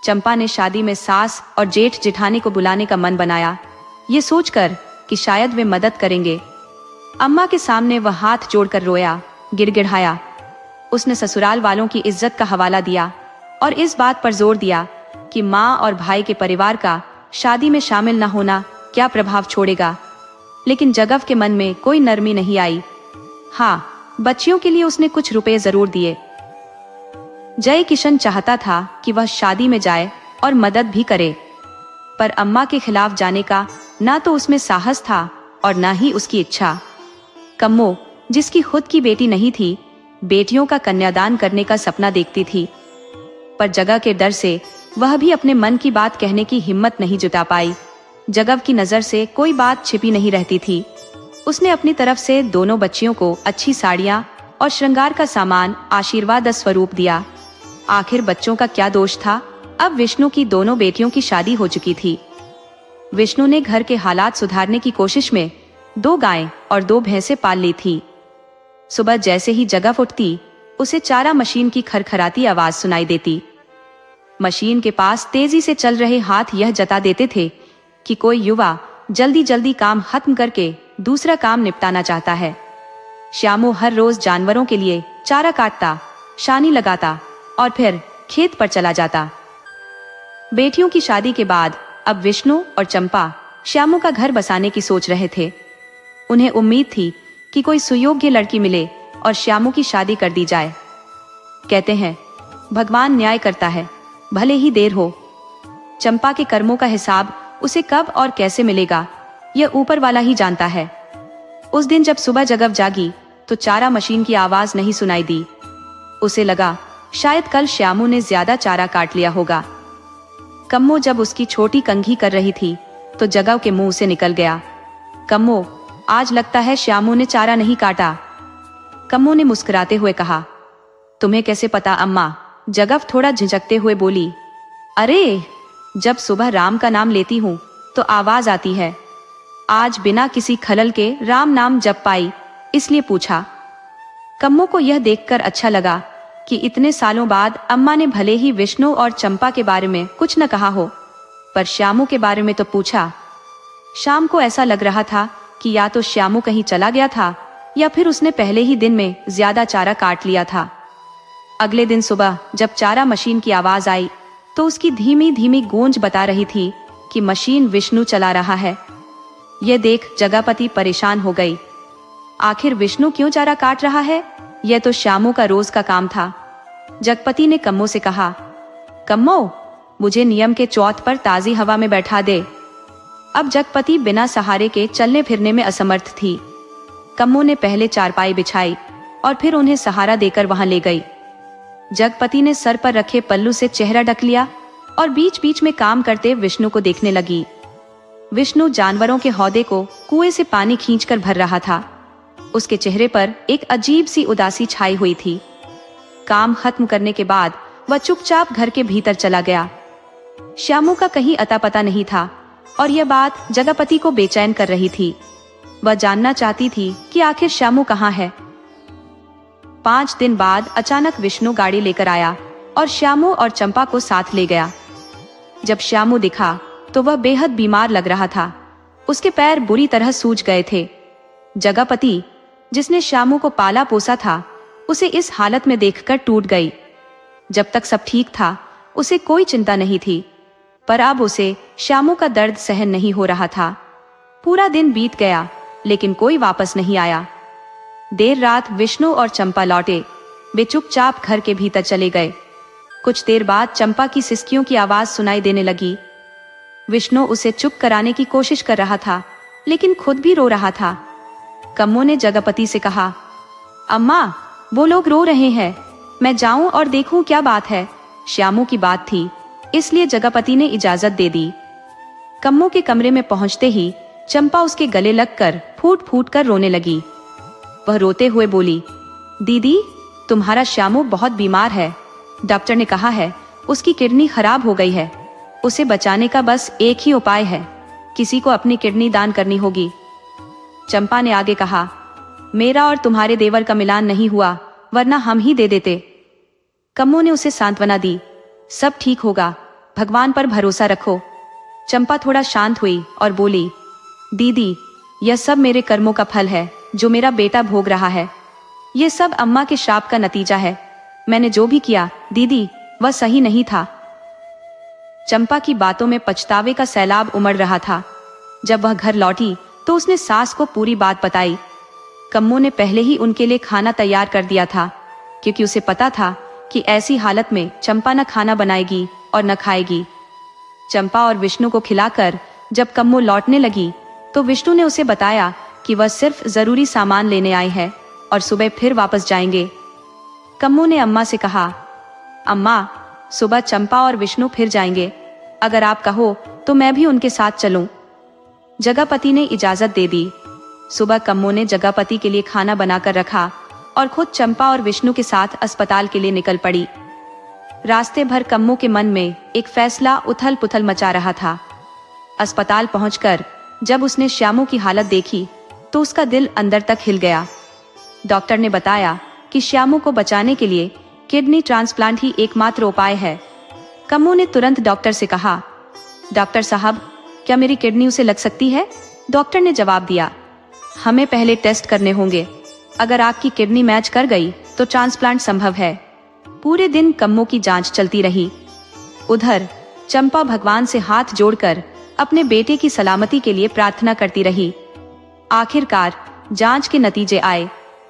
चंपा ने शादी में सास और जेठ जिठानी को बुलाने का मन बनाया, ये सोचकर कि शायद वे मदद करेंगे। अम्मा के सामने वह हाथ जोड़कर रोया, गिड़गिड़ाया। उसने ससुराल वालों की इज्जत का हवाला दिया और इस बात पर जोर दिया कि माँ और भाई के परिवार का शादी में शामिल न होना क्या प्रभाव छोड़ेगा। लेकिन जगव के मन में कोई नरमी नहीं आई। हाँ, बच्चियों के लिए उसने कुछ रुपए जरूर दिए। जयकिशन चाहता था कि वह शादी में जाए और मदद भी करे, पर अम्मा के खिलाफ जाने का ना तो उसमें साहस था और ना ही उसकी इच्छा। कम्मो, जिसकी खुद की बेटी नहीं थी, बेटियों का कन्यादान करने का सपना देखती थी, पर जगह के डर से वह भी अपने मन की बात कहने की हिम्मत नहीं जुटा पाई। जगव की नजर से कोई बात छिपी नहीं रहती थी। उसने अपनी तरफ से दोनों बच्चियों को अच्छी साड़ियाँ और श्रृंगार का सामान आशीर्वाद स्वरूप दिया। आखिर बच्चों का क्या दोष था, अब विष्णु की दोनों बेटियों की शादी हो चुकी थी। विष्णु ने घर के हालात सुधारने की कोशिश में 2 गायें और 2 भैंसें पाल ली थी। सुबह जैसे ही जगह उठती, उसे चारा मशीन की खरखराती आवाज सुनाई देती। मशीन के पास तेजी से चल रहे हाथ यह जता देते थे कि कोई युवा जल्दी जल्दी काम खत्म करके दूसरा काम निपटाना चाहता है। श्यामू हर रोज जानवरों के लिए चारा काटता, शानी लगाता और फिर खेत पर चला जाता। बेटियों की शादी के बाद अब विष्णु और चंपा श्यामू का घर बसाने की सोच रहे थे। उन्हें उम्मीद थी कि कोई सुयोग्य लड़की मिले और श्यामू की शादी कर दी जाए। कहते हैं भगवान न्याय करता है, भले ही देर हो। चंपा के कर्मों का हिसाब उसे कब और कैसे मिलेगा, यह ऊपर वाला ही जानता है। उस दिन जब सुबह जगव जागी तो चारा मशीन की आवाज नहीं सुनाई दी। उसे लगा शायद कल श्यामू ने ज्यादा चारा काट लिया होगा। कम्मो जब उसकी छोटी कंघी कर रही थी तो जगव के मुंह से निकल गया, कम्मो, आज लगता है श्यामू ने चारा नहीं काटा। कम्मो ने मुस्कुराते हुए कहा, तुम्हें कैसे पता अम्मा? जगव थोड़ा झिझकते हुए बोली, अरे जब सुबह राम का नाम लेती हूँ तो आवाज आती है। आज बिना किसी खलल के राम नाम जप पाई, इसलिए पूछा। कम्मो को यह देखकर अच्छा लगा कि इतने सालों बाद अम्मा ने भले ही विष्णु और चंपा के बारे में कुछ न कहा हो, पर श्यामू के बारे में तो पूछा। शाम को ऐसा लग रहा था कि या तो श्यामू कहीं चला गया था या फिर उसने पहले ही दिन में ज्यादा चारा काट लिया था। अगले दिन सुबह जब चारा मशीन की आवाज आई तो उसकी धीमी धीमी गूंज बता रही थी कि मशीन विष्णु चला रहा है। यह देख जगपति परेशान हो गई। आखिर विष्णु क्यों चारा काट रहा है? यह तो श्यामू का रोज का काम था। जगपति ने कम्मो से कहा, कम्मो, मुझे नियम के चौथ पर ताजी हवा में बैठा दे। अब जगपति बिना सहारे के चलने फिरने में असमर्थ थी। कम्मो ने पहले चारपाई बिछाई और फिर उन्हें सहारा देकर वहां ले गई। जगपति ने सर पर रखे पल्लू से चेहरा ढक लिया और बीच बीच में काम करते विष्णु को देखने लगी। विष्णु जानवरों के हौदे को कुएं से पानी खींचकर भर रहा था। उसके चेहरे पर एक अजीब सी उदासी छाई हुई थी। काम खत्म करने के बाद वह चुपचाप घर के भीतर चला गया। श्यामू का कहीं अता पता नहीं था और यह बात जगपति को बेचैन कर रही थी। वह जानना चाहती थी कि आखिर श्यामू कहाँ है। 5 दिन बाद अचानक विष्णु गाड़ी लेकर आया और श्यामू और चंपा को साथ ले गया। जब श्यामू दिखा तो वह बेहद बीमार लग रहा था। उसके पैर बुरी तरह सूज गए थे। जगपति, जिसने श्यामू को पाला पोसा था, उसे इस हालत में देखकर टूट गई। जब तक सब ठीक था उसे कोई चिंता नहीं थी, पर अब उसे श्यामू का दर्द सहन नहीं हो रहा था। पूरा दिन बीत गया लेकिन कोई वापस नहीं आया। देर रात विष्णु और चंपा लौटे। वे चुपचाप घर के भीतर चले गए। कुछ देर बाद चंपा की सिसकियों की आवाज सुनाई देने लगी। विष्णु उसे चुप कराने की कोशिश कर रहा था लेकिन खुद भी रो रहा था। कम्मो ने जगपति से कहा, अम्मा, वो लोग रो रहे हैं, मैं जाऊं और देखूं क्या बात है। श्यामू की बात थी, इसलिए जगपति ने इजाजत दे दी। कम्मो के कमरे में पहुंचते ही चंपा उसके गले लगकर फूट फूट कर रोने लगी। वह रोते हुए बोली, दीदी, तुम्हारा श्यामू बहुत बीमार है। डॉक्टर ने कहा है उसकी किडनी खराब हो गई है। उसे बचाने का बस एक ही उपाय है, किसी को अपनी किडनी दान करनी होगी। चंपा ने आगे कहा, मेरा और तुम्हारे देवर का मिलान नहीं हुआ, वरना हम ही दे देते। कम्मो ने उसे सांत्वना दी, सब ठीक होगा, भगवान पर भरोसा रखो। चंपा थोड़ा शांत हुई और बोली, दीदी, यह सब मेरे कर्मों का फल है जो मेरा बेटा भोग रहा है। यह सब अम्मा के शाप का नतीजा है। मैंने जो भी किया दीदी, वह सही नहीं था। चंपा की बातों में पछतावे का सैलाब उमड़ रहा था। जब वह घर लौटी तो उसने सास को पूरी बात बताई। कम्मो ने पहले ही उनके लिए खाना तैयार कर दिया था, क्योंकि उसे पता था कि ऐसी हालत में चंपा न खाना बनाएगी और न खाएगी। चंपा और विष्णु को खिलाकर जब कम्मो लौटने लगी तो विष्णु ने उसे बताया कि वह सिर्फ जरूरी सामान लेने आए हैं और सुबह फिर वापस जाएंगे। कम्मो ने अम्मा से कहा, अम्मा, सुबह चंपा और विष्णु फिर जाएंगे। अगर आप कहो तो मैं भी उनके साथ चलूं। जगपति ने इजाजत दे दी। सुबह कम्मो ने जगपति के लिए खाना बनाकर रखा और खुद चंपा और विष्णु के साथ अस्पताल के लिए निकल पड़ी। रास्ते भर कम्मो के मन में एक फैसला उथल पुथल मचा रहा था। अस्पताल पहुंचकर जब उसने श्यामू की हालत देखी तो उसका दिल अंदर तक हिल गया। डॉक्टर ने बताया कि श्यामू को बचाने के लिए किडनी ट्रांसप्लांट ही एकमात्र उपाय है। कम्मो ने तुरंत डॉक्टर से कहा, डॉक्टर साहब, क्या मेरी किडनी उसे लग सकती है? डॉक्टर ने जवाब दिया, हमें पहले टेस्ट करने होंगे। अगर आपकी किडनी मैच कर गई तो ट्रांसप्लांट संभव है। पूरे दिन कम्मो की जांच चलती रही। उधर चंपा भगवान से हाथ जोड़कर अपने बेटे की सलामती के लिए प्रार्थना करती रही। आखिरकार जांच के नतीजे आए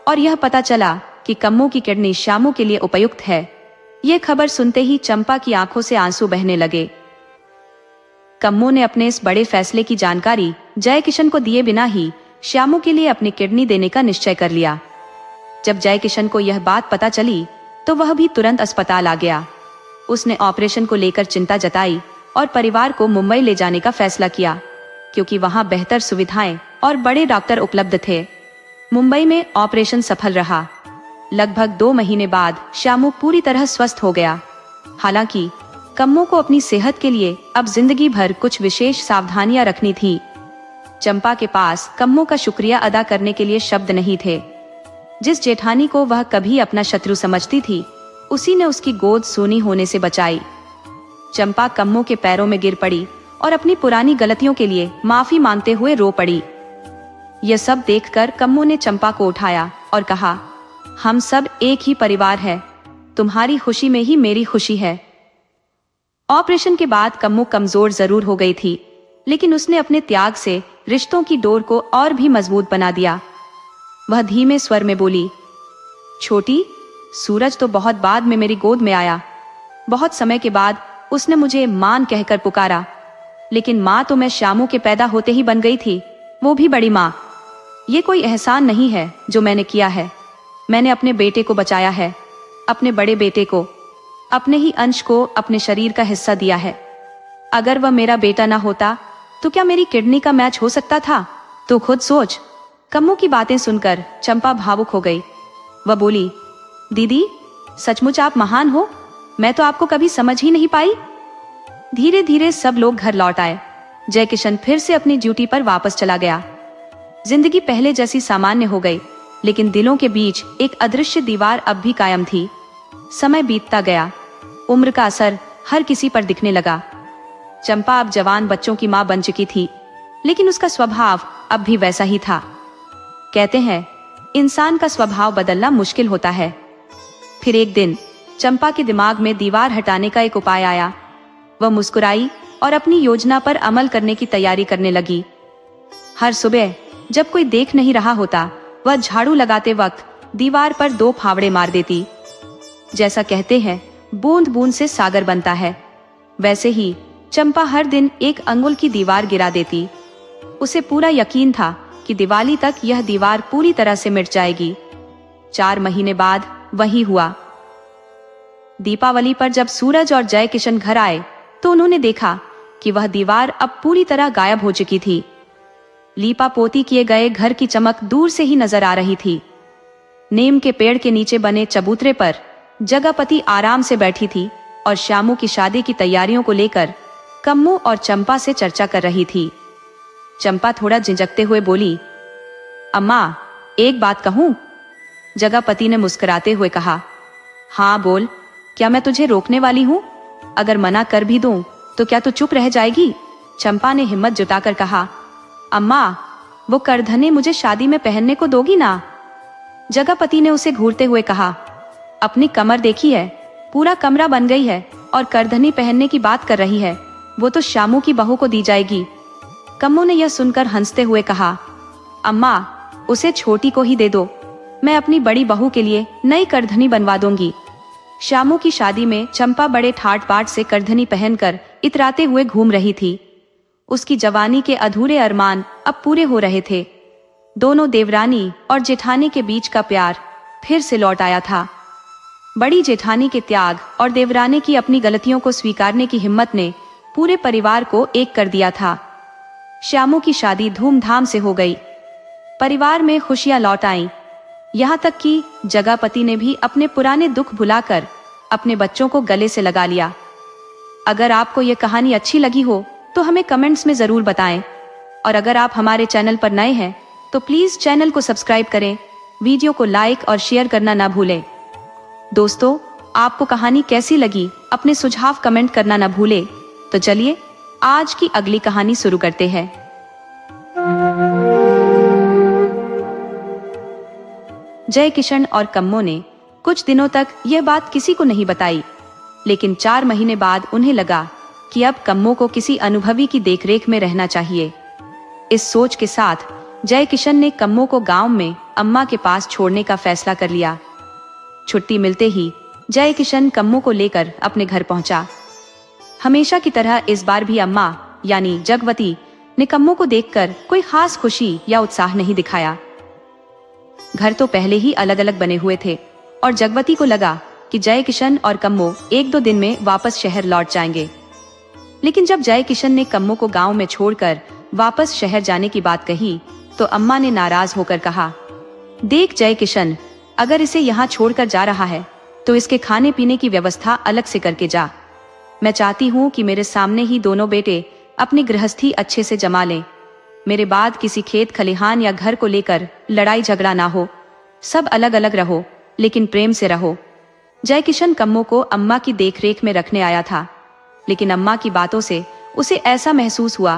और यह पता चला कि कम्मो की किडनी श्यामू के लिए उपयुक्त है। यह खबर सुनते ही चंपा की आंखों से आंसू बहने लगे। कम्मो ने अपने इस बड़े फैसले की जानकारी जय किशन को दिए बिना ही श्यामू के लिए अपनी किडनी देने का निश्चय कर लिया। जब जय किशन को यह बात पता चली तो वह भी तुरंत अस्पताल आ गया। उसने ऑपरेशन को लेकर चिंता जताई और परिवार को मुंबई ले जाने का फैसला किया, क्योंकि वहां बेहतर सुविधाएं और बड़े डॉक्टर उपलब्ध थे। मुंबई में ऑपरेशन सफल रहा। लगभग 2 महीने बाद श्यामू पूरी तरह स्वस्थ हो गया। हालांकि कम्मो को अपनी सेहत के लिए अब जिंदगी भर कुछ विशेष सावधानियां रखनी थी। चंपा के पास कम्मो का शुक्रिया अदा करने के लिए शब्द नहीं थे। जिस जेठानी को वह कभी अपना शत्रु समझती थी, उसी ने उसकी गोद सूनी होने से बचाई। चंपा कम्मो के पैरों में गिर पड़ी और अपनी पुरानी गलतियों के लिए माफी मांगते हुए रो पड़ी। यह सब देखकर कम्मो ने चंपा को उठाया और कहा, हम सब एक ही परिवार है, तुम्हारी खुशी में ही मेरी खुशी है। ऑपरेशन के बाद कम्मो कमजोर जरूर हो गई थी, लेकिन उसने अपने त्याग से रिश्तों की डोर को और भी मजबूत बना दिया। वह धीमे स्वर में बोली, छोटी, सूरज तो बहुत बाद में मेरी गोद में आया। बहुत समय के बाद उसने मुझे मां कहकर पुकारा, लेकिन मां तो मैं श्यामू के पैदा होते ही बन गई थी, वो भी बड़ी मां। ये कोई एहसान नहीं है जो मैंने किया है। मैंने अपने बेटे को बचाया है, अपने बड़े बेटे को, अपने ही अंश को अपने शरीर का हिस्सा दिया है। अगर वह मेरा बेटा ना होता तो क्या मेरी किडनी का मैच हो सकता था? तो खुद सोच। कम्मो की बातें सुनकर चंपा भावुक हो गई। वह बोली, दीदी, सचमुच आप महान हो, मैं तो आपको कभी समझ ही नहीं पाई। धीरे धीरे सब लोग घर लौट आए। जय किशन फिर से अपनी ड्यूटी पर वापस चला गया। जिंदगी पहले जैसी सामान्य हो गई, लेकिन दिलों के बीच एक अदृश्य दीवार अब भी कायम थी। समय बीतता गया, उम्र का असर हर किसी पर दिखने लगा। चंपा अब जवान बच्चों की मां बन चुकी थी, लेकिन उसका स्वभाव अब भी वैसा ही था। कहते हैं, इंसान का स्वभाव बदलना मुश्किल होता है। फिर एक दिन चंपा के दिमाग में दीवार हटाने का एक उपाय आया। वह मुस्कुराई और अपनी योजना पर अमल करने की तैयारी करने लगी। हर सुबह जब कोई देख नहीं रहा होता, वह झाड़ू लगाते वक्त दीवार पर 2 फावड़े मार देती। जैसा कहते हैं, बूंद बूंद से सागर बनता है, वैसे ही चंपा हर दिन 1 अंगुल की दीवार गिरा देती। उसे पूरा यकीन था कि दिवाली तक यह दीवार पूरी तरह से मिट जाएगी। 4 महीने बाद वही हुआ। दीपावली पर जब सूरज और जय किशन घर आए तो उन्होंने देखा कि वह दीवार अब पूरी तरह गायब हो चुकी थी। लीपा पोती किए गए घर की चमक दूर से ही नजर आ रही थी। नीम के पेड़ के नीचे बने चबूतरे पर जगपति आराम से बैठी थी और श्यामू की शादी की तैयारियों को लेकर कम्मो और चंपा से चर्चा कर रही थी। चंपा थोड़ा झिझकते हुए बोली, अम्मा, एक बात कहूं? जगपति ने मुस्कुराते हुए कहा, हाँ बोल, क्या मैं तुझे रोकने वाली हूं? अगर मना कर भी दूं तो क्या तू चुप रह जाएगी? चंपा ने हिम्मत जुटाकर कहा, अम्मा, वो करधने मुझे शादी में पहनने को दोगी ना? जगपति ने उसे घूरते हुए कहा, अपनी कमर देखी है, पूरा कमरा बन गई है और करधनी पहनने की बात कर रही है। वो तो श्यामू की बहू को दी जाएगी। कम्मो ने यह सुनकर हंसते हुए कहा, अम्मा, उसे छोटी को ही दे दो, मैं अपनी बड़ी बहू के लिए नई करधनी बनवा दूंगी। श्यामू की शादी में चंपा बड़े ठाट बाट से करधनी पहनकर इतराते हुए घूम रही थी। उसकी जवानी के अधूरे अरमान अब पूरे हो रहे थे। दोनों देवरानी और जेठानी के बीच का प्यार फिर से लौट आया था। बड़ी जेठानी के त्याग और देवरानी की अपनी गलतियों को स्वीकारने की हिम्मत ने पूरे परिवार को एक कर दिया था। श्यामू की शादी धूमधाम से हो गई। परिवार में खुशियां लौट आईं। यहाँ तक कि जगापति ने भी अपने पुराने दुख भुलाकर अपने बच्चों को गले से लगा लिया। अगर आपको ये कहानी अच्छी लगी हो तो हमें कमेंट्स में जरूर बताएं, और अगर आप हमारे चैनल पर नए हैं तो प्लीज चैनल को सब्सक्राइब करें, वीडियो को लाइक और शेयर करना ना भूलें। दोस्तों, आपको कहानी कैसी लगी अपने सुझाव कमेंट करना ना भूलें। तो चलिए आज की अगली कहानी शुरू करते हैं। जय किशन और कम्मो ने कुछ दिनों तक यह बात किसी को नहीं बताई, लेकिन 4 महीने बाद उन्हें लगा कि अब कम्मो को किसी अनुभवी की देखरेख में रहना चाहिए। इस सोच के साथ जय किशन ने कम्मो को गांव में अम्मा के पास छोड़ने का फैसला कर लिया। छुट्टी मिलते ही जय किशन कम्मो को लेकर अपने घर पहुंचा। हमेशा की तरह इस बार भी अम्मा यानी जगवती ने कम्मो को देखकर कोई खास खुशी या उत्साह नहीं दिखाया। घर तो पहले ही अलग अलग बने हुए थे और जगवती को लगा कि जय किशन और कम्मो 1-2 दिन में वापस शहर लौट जाएंगे। लेकिन जब जय किशन ने कम्मो को गांव में छोड़कर वापस शहर जाने की बात कही तो अम्मा ने नाराज होकर कहा, देख जय किशन, अगर इसे यहाँ छोड़कर जा रहा है तो इसके खाने पीने की व्यवस्था अलग से करके जा। मैं चाहती हूँ कि मेरे सामने ही दोनों बेटे अपनी गृहस्थी अच्छे से जमा लें। मेरे बाद किसी खेत खलिहान या घर को लेकर लड़ाई झगड़ा ना हो। सब अलग अलग रहो, लेकिन प्रेम से रहो। जय किशन कम्मो को अम्मा की देखरेख में रखने आया था, लेकिन अम्मा की बातों से उसे ऐसा महसूस हुआ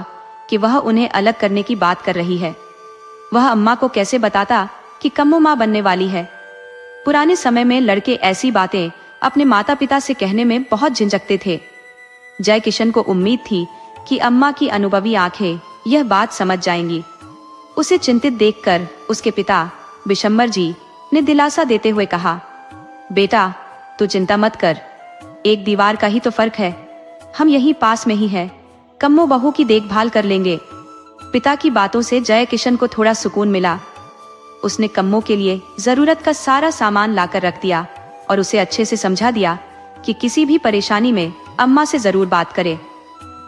कि वह उन्हें अलग करने की बात कर रही है। वह अम्मा को कैसे बताता कि कम्मो माँ बनने वाली है। पुराने समय में लड़के ऐसी बातें अपने माता पिता से कहने में बहुत झिझकते थे। जय किशन को उम्मीद थी कि अम्मा की अनुभवी आंखें यह बात समझ जाएंगी। उसे चिंतित देखकर उसके पिता विशंबर जी ने दिलासा देते हुए कहा, बेटा तू चिंता मत कर, एक दीवार का ही तो फर्क है। हम यहीं पास में ही हैं, कम्मो बहू की देखभाल कर लेंगे। पिता की बातों से जय किशन को थोड़ा सुकून मिला। उसने कम्मो के लिए जरूरत का सारा सामान लाकर रख दिया और उसे अच्छे से समझा दिया कि किसी भी परेशानी में अम्मा से जरूर बात करे।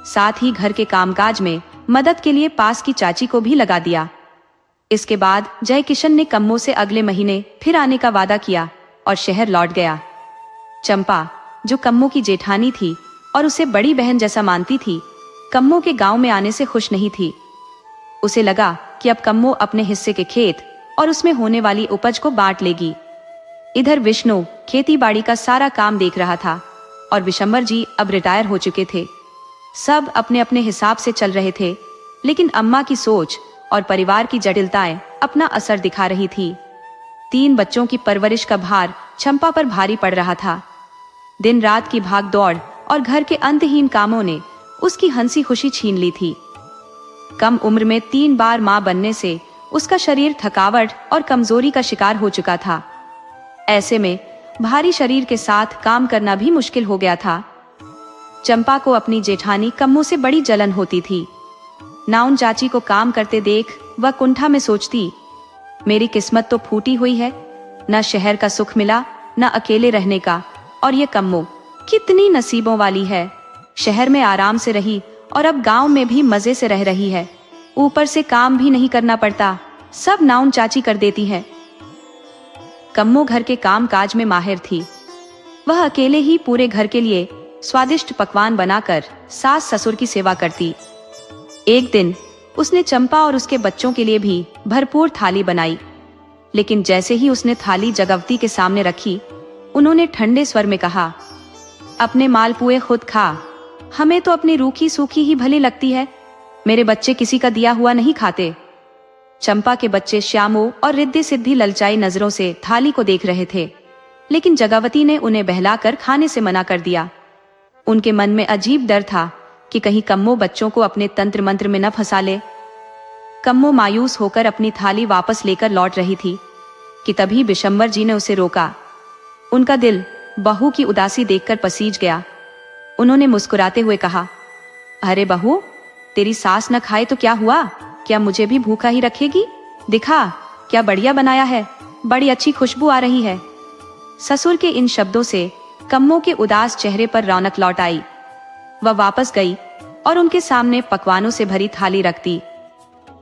साथ ही घर के कामकाज में मदद के लिए पास की चाची को भी लगा दिया। इसके बाद जय किशन ने कम्मो से अगले महीने फिर आने का वादा किया और शहर लौट गया। चंपा, जो कम्मो की जेठानी थी और उसे बड़ी बहन जैसा मानती थी, कम्मो के गांव में आने से खुश नहीं थी। उसे लगा कि अब कम्मो अपने हिस्से के खेत और उसमें होने वाली उपज को बांट लेगी। इधर विष्णु खेती बाड़ी का सारा काम देख रहा था और विशंबर जी अब रिटायर हो चुके थे। सब अपने अपने हिसाब से चल रहे थे, लेकिन अम्मा की सोच और परिवार की जटिलताएं अपना असर दिखा रही थी। 3 बच्चों की परवरिश का भार चंपा पर भारी पड़ रहा था। दिन रात की भाग दौड़ और घर के अंतहीन कामों ने उसकी हंसी खुशी छीन ली थी। कम उम्र में 3 बार मां बनने से उसका शरीर थकावट और कमजोरी का शिकार हो चुका था। ऐसे में भारी शरीर के साथ काम करना भी मुश्किल हो गया था। चंपा को अपनी जेठानी कम्मो से बड़ी जलन होती थी। नाउन चाची को काम करते देख वह कुंठा में सोचती, मेरी किस्मत तो फूटी हुई है, न शहर का सुख मिला न अकेले रहने का, और ये कम्मो कितनी नसीबों वाली है। शहर में आराम से रही और अब गांव में भी मजे से रह रही है। ऊपर से काम भी नहीं करना पड़ता, सब नाउन चाची कर देती है। कम्मो घर के काम काज में माहिर थी। वह अकेले ही पूरे घर के लिए स्वादिष्ट पकवान बनाकर सास ससुर की सेवा करती। एक दिन उसने चंपा और उसके बच्चों के लिए भी भरपूर थाली बनाई, लेकिन जैसे ही उसने थाली जगवती के सामने रखी, उन्होंने ठंडे स्वर में कहा, अपने मालपुए खुद खा, हमें तो अपनी रूखी सूखी ही भली लगती है, मेरे बच्चे किसी का दिया हुआ नहीं खाते। चंपा के बच्चे श्यामो और रिद्धि सिद्धि ललचाई नजरों से थाली को देख रहे थे, लेकिन जगावती ने उन्हें बहलाकर खाने से मना कर दिया। उनके मन में अजीब डर था कि कहीं कम्मो बच्चों को अपने तंत्र मंत्र में न फंसा ले। कम्मो मायूस होकर अपनी थाली वापस लेकर लौट रही थी कि तभी विशंबर जी ने उसे रोका। उनका दिल बहू की उदासी देखकर पसीज गया। उन्होंने मुस्कुराते हुए कहा, अरे बहू, तेरी सास न खाए तो क्या हुआ, क्या मुझे भी भूखा ही रखेगी? दिखा क्या बढ़िया बनाया है, बड़ी अच्छी खुशबू आ रही है। ससुर के इन शब्दों से कम्मो के उदास चेहरे पर रौनक लौट आई। वह वापस गई और उनके सामने पकवानों से भरी थाली रख दी।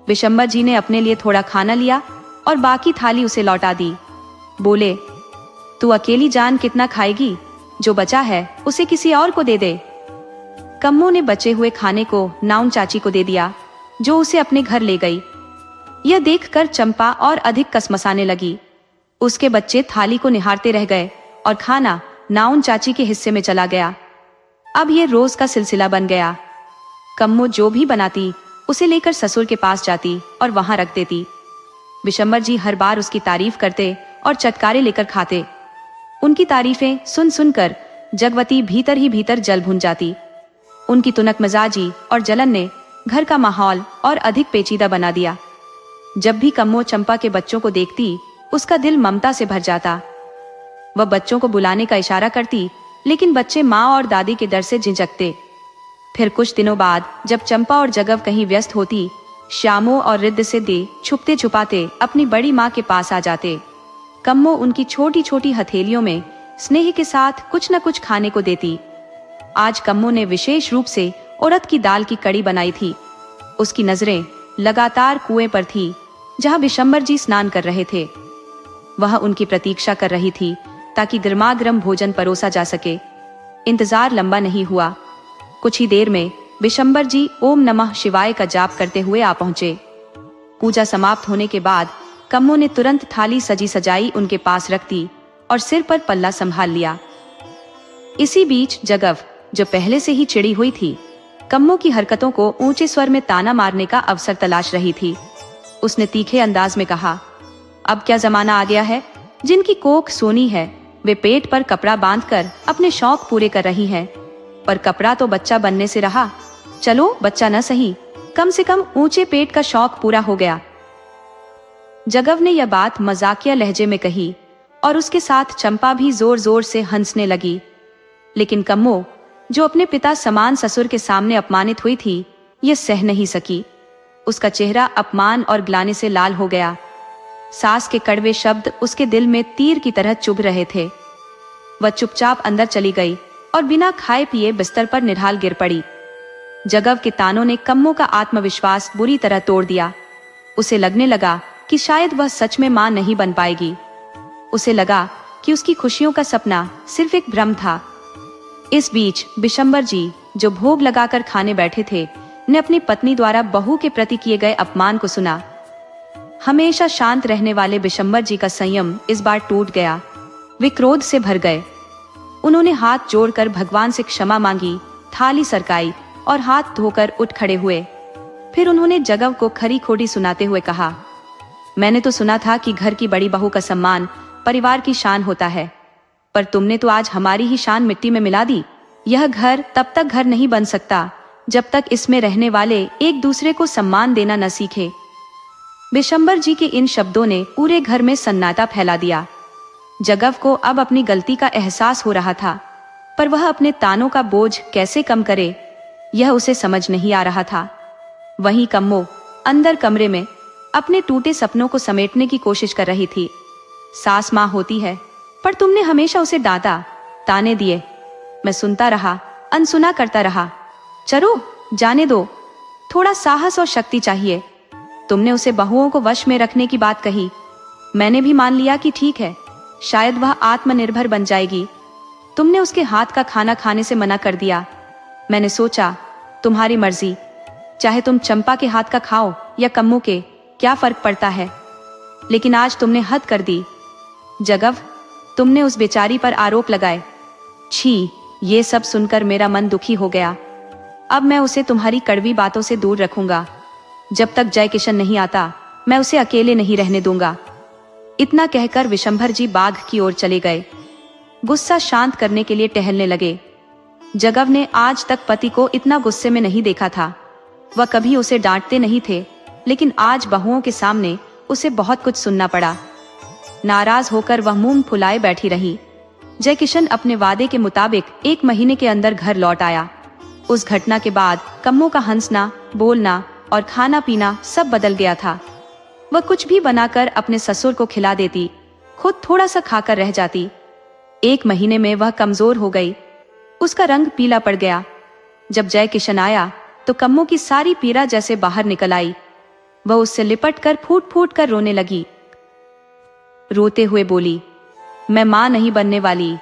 विशंबर जी ने अपने लिए थोड़ा खाना लिया और बाकी थाली उसे लौटा दी। बोले, तू अकेली जान कितना खाएगी? जो बचा है उसे किसी और को दे दे। कम्मो ने बचे हुए खाने को नाउन चाची को दे दिया, जो उसे अपने घर ले गई। यह देखकर चंपा और अधिक कसमसाने लगी। उसके बच्चे थाली को निहारते रह गए और खाना नाउन चाची के हिस्से में चला गया। अब यह रोज का सिलसिला बन गया। कम्मो जो भी बनाती उसे लेकर ससुर के पास जाती और वहां रख देती। विशंबर जी हर बार उसकी तारीफ करते और चटकारे लेकर खाते। उनकी तारीफें सुन सुनकर जगवती भीतर ही भीतर जल भुन जाती। उनकी तुनक मिजाजी और जलन ने घर का माहौल और अधिक पेचीदा बना दिया। जब भी कम्मो चंपा के बच्चों को देखती, उसका दिल ममता से भर जाता। वह बच्चों को बुलाने का इशारा करती, लेकिन बच्चे माँ और दादी के डर से झिझकते। फिर कुछ दिनों बाद जब चंपा और जगव कहीं व्यस्त होती, श्यामो और रिद्ध सिद्धि छुपते छुपाते अपनी बड़ी माँ के पास आ जाते। कम्मो उनकी छोटी छोटी हथेलियों में स्नेह के साथ कुछ न कुछ खाने को देती। आज कम्मो ने विशेष रूप से उड़द की दाल की कड़ी बनाई थी। उसकी नजरें लगातार कुएं पर थी, जहां विशंबर जी स्नान कर रहे थे। वह उनकी प्रतीक्षा कर रही थी ताकि गर्मागर्म भोजन परोसा जा सके। इंतजार लंबा नहीं हुआ। कुछ ही देर में विशंबर जी ओम नमः शिवाय का जाप करते हुए आ पहुंचे। पूजा समाप्त होने के बाद कम्मो ने तुरंत थाली सजी सजाई उनके पास रख दी और सिर पर पल्ला संभाल लिया। इसी बीच जगव, जो पहले से ही चिड़ी हुई थी, कम्मो की हरकतों को ऊंचे स्वर में ताना मारने का अवसर तलाश रही थी। उसने तीखे अंदाज में कहा, अब क्या जमाना आ गया है? जिनकी कोख सोनी है वे पेट पर कपड़ा बांधकर अपने शौक पूरे कर रही हैं, पर कपड़ा तो बच्चा बनने से रहा। चलो बच्चा न सही, कम से कम ऊंचे पेट का शौक पूरा हो गया। जगव ने यह बात मजाकिया लहजे में कही और उसके साथ चंपा भी जोर जोर से हंसने लगी। लेकिन कम्मो, जो अपने पिता समान ससुर के सामने अपमानित हुई थी, यह सह नहीं सकी। उसका चेहरा अपमान और ग्लानि से लाल हो गया। सास के कड़वे शब्द उसके दिल में तीर की तरह चुभ रहे थे। वह चुपचाप अंदर चली गई और बिना खाए पिए बिस्तर पर निढाल गिर पड़ी। जगव के तानों ने कम्मो का आत्मविश्वास बुरी तरह तोड़ दिया। उसे लगने लगा कि शायद वह सच में मां नहीं बन पाएगी। उसे लगा कि उसकी खुशियों का सपना सिर्फ एक भ्रम था। इस बीच विशंबर जी, जो भोग लगाकर खाने बैठे थे, ने अपनी पत्नी द्वारा बहू के प्रति किए गए अपमान को सुना। हमेशा शांत रहने वाले विशंबर जी का संयम इस बार टूट गया। वे क्रोध से भर गए। उन्होंने हाथ जोड़कर भगवान से क्षमा मांगी, थाली सरकाई और हाथ धोकर उठ खड़े हुए। फिर उन्होंने जगव को खरी खोटी सुनाते हुए कहा, मैंने तो सुना था कि घर की बड़ी बहू का सम्मान परिवार की शान होता है, पर तुमने तो आज हमारी ही शान मिट्टी में मिला दी। यह घर तब तक घर नहीं बन सकता जब तक इसमें रहने वाले एक दूसरे को सम्मान देना न सीखे। विशंबर जी के इन शब्दों ने पूरे घर में सन्नाटा फैला दिया। जगव को अब अपनी गलती का एहसास हो रहा था, पर वह अपने तानों का बोझ कैसे कम करे, यह उसे समझ नहीं आ रहा था। वहीं कम्मो अंदर कमरे में अपने टूटे सपनों को समेटने की कोशिश कर रही थी। सास माँ होती है, पर तुमने हमेशा उसे डांटा, ताने दिए। मैं सुनता रहा, अनसुना करता रहा। चलो जाने दो, थोड़ा साहस और शक्ति चाहिए। तुमने उसे बहुओं को वश में रखने की बात कही। मैंने भी मान लिया कि ठीक है, शायद वह आत्मनिर्भर बन जाएगी। तुमने उसके हाथ का खाना खाने से मना कर दिया। मैंने सोचा, तुम्हारी मर्जी, चाहे तुम चंपा के हाथ का खाओ या कम्मो के, क्या फर्क पड़ता है। लेकिन आज तुमने हद कर दी। जगव, तुमने उस बेचारी पर आरोप लगाए। छी, ये सब सुनकर मेरा मन दुखी हो गया। अब मैं उसे तुम्हारी कड़वी बातों से दूर रखूंगा। जब तक जय किशन नहीं आता, मैं उसे अकेले नहीं रहने दूंगा। इतना कहकर विशंभर जी बाग की ओर चले गए। गुस्सा शांत करने के लिए टहलने लगे। जगव ने आज तक पति को इतना गुस्से में नहीं देखा था। वह कभी उसे डांटते नहीं थे, लेकिन आज बहुओं के सामने उसे बहुत कुछ सुनना पड़ा। नाराज होकर वह मुंह फुलाए बैठी रही। जय किशन अपने वादे के मुताबिक 1 महीने के अंदर घर लौट आया। उस घटना के बाद कम्मो का हंसना, बोलना और खाना पीना सब बदल गया था। वह कुछ भी बनाकर अपने ससुर को खिला देती, खुद थोड़ा सा खाकर रह जाती। 1 महीने में वह कमजोर हो गई। उसका रंग पीला पड़ गया। जब जय किशन आया तो कम्मो की सारी पीड़ा जैसे बाहर निकल आई। वह उससे लिपट कर फूट फूट कर रोने लगी। रोते हुए बोली, मैं मां नहीं बनने वाली।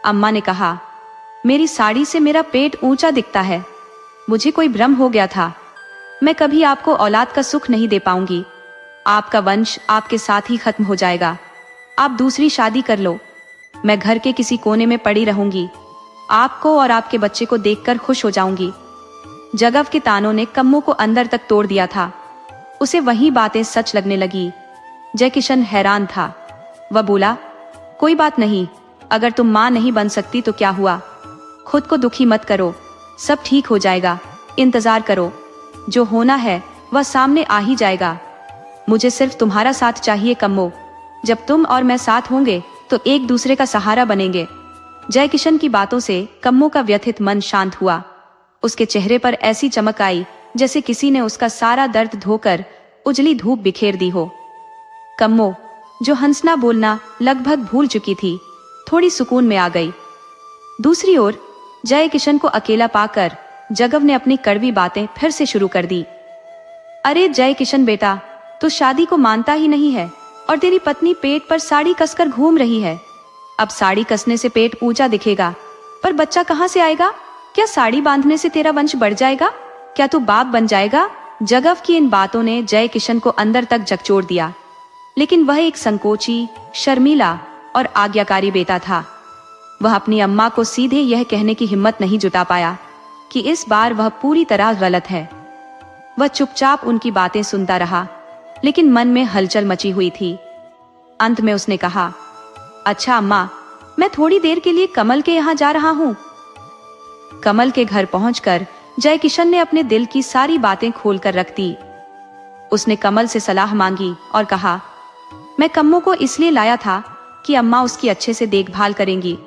अम्मा ने कहा, मेरी साड़ी से मेरा पेट ऊंचा दिखता है। मुझे कोई भ्रम हो गया था। मैं कभी आपको औलाद का सुख नहीं दे पाऊंगी। आपका वंश आपके साथ ही खत्म हो जाएगा। आप दूसरी शादी कर लो। मैं घर के किसी कोने में पड़ी रहूंगी। आपको और आपके बच्चे को देखकर खुश हो जाऊंगी। जगव के तानों ने कम्मो को अंदर तक तोड़ दिया था। उसे वही बातें सच लगने लगी। जयकिशन हैरान था। वह बोला, कोई बात नहीं, अगर तुम मां नहीं बन सकती तो क्या हुआ? खुद को दुखी मत करो, सब ठीक हो जाएगा। इंतजार करो, जो होना है वह सामने आ ही जाएगा। मुझे सिर्फ तुम्हारा साथ चाहिए कम्मो। जब तुम और मैं साथ होंगे तो एक दूसरे का सहारा बनेंगे। जयकिशन की बातों से कम्मो का व्यथित मन शांत हुआ। उसके चेहरे पर ऐसी चमक आई जैसे किसी ने उसका सारा दर्द धोकर उजली धूप बिखेर दी हो। कम्मो, जो हंसना बोलना लगभग भूल चुकी थी, थोड़ी सुकून में आ गई। दूसरी ओर जयकिशन को अकेला पाकर जगव ने अपनी कड़वी बातें फिर से शुरू कर दी। अरे जयकिशन बेटा, तू शादी को मानता ही नहीं है और तेरी पत्नी पेट पर साड़ी कसकर घूम रही है। अब साड़ी कसने से पेट ऊंचा दिखेगा, पर बच्चा कहां से आएगा? क्या साड़ी बांधने से तेरा वंश बढ़ जाएगा? क्या तू बाप बन जाएगा? जगव की इन बातों ने जयकिशन को अंदर तक झकझोर दिया। लेकिन वह एक संकोची, शर्मीला और आज्ञाकारी बेटा था। वह अपनी अम्मा को सीधे यह कहने की हिम्मत नहीं जुटा पाया कि इस बार वह पूरी तरह गलत है। वह चुपचाप उनकी बातें सुनता रहा, लेकिन मन में हलचल मची हुई थी। अंत में उसने कहा, अच्छा अम्मा, मैं थोड़ी देर के लिए कमल के यहाँ जा रहा हूँ। कमल के घर पहुंचकर जयकिशन ने अपने दिल की सारी बातें खोलकर रख दी। उसने कमल से सलाह मांगी और कहा, मैं कम्मो को इसलिए लाया था कि अम्मा उसकी अच्छे से देखभाल करेंगी,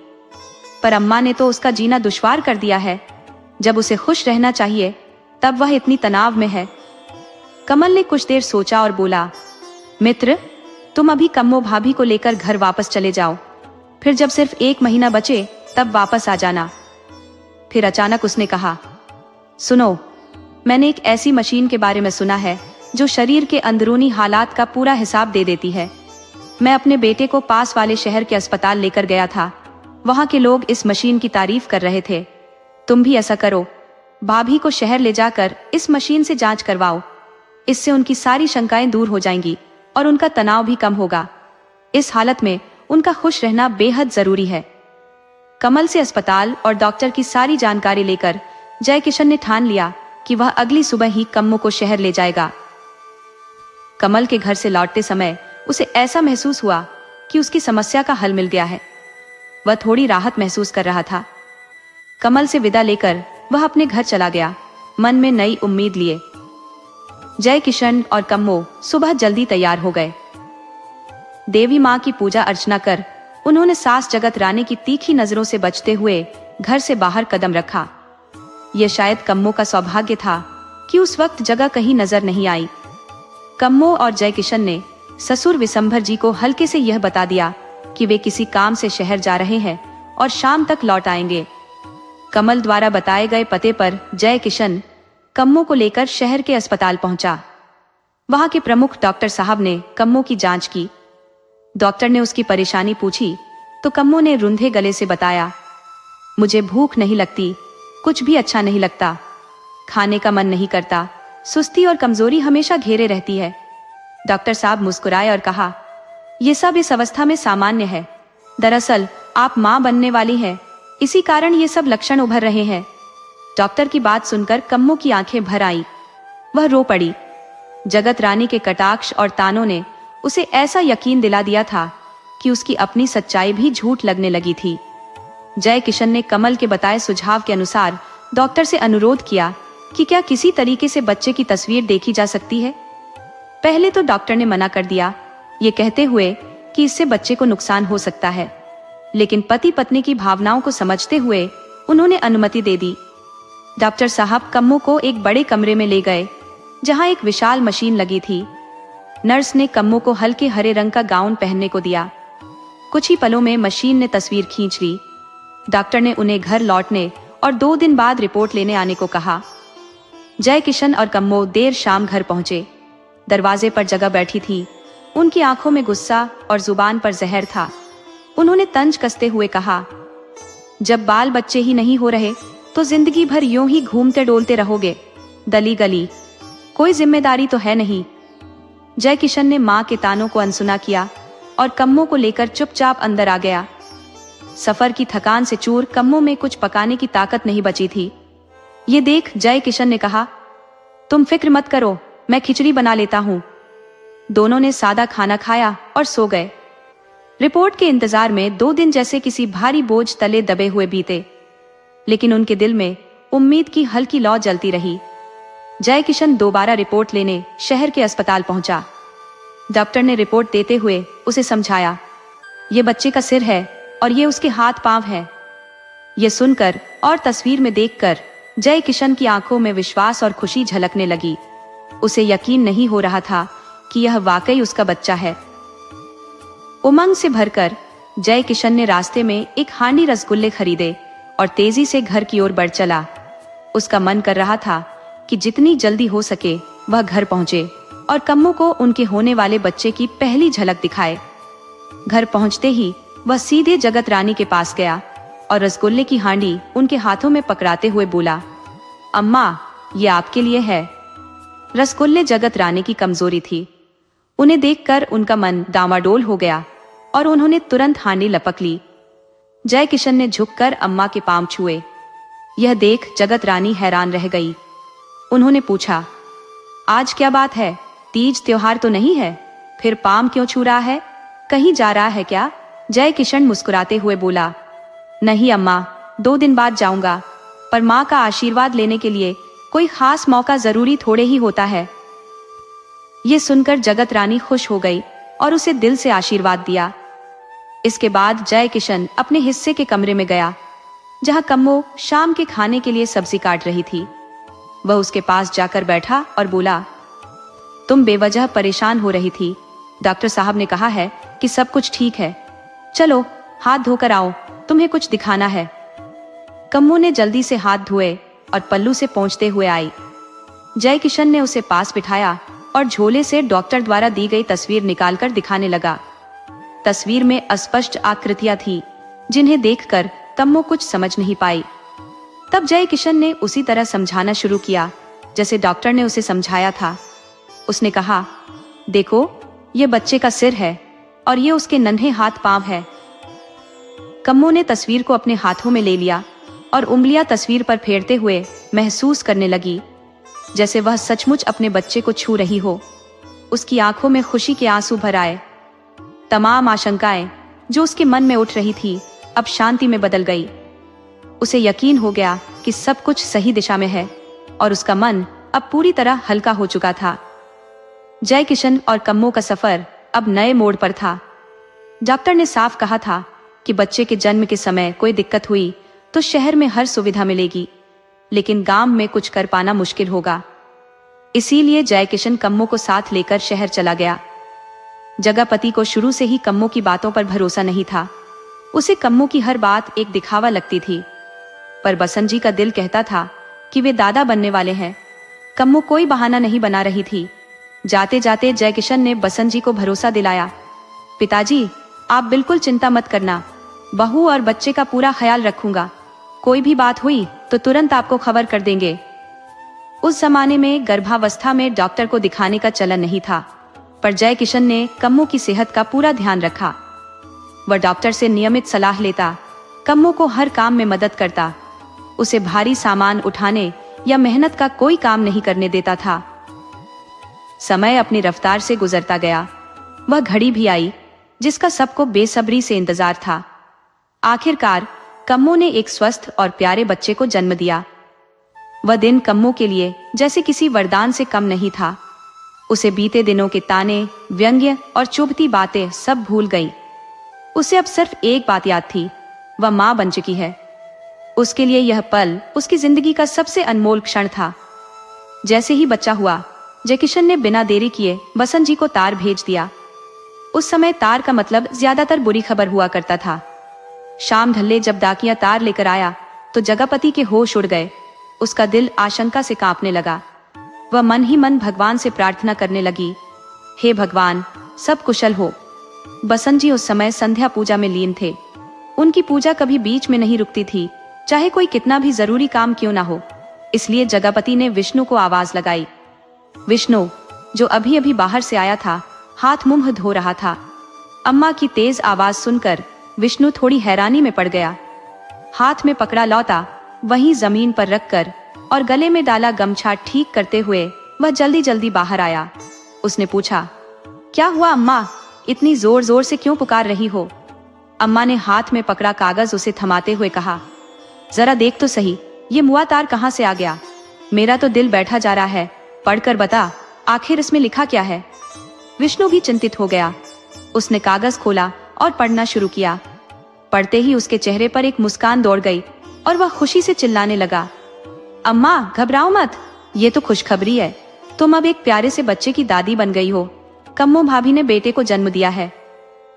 पर अम्मा ने तो उसका जीना दुश्वार कर दिया है। जब उसे खुश रहना चाहिए तब वह इतनी तनाव में है। कमल ने कुछ देर सोचा और बोला, मित्र, तुम अभी कम्मो भाभी को लेकर घर वापस चले जाओ। फिर जब सिर्फ 1 महीना बचे तब वापस आ जाना। फिर अचानक उसने कहा, सुनो, मैंने एक ऐसी मशीन के बारे में सुना है जो शरीर के अंदरूनी हालात का पूरा हिसाब दे देती है। मैं अपने बेटे को पास वाले शहर के अस्पताल लेकर गया था। वहां के लोग इस मशीन की तारीफ कर रहे थे। तुम भी ऐसा करो, भाभी को शहर ले जाकर इस मशीन से जांच करवाओ। इससे उनकी सारी शंकाएं दूर हो जाएंगी और उनका तनाव भी कम होगा। इस हालत में उनका खुश रहना बेहद जरूरी है। कमल से अस्पताल और डॉक्टर की सारी जानकारी लेकर जयकिशन ने ठान लिया कि वह अगली सुबह ही कम्मो को शहर ले जाएगा। कमल के घर से लौटते समय उसे ऐसा महसूस हुआ कि उसकी समस्या का हल मिल गया है। वह थोड़ी राहत महसूस कर रहा था। कमल से विदा लेकर वह अपने घर चला गया, मन में नई उम्मीद लिए। जयकिशन और कम्मो सुबह जल्दी तैयार हो गए। देवी माँ की पूजा अर्चना कर उन्होंने सास जगत रानी की तीखी नजरों से बचते हुए घर से बाहर कदम रखा। यह शायद कम्मो का सौभाग्य था कि उस वक्त जगह कहीं नजर नहीं आई। कम्मो और जयकिशन ने ससुर विशंभर जी को हल्के से यह बता दिया कि वे किसी काम से शहर जा रहे हैं और शाम तक लौट आएंगे। कमल द्वारा बताए गए पते पर जयकिशन कम्मो को लेकर शहर के अस्पताल पहुंचा। वहां के प्रमुख डॉक्टर साहब ने कम्मो की जांच की। डॉक्टर ने उसकी परेशानी पूछी तो कम्मो ने रुंधे गले से बताया, मुझे भूख नहीं लगती, कुछ भी अच्छा नहीं लगता, खाने का मन नहीं करता, सुस्ती और कमजोरी हमेशा घेरे रहती है। डॉक्टर साहब मुस्कुराए और कहा, यह सब इस अवस्था में सामान्य है। दरअसल आप मां बनने वाली हैं, इसी कारण ये सब लक्षण उभर रहे हैं। डॉक्टर की बात सुनकर कम्मो की आंखें भर आईं। वह रो पड़ी। जगत रानी के कटाक्ष और तानों ने उसे ऐसा यकीन दिला दिया था कि उसकी अपनी सच्चाई भी झूठ लगने लगी थी। जयकिशन ने कमल के बताए सुझाव के अनुसार डॉक्टर से अनुरोध किया कि क्या किसी तरीके से बच्चे की तस्वीर देखी जा सकती है। पहले तो डॉक्टर ने मना कर दिया, ये कहते हुए कि इससे बच्चे को नुकसान हो सकता है, लेकिन पति पत्नी की भावनाओं को समझते हुए उन्होंने अनुमति दे दी। डॉक्टर साहब कम्मो को एक बड़े कमरे में ले गए जहां एक विशाल मशीन लगी थी। नर्स ने कम्मो को हल्के हरे रंग का गाउन पहनने को दिया। कुछ ही पलों में मशीन ने तस्वीर खींच ली। डॉक्टर ने उन्हें घर लौटने और 2 दिन बाद रिपोर्ट लेने आने को कहा। जय किशन और कम्मो देर शाम घर पहुंचे। दरवाजे पर जगह बैठी थी। उनकी आंखों में गुस्सा और जुबान पर जहर था। उन्होंने तंज कसते हुए कहा, जब बाल बच्चे ही नहीं हो रहे तो जिंदगी भर यूं ही घूमते डोलते रहोगे, दली गली, कोई जिम्मेदारी तो है नहीं। जय किशन ने माँ के तानों को अनसुना किया और कम्मो को लेकर चुपचाप अंदर आ गया। सफर की थकान से चूर कम्मो में कुछ पकाने की ताकत नहीं बची थी। ये देख जय किशन ने कहा, तुम फिक्र मत करो, मैं खिचड़ी बना लेता हूँ। दोनों ने सादा खाना खाया और सो गए। रिपोर्ट के इंतजार में 2 दिन जैसे किसी भारी बोझ तले दबे हुए बीते, लेकिन उनके दिल में उम्मीद की हल्की लौ जलती रही। जय किशन दोबारा रिपोर्ट लेने शहर के अस्पताल पहुंचा। डॉक्टर ने रिपोर्ट देते हुए उसे समझाया, ये बच्चे का सिर है और ये उसके हाथ पांव है। ये सुनकर और तस्वीर में देखकर जय किशन की आंखों में विश्वास और खुशी झलकने लगी। उसे यकीन नहीं हो रहा था कि यह वाकई उसका बच्चा है। उमंग से भरकर जय किशन ने रास्ते में एक हांडी रसगुल्ले खरीदे और तेजी से घर की ओर बढ़ चला। उसका मन कर रहा था कि जितनी जल्दी हो सके वह घर पहुंचे और कम्मो को उनके होने वाले बच्चे की पहली झलक दिखाए। घर पहुंचते ही वह सीधे जगत रानी के पास गया और रसगुल्ले की हांडी उनके हाथों में पकड़ाते हुए बोला, अम्मा, ये आपके लिए है। रसगुल्ले जगत रानी की कमजोरी थी। उन्हें देखकर उनका मन डामाडोल हो गया और उन्होंने तुरंत हांडी लपक ली। जय किशन ने झुककर अम्मा के पांव छुए। यह देख जगत रानी हैरान रह गई। उन्होंने पूछा, आज क्या बात है? तीज त्योहार तो नहीं है, फिर पांव क्यों छू रहा है? कहीं जा रहा है क्या? जय किशन मुस्कुराते हुए बोला, नहीं अम्मा, 2 दिन बाद जाऊंगा, पर माँ का आशीर्वाद लेने के लिए कोई खास मौका जरूरी थोड़े ही होता है। ये सुनकर जगत रानी खुश हो गई और उसे दिल से आशीर्वाद दिया। इसके बाद जय किशन अपने हिस्से के कमरे में गया, जहां कम्मो शाम के खाने के लिए सब्जी काट रही थी। वह उसके पास जाकर बैठा और बोला, तुम बेवजह परेशान हो रही थी। डॉक्टर साहब ने कहा है कि सब कुछ ठीक है। चलो हाथ धोकर आओ, तुम्हें कुछ दिखाना है। कम्मो ने जल्दी से हाथ धोए और पल्लू से पोंछते हुए आई। जय किशन ने उसे पास बिठाया और झोले से डॉक्टर द्वारा दी गई तस्वीर निकालकर दिखाने लगा। तस्वीर में अस्पष्ट आकृतियां थी, जिन्हें देखकर कम्मो कुछ समझ नहीं पाई। तब जय किशन ने उसी तरह समझाना शुरू किया जैसे डॉक्टर ने उसे समझाया था। उसने कहा, देखो, ये बच्चे का सिर है और ये उसके नन्हे हाथ पांव है। कम्मो ने तस्वीर को अपने हाथों में ले लिया और उंगलियां तस्वीर पर फेरते हुए महसूस करने लगी जैसे वह सचमुच अपने बच्चे को छू रही हो। उसकी आंखों में खुशी के आंसू भर आए। तमाम आशंकाएं जो उसके मन में उठ रही थी अब शांति में बदल गई। उसे यकीन हो गया कि सब कुछ सही दिशा में है और उसका मन अब पूरी तरह हल्का हो चुका था। जय किशन और कम्मो का सफर अब नए मोड़ पर था। डॉक्टर ने साफ कहा था कि बच्चे के जन्म के समय कोई दिक्कत हुई तो शहर में हर सुविधा मिलेगी, लेकिन गांव में कुछ कर पाना मुश्किल होगा। इसीलिए जय किशन कम्मो को साथ लेकर शहर चला गया। जगपति को शुरू से ही कम्मो की बातों पर भरोसा नहीं था। उसे कम्मो की हर बात एक दिखावा लगती थी, पर बसंत जी का दिल कहता था कि वे दादा बनने वाले हैं। कम्मो कोई बहाना नहीं बना रही थी। जाते जाते जय किशन ने बसंत जी को भरोसा दिलाया, पिताजी, आप बिल्कुल चिंता मत करना, बहू और बच्चे का पूरा ख्याल रखूंगा। कोई भी बात हुई तो तुरंत आपको खबर कर देंगे। उस जमाने में गर्भावस्था में डॉक्टर को दिखाने का चलन नहीं था, पर जय किशन ने कम्मो की सेहत का पूरा ध्यान रखा। वह डॉक्टर से नियमित सलाह लेता, कम्मो को हर काम में मदद करता, उसे भारी सामान उठाने या मेहनत का कोई काम नहीं करने देता था। समय अपनी रफ्तार से गुजरता गया। वह घड़ी भी आई जिसका सबको बेसब्री से इंतजार था। आखिरकार कम्मो ने एक स्वस्थ और प्यारे बच्चे को जन्म दिया। वह दिन कम्मो के लिए जैसे किसी वरदान से कम नहीं था। उसे बीते दिनों के ताने, व्यंग्य और चुभती बातें सब भूल गई। उसे अब सिर्फ एक बात याद थी, वह मां बन चुकी है। उसके लिए यह पल उसकी जिंदगी का सबसे अनमोल क्षण था। जैसे ही बच्चा हुआ, जय किशन ने बिना देरी किए बसंत जी को तार भेज दिया। उस समय तार का मतलब ज्यादातर बुरी खबर हुआ करता था। शाम ढलने जब डाकिया तार लेकर आया तो जगपति के होश उड़ गए। उसका दिल आशंका से कांपने लगा। वह मन ही मन भगवान से प्रार्थना करने लगी, हे भगवान, सब कुशल हो। बसंत जी उस समय संध्या पूजा में लीन थे। उनकी पूजा कभी बीच में नहीं रुकती थी, चाहे कोई कितना भी जरूरी काम क्यों ना हो। इसलिए जगपति ने विष्णु को आवाज लगाई। विष्णु, जो अभी अभी बाहर से आया था, हाथ मुंह धो रहा था। अम्मा की तेज आवाज सुनकर विष्णु थोड़ी हैरानी में पड़ गया। हाथ में पकड़ा लौटा वहीं जमीन पर रखकर और गले में डाला गमछा ठीक करते हुए वह जल्दी जल्दी बाहर आया। उसने पूछा, क्या हुआ अम्मा, इतनी जोर जोर से क्यों पुकार रही हो? अम्मा ने हाथ में पकड़ा कागज उसे थमाते हुए कहा, जरा देख तो सही, ये मुआ तार कहाँ से आ गया? मेरा तो दिल बैठा जा रहा है, पढ़कर बता, आखिर इसमें लिखा क्या है? विष्णु भी चिंतित हो गया। उसने कागज खोला और पढ़ना शुरू किया। पढ़ते ही उसके चेहरे पर एक मुस्कान दौड़ गई और वह खुशी से चिल्लाने लगा, अम्मा घबराओ मत, ये तो खुशखबरी है। तुम अब एक प्यारे से बच्चे की दादी बन गई हो। कम्मो भाभी ने बेटे को जन्म दिया है।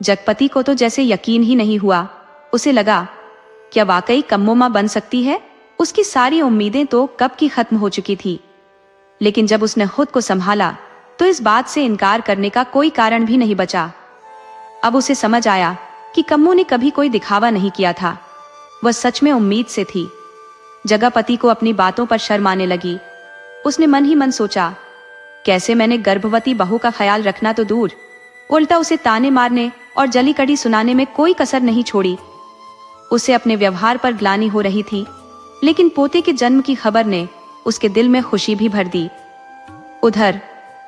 जगपति को तो जैसे यकीन ही नहीं हुआ। उसे लगा, क्या वाकई कम्मो माँ बन सकती है? उसकी सारी उम्मीदें तो कब की खत्म हो चुकी थी। लेकिन जब उसने खुद को संभाला तो इस बात से इनकार करने का कोई कारण भी नहीं बचा। अब उसे समझ आया कि कम्मो ने कभी कोई दिखावा नहीं किया था, वह सच में उम्मीद से थी। जगपति को अपनी बातों पर शर्म आने लगी। उसने मन ही मन सोचा, कैसे मैंने गर्भवती बहू का ख्याल रखना तो दूर, उल्टा उसे ताने मारने और जली कड़ी सुनाने में कोई कसर नहीं छोड़ी। उसे अपने व्यवहार पर ग्लानि हो रही थी, लेकिन पोते के जन्म की खबर ने उसके दिल में खुशी भी भर दी। उधर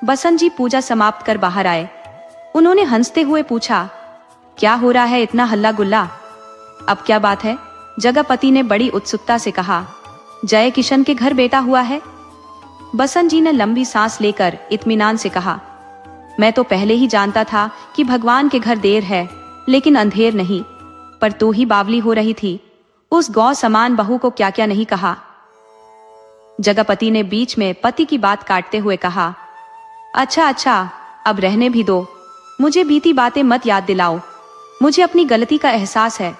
बसंत जी पूजा समाप्त कर बाहर आए। उन्होंने हंसते हुए पूछा, क्या हो रहा है इतना हल्ला गुल्ला? अब क्या बात है? जगपति ने बड़ी उत्सुकता से कहा, जय किशन के घर बेटा हुआ है। बसंत जी ने लंबी सांस लेकर इत्मीनान से कहा, मैं तो पहले ही जानता था कि भगवान के घर देर है, लेकिन अंधेर नहीं। पर तू ही बावली हो रही थी, उस गौ समान बहू को क्या क्या नहीं कहा। जगपति ने बीच में पति की बात काटते हुए कहा, अच्छा, अब रहने भी दो, मुझे बीती बातें मत याद दिलाओ। मुझे अपनी गलती का एहसास है।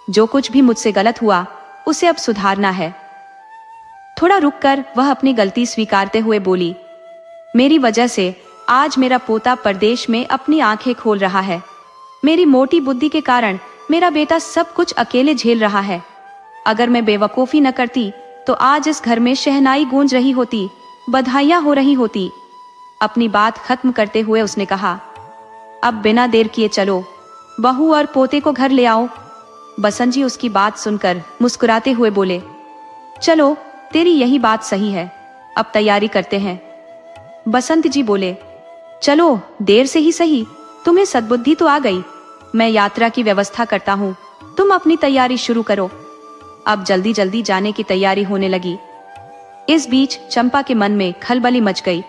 जो कुछ भी मुझसे गलत हुआ उसे अब सुधारना है। थोड़ा रुककर वह अपनी गलती स्वीकारते हुए बोली, मेरी वजह से आज मेरा पोता परदेश में अपनी आंखें खोल रहा है। मेरी मोटी बुद्धि के कारण मेरा बेटा सब कुछ अकेले झेल रहा है। अगर मैं बेवकूफी न करती तो आज इस घर में शहनाई गूंज रही होती, बधाइयां हो रही होती। अपनी बात खत्म करते हुए उसने कहा, अब बिना देर किए चलो, बहू और पोते को घर ले आओ। बसंत जी उसकी बात सुनकर मुस्कुराते हुए बोले, चलो, तेरी यही बात सही है, अब तैयारी करते हैं। बसंत जी बोले, चलो, देर से ही सही, तुम्हें सद्बुद्धि तो आ गई। मैं यात्रा की व्यवस्था करता हूँ, तुम अपनी तैयारी शुरू करो। अब जल्दी जल्दी जाने की तैयारी होने लगी। इस बीच चंपा के मन में खलबली मच गई।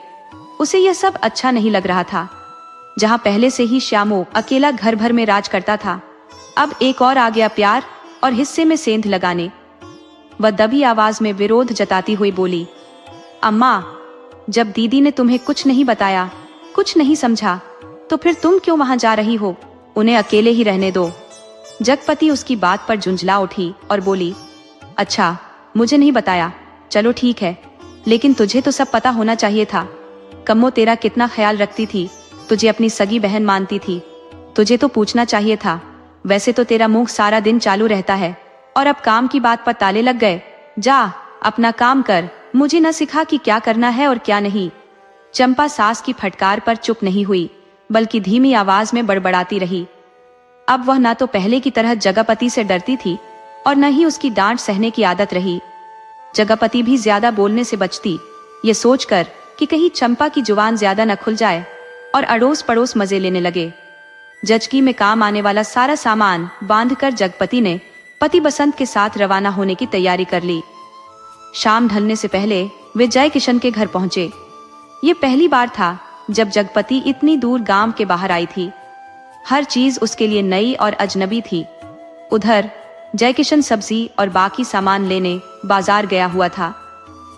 उसे यह सब अच्छा नहीं लग रहा था। जहाँ पहले से ही श्यामो अकेला घर भर में राज करता था, अब एक और आ गया प्यार और हिस्से में सेंध लगाने। वह दबी आवाज में विरोध जताती हुई बोली, अम्मा, जब दीदी ने तुम्हें कुछ नहीं बताया, कुछ नहीं समझा, तो फिर तुम क्यों वहां जा रही हो? उन्हें अकेले ही रहने दो। जगपति उसकी बात पर झुंझला उठी और बोली, अच्छा, मुझे नहीं बताया, चलो ठीक है, लेकिन तुझे तो सब पता होना चाहिए था। कम्मो तेरा कितना ख्याल रखती थी, तुझे अपनी सगी बहन मानती थी। तुझे तो पूछना चाहिए था। वैसे तो तेरा मुंह सारा दिन चालू रहता है और अब काम की बात पर ताले लग गए। जा, अपना काम कर, मुझे न सिखा कि क्या करना है और क्या नहीं। चंपा सास की फटकार पर चुप नहीं हुई, बल्कि धीमी आवाज में बड़बड़ाती रही। अब वह न तो पहले की तरह जगपति से डरती थी और न ही उसकी डांट सहने की आदत रही। जगपति भी ज्यादा बोलने से बचती, ये सोचकर कि कहीं चंपा की जुबान ज्यादा न खुल जाए, और अड़ोस पड़ोस मजे लेने लगे। जचकी में काम आने वाला सारा सामान बांधकर जगपति ने पति बसंत के साथ रवाना होने की तैयारी कर ली। शाम ढलने से पहले वे जय किशन के घर पहुंचे। ये पहली बार था जब जगपति इतनी दूर गांव के बाहर आई थी। हर चीज उसके लिए नई और अजनबी थी। उधर जय किशन सब्जी और बाकी सामान लेने बाजार गया हुआ था।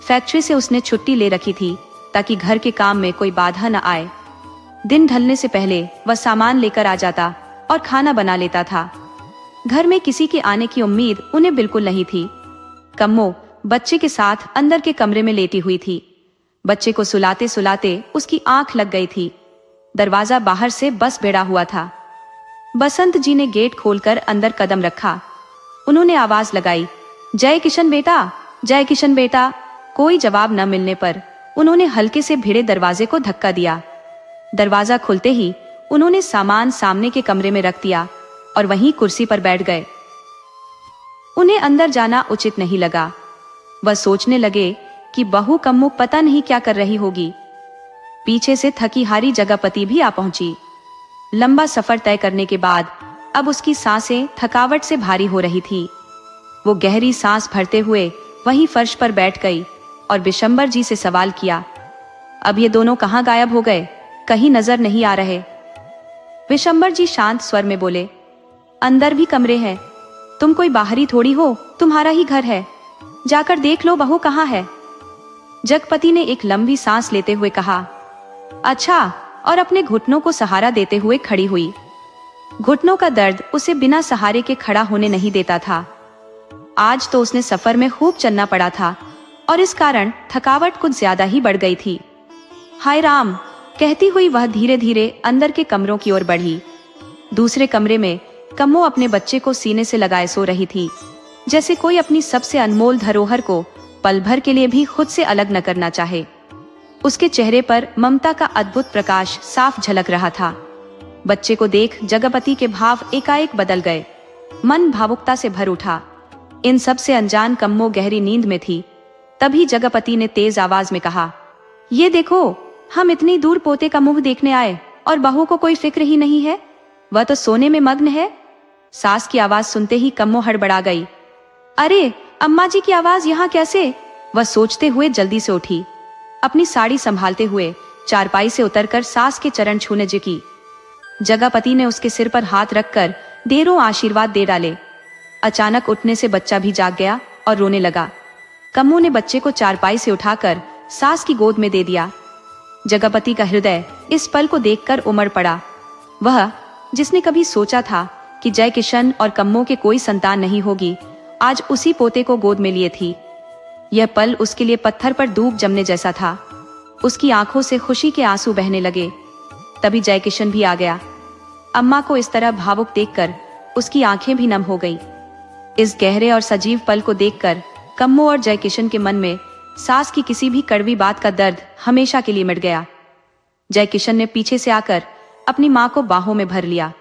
फैक्ट्री से उसने छुट्टी ले रखी थी ताकि घर के काम में कोई बाधा न आए। दिन ढलने से पहले वह सामान लेकर आ जाता और खाना बना लेता था। घर में किसी के आने की उम्मीद उन्हें बिल्कुल नहीं थी। कम्मो बच्चे के साथ अंदर के कमरे में लेटी हुई थी। बच्चे को सुलाते सुलाते उसकी आंख लग गई थी। दरवाजा बाहर से बस बेड़ा हुआ था। बसंत जी ने गेट खोलकर अंदर कदम रखा। उन्होंने आवाज लगाई, जय किशन बेटा, जय किशन बेटा। कोई जवाब न मिलने पर उन्होंने हल्के से भिड़े दरवाजे को धक्का दिया। दरवाजा खुलते ही उन्होंने सामान सामने के कमरे में रख दिया और वहीं कुर्सी पर बैठ गए। उन्हें अंदर जाना उचित नहीं लगा। वह सोचने लगे कि बहू कम्मू पता नहीं क्या कर रही होगी। पीछे से थकी हारी जगपति भी आ पहुंची। लंबा सफर तय करने के बाद अब उसकी सांसें थकावट से भारी हो रही थी। वो गहरी सांस भरते हुए वहीं फर्श पर बैठ गई और बिशंबर जी से सवाल किया, अब ये दोनों कहाँ गायब हो गए? कहीं नजर नहीं आ रहे। बिशंबर जी शांत स्वर में बोले, अंदर भी कमरे हैं, तुम कोई बाहरी थोड़ी हो, तुम्हारा ही घर है, जाकर देख लो बहू कहाँ है। जगपति ने एक लंबी सांस लेते हुए कहा, अच्छा, और अपने घुटनों को सहारा देते हुए खड़ी हुई। घुटनों का दर्द उसे बिना सहारे के खड़ा होने नहीं देता था। आज तो उसने सफर में खूब चलना पड़ा था और इस कारण थकावट कुछ ज्यादा ही बढ़ गई थी। हाय राम, कहती हुई वह धीरे धीरे अंदर के कमरों की ओर बढ़ी। दूसरे कमरे में कम्मो अपने बच्चे को सीने से लगाए सो रही थी, जैसे कोई अपनी सबसे अनमोल धरोहर को पल भर के लिए भी खुद से अलग न करना चाहे। उसके चेहरे पर ममता का अद्भुत प्रकाश साफ झलक रहा था। बच्चे को देख जगपति के भाव एकाएक बदल गए। मन भावुकता से भर उठा। इन सब से अनजान कम्मो गहरी नींद में थी। तभी जगपति ने तेज आवाज में कहा, ये देखो, हम इतनी दूर पोते का मुंह देखने आए और बहू को कोई फिक्र ही नहीं है, वह तो सोने में मग्न है। सास की आवाज सुनते ही कम्मो हड़बड़ा गई। अरे, अम्मा जी की आवाज यहाँ कैसे? वह सोचते हुए जल्दी से उठी। अपनी साड़ी संभालते हुए चारपाई से उतरकर सास के चरण छूने झुकी। जगपति ने उसके सिर पर हाथ रखकर देरों आशीर्वाद दे डाले। अचानक उठने से बच्चा भी जाग गया और रोने लगा। कम्मो ने बच्चे को चारपाई से उठाकर सास की गोद में दे दिया। जगपति का हृदय इस पल को देखकर उमड़ पड़ा। वह, जिसने कभी सोचा था कि जय किशन और कम्मो के कोई संतान नहीं होगी, आज उसी पोते को गोद में लिए थी। यह पल उसके लिए पत्थर पर दूब जमने जैसा था। उसकी आंखों से खुशी के आंसू बहने लगे। तभी जय किशन भी आ गया। अम्मा को इस तरह भावुक देखकर उसकी आंखें भी नम हो गईं। इस गहरे और सजीव पल को देखकर कम्मो और जय किशन के मन में सास की किसी भी कड़वी बात का दर्द हमेशा के लिए मिट गया। जय किशन ने पीछे से आकर अपनी मां को बाहों में भर लिया।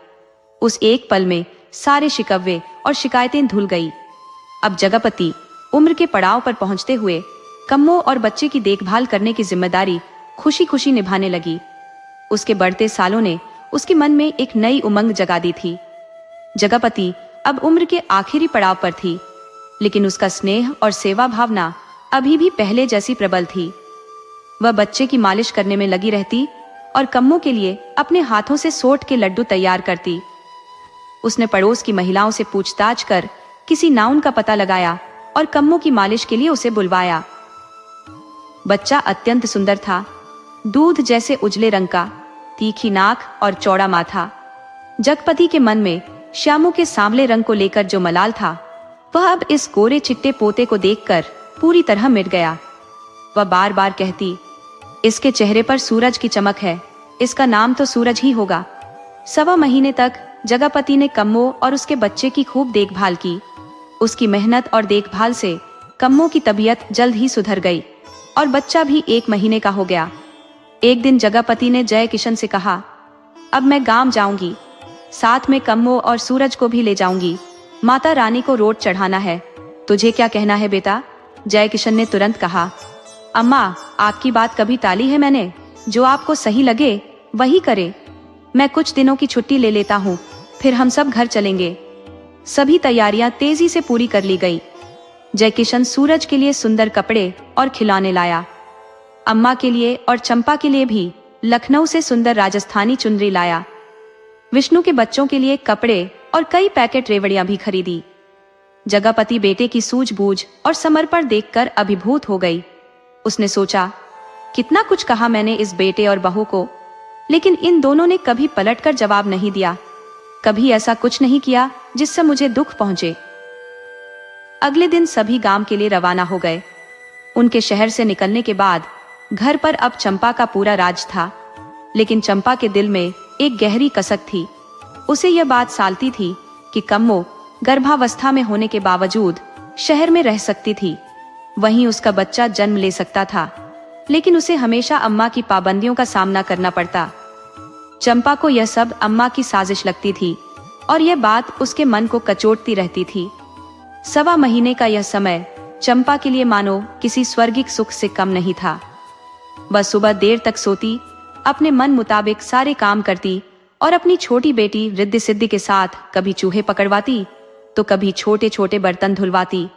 उस एक पल में सारे शिकवे और शिकायतें धुल गई। अब जगपति उम्र के पड़ाव पर पहुंचते हुए कम्मो और बच्चे की देखभाल करने की जिम्मेदारी खुशी खुशी निभाने लगी। उसके बढ़ते सालों ने उसके मन में एक नई उमंग जगा दी थी। जगपति अब उम्र के आखिरी पड़ाव पर थी, लेकिन उसका स्नेह और सेवा भावना अभी भी पहले जैसी प्रबल थी। वह बच्चे की मालिश करने में लगी रहती और कम्मो के लिए अपने हाथों से सोट के लड्डू तैयार करती। उसने पड़ोस की महिलाओं से पूछताछ कर किसी नाउन का पता लगाया और कम्मो की मालिश के लिए उसे बुलवाया। बच्चा अत्यंत सुंदर था, दूध जैसे उजले रंग का, तीखी नाक और चौड़ा माथा। जगपति के मन में श्यामू के सांवले रंग को लेकर जो मलाल था, वह अब इस गोरे चिट्टे पोते को देखकर पूरी तरह मिट गया। वह बार बार कहती, इसके चेहरे पर सूरज की चमक है, इसका नाम तो सूरज ही होगा। 1.25 महीने तक जगपति ने कम्मो और उसके बच्चे की खूब देखभाल की। उसकी मेहनत और देखभाल से कम्मो की तबीयत जल्द ही सुधर गई और बच्चा भी 1 महीने का हो गया। एक दिन जगपति ने जय किशन से कहा, अब मैं गांव जाऊंगी, साथ में कम्मो और सूरज को भी ले जाऊंगी। माता रानी को रोट चढ़ाना है, तुझे क्या कहना है बेटा? जय किशन ने तुरंत कहा, अम्मा, आपकी बात कभी टाली है मैंने? जो आपको सही लगे वही करे। मैं कुछ दिनों की छुट्टी ले लेता हूँ, फिर हम सब घर चलेंगे। सभी तैयारियां तेजी से पूरी कर ली गई। जय किशन सूरज के लिए सुंदर कपड़े और खिलौने लाया। अम्मा के लिए और चंपा के लिए भी लखनऊ से सुंदर राजस्थानी चुनरी लाया। विष्णु के बच्चों के लिए कपड़े और कई पैकेट रेवड़ियां भी खरीदी। जगपति बेटे की सूझबूझ और समर्पण देखकर अभिभूत हो गई। उसने सोचा, कितना कुछ कहा मैंने इस बेटे और बहू को, लेकिन इन दोनों ने कभी पलटकर जवाब नहीं दिया, कभी ऐसा कुछ नहीं किया जिससे मुझे दुख पहुंचे। अगले दिन सभी गांव के लिए रवाना हो गए। उनके शहर से निकलने के बाद घर पर अब चंपा का पूरा राज था। लेकिन चंपा के दिल में एक गहरी कसक थी। उसे यह बात सालती थी कि कम्मो गर्भावस्था में होने के बावजूद शहर में रह सकती थी, वहीं उसका बच्चा जन्म ले सकता था, लेकिन उसे हमेशा अम्मा की पाबंदियों का सामना करना पड़ता। चंपा को यह सब अम्मा की साजिश लगती थी और यह बात उसके मन को कचोटती रहती थी। 1.25 महीने का यह समय चंपा के लिए मानो किसी स्वर्गिक सुख से कम नहीं था। वह सुबह देर तक सोती, अपने मन मुताबिक सारे काम करती और अपनी छोटी बेटी रिद्धि सिद्धि के साथ कभी चूहे पकड़वाती तो कभी छोटे छोटे बर्तन धुलवाती।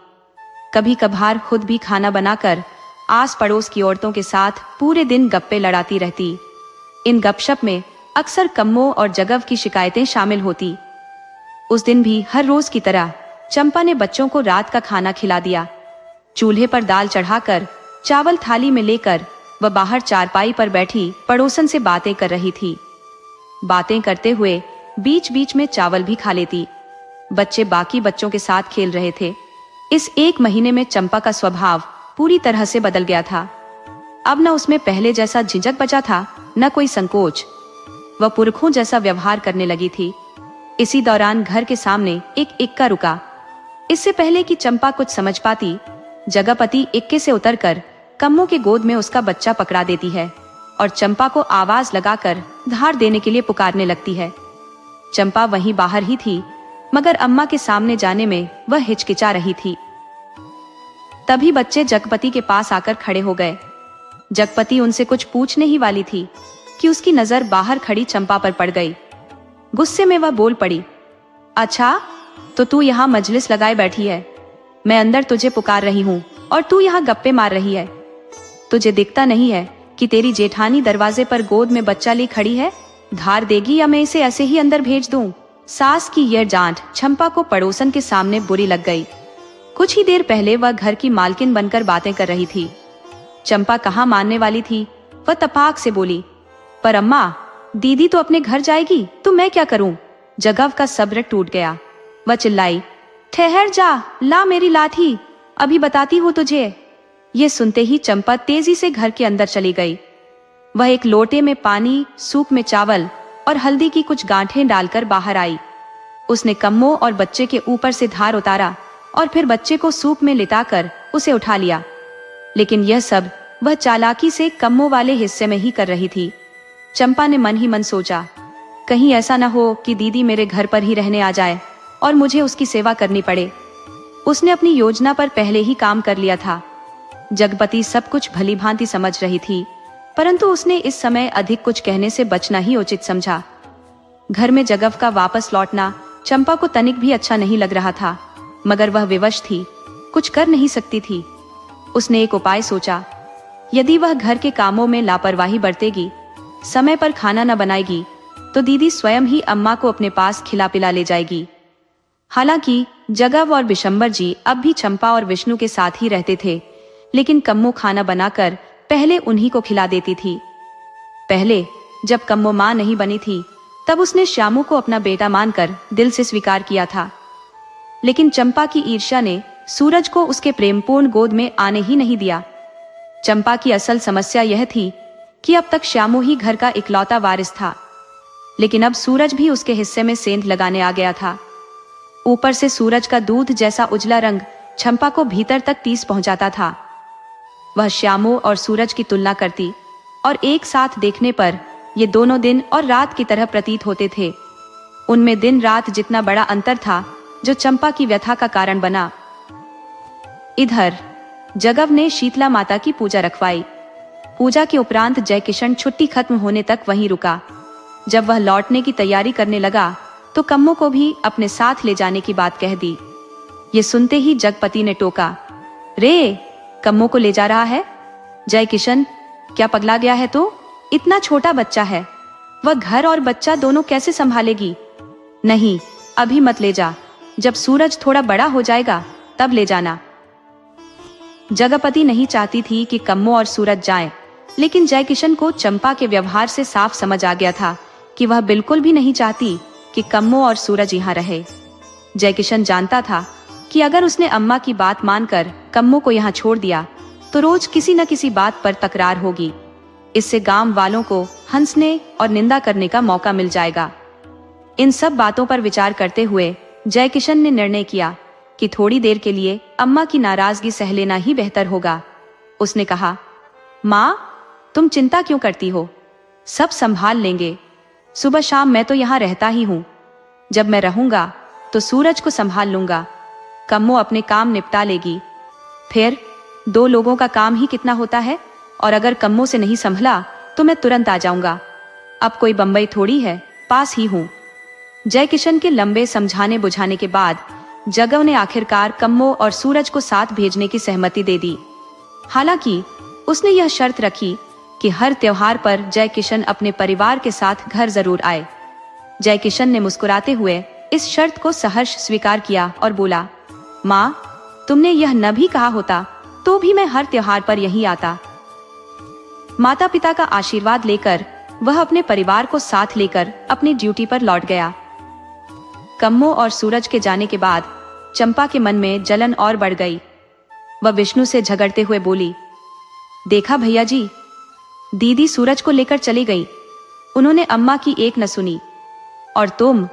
कभी कभार खुद भी खाना बनाकर आस पड़ोस की औरतों के साथ पूरे दिन गप्पे लड़ाती रहती। इन गपशप में अक्सर कम्मो और जगव की शिकायतें शामिल होती। उस दिन भी हर रोज की तरह चंपा ने बच्चों को रात का खाना खिला दिया। चूल्हे पर दाल चढ़ाकर चावल थाली में लेकर वह बाहर चारपाई पर बैठी पड़ोसन से बातें कर रही थी। बातें करते हुए बीच बीच में चावल भी खा लेती। बच्चे बाकी बच्चों के साथ खेल रहे थे। इस 1 महीने में चंपा का स्वभाव पूरी तरह से बदल गया था। अब न उसमें पहले जैसा झिझक बचा था, न कोई संकोच। वह पुरखों जैसा व्यवहार करने लगी थी। इसी दौरान घर के सामने एक इक्का रुका। इससे पहले कि चंपा कुछ समझ पाती, जगपति इक्के से उतरकर कम्मो के गोद में उसका बच्चा पकड़ा देती है और चंपा को आवाज लगाकर धार देने के लिए पुकारने लगती है। चंपा वहीं बाहर ही थी, मगर अम्मा के सामने जाने में वह हिचकिचा रही थी। तभी बच्चे जगपति के पास आकर खड़े हो गए। जगपति उनसे कुछ पूछने ही वाली थी कि उसकी नजर बाहर खड़ी चंपा पर पड़ गई। गुस्से में वह बोल पड़ी, अच्छा तो तू यहाँ मजलिस लगाए बैठी है, मैं अंदर तुझे पुकार रही हूँ और तू यहाँ गप्पे मार रही है। तुझे दिखता नहीं है कि तेरी जेठानी दरवाजे पर गोद में बच्चा ली खड़ी है? धार देगी या मैं इसे ऐसे ही अंदर भेज दूं? सास की यह डांट चंपा को पड़ोसन के सामने बुरी लग गई। कुछ ही देर पहले वह घर की मालकिन बनकर बातें कर रही थी। चंपा कहाँ मानने वाली थी। वह तपाक से बोली, पर अम्मा, दीदी तो अपने घर जाएगी तो मैं क्या करूं? जगव का सब्र टूट गया। वह चिल्लाई, ठहर जा, ला मेरी लाठी, अभी बताती हूँ तुझे। ये सुनते ही चंपा तेजी से घर के अंदर चली गई। वह एक लोटे में पानी, सूप में चावल और हल्दी की कुछ गांठें डालकर बाहर आई। उसने कम्मो और बच्चे के ऊपर से धार उतारा और फिर बच्चे को सूप में लिटाकर उसे उठा लिया। लेकिन यह सब वह चालाकी से कम्मो वाले हिस्से में ही कर रही थी। चंपा ने मन ही मन सोचा, कहीं ऐसा न हो कि दीदी मेरे घर पर ही रहने आ जाए और मुझे उसकी सेवा करनी पड़े। उसने अपनी योजना पर पहले ही काम कर लिया था। जगपति सब कुछ भली भांति समझ रही थी, परंतु उसने इस समय अधिक कुछ कहने से बचना ही उचित समझा। घर में जगव का वापस लौटना चंपा को तनिक भी अच्छा नहीं लग रहा था, मगर वह विवश थी, कुछ कर नहीं सकती थी। उसने एक उपाय सोचा, यदि वह घर के कामों में लापरवाही बरतेगी, समय पर खाना न बनाएगी, तो दीदी स्वयं ही अम्मा को अपने पास खिला पिला ले जाएगी। हालांकि जगव और बिशंबर जी अब भी चंपा और विष्णु के साथ ही रहते थे, लेकिन कम्मो खाना बनाकर पहले उन्हीं को खिला देती थी। पहले जब कम्मो मां नहीं बनी थी, तब उसने श्यामू को अपना बेटा मानकर दिल से स्वीकार किया था। लेकिन चंपा की ईर्ष्या ने सूरज को उसके प्रेमपूर्ण गोद में आने ही नहीं दिया। चंपा की असल समस्या यह थी कि अब तक श्यामू ही घर का इकलौता वारिस था, लेकिन अब सूरज भी उसके हिस्से में सेंध लगाने आ गया था। ऊपर से सूरज का दूध जैसा उजला रंग चंपा को भीतर तक टीस पहुंचाता था। वह श्यामू और सूरज की तुलना करती और एक साथ देखने पर ये दोनों दिन और रात की तरह प्रतीत होते थे। उनमें दिन रात जितना बड़ा अंतर था, जो चंपा की व्यथा का कारण बना। इधर जगव ने शीतला माता की पूजा रखवाई। पूजा के उपरांत जयकिशन छुट्टी खत्म होने तक वहीं रुका। जब वह लौटने की तैयारी करने लगा तो कम्मो को भी अपने साथ ले जाने की बात कह दी। ये सुनते ही जगपति ने टोका, रे, कम्मो को ले जा रहा है? जयकिशन, क्या पगला गया है तो? इतना छोटा बच्चा है, वह घर और बच्चा दोनों कैसे संभालेगी? नहीं, अभी मत ले जा, जब सूरज थोड़ा बड़ा हो जाएगा तब ले जाना। जगपति नहीं चाहती थी कि कम्मो और सूरज जाएं, लेकिन जयकिशन को चंपा के व्यवहार से साफ समझ आ गया था कि वह बिल्कुल भी नहीं चाहती कि कम्मो और सूरज यहाँ रहे। जयकिशन जानता था कि अगर उसने अम्मा की बात मानकर कम्मो को यहाँ छोड़ दिया तो रोज किसी न किसी बात पर तकरार होगी। इससे गांव वालों को हंसने और निंदा करने का मौका मिल जाएगा। इन सब बातों पर विचार करते हुए जयकिशन ने निर्णय किया कि थोड़ी देर के लिए अम्मा की नाराजगी सह लेना ही बेहतर होगा। उसने कहा, माँ, तुम चिंता क्यों करती हो? सब संभाल लेंगे। सुबह शाम मैं तो यहाँ रहता ही हूँ। जब मैं रहूंगा तो सूरज को संभाल लूंगा। कम्मो अपने काम निपटा लेगी। फिर 2 लोगों का काम ही कितना होता है, और अगर कम्मो से नहीं संभला तो मैं तुरंत आ जाऊंगा। अब कोई बंबई थोड़ी है, पास ही हूँ। जयकिशन के लंबे समझाने बुझाने के बाद जगव ने आखिरकार कम्मो और सूरज को साथ भेजने की सहमति दे दी। हालांकि उसने यह शर्त रखी कि हर त्योहार पर जयकिशन अपने परिवार के साथ घर जरूर आए। जयकिशन ने मुस्कुराते हुए इस शर्त को सहर्ष स्वीकार किया और बोला, माँ, तुमने यह न भी कहा होता तो भी मैं हर त्योहार पर यहीं आता। माता पिता का आशीर्वाद लेकर वह अपने परिवार को साथ लेकर अपनी ड्यूटी पर लौट गया। कम्मो और सूरज के जाने के बाद चंपा के मन में जलन और बढ़ गई। वह विष्णु से झगड़ते हुए बोली, देखा भैया जी, दीदी सूरज को लेकर चली गई। उन्होंने अम्मा की एक न सुनी। और तुम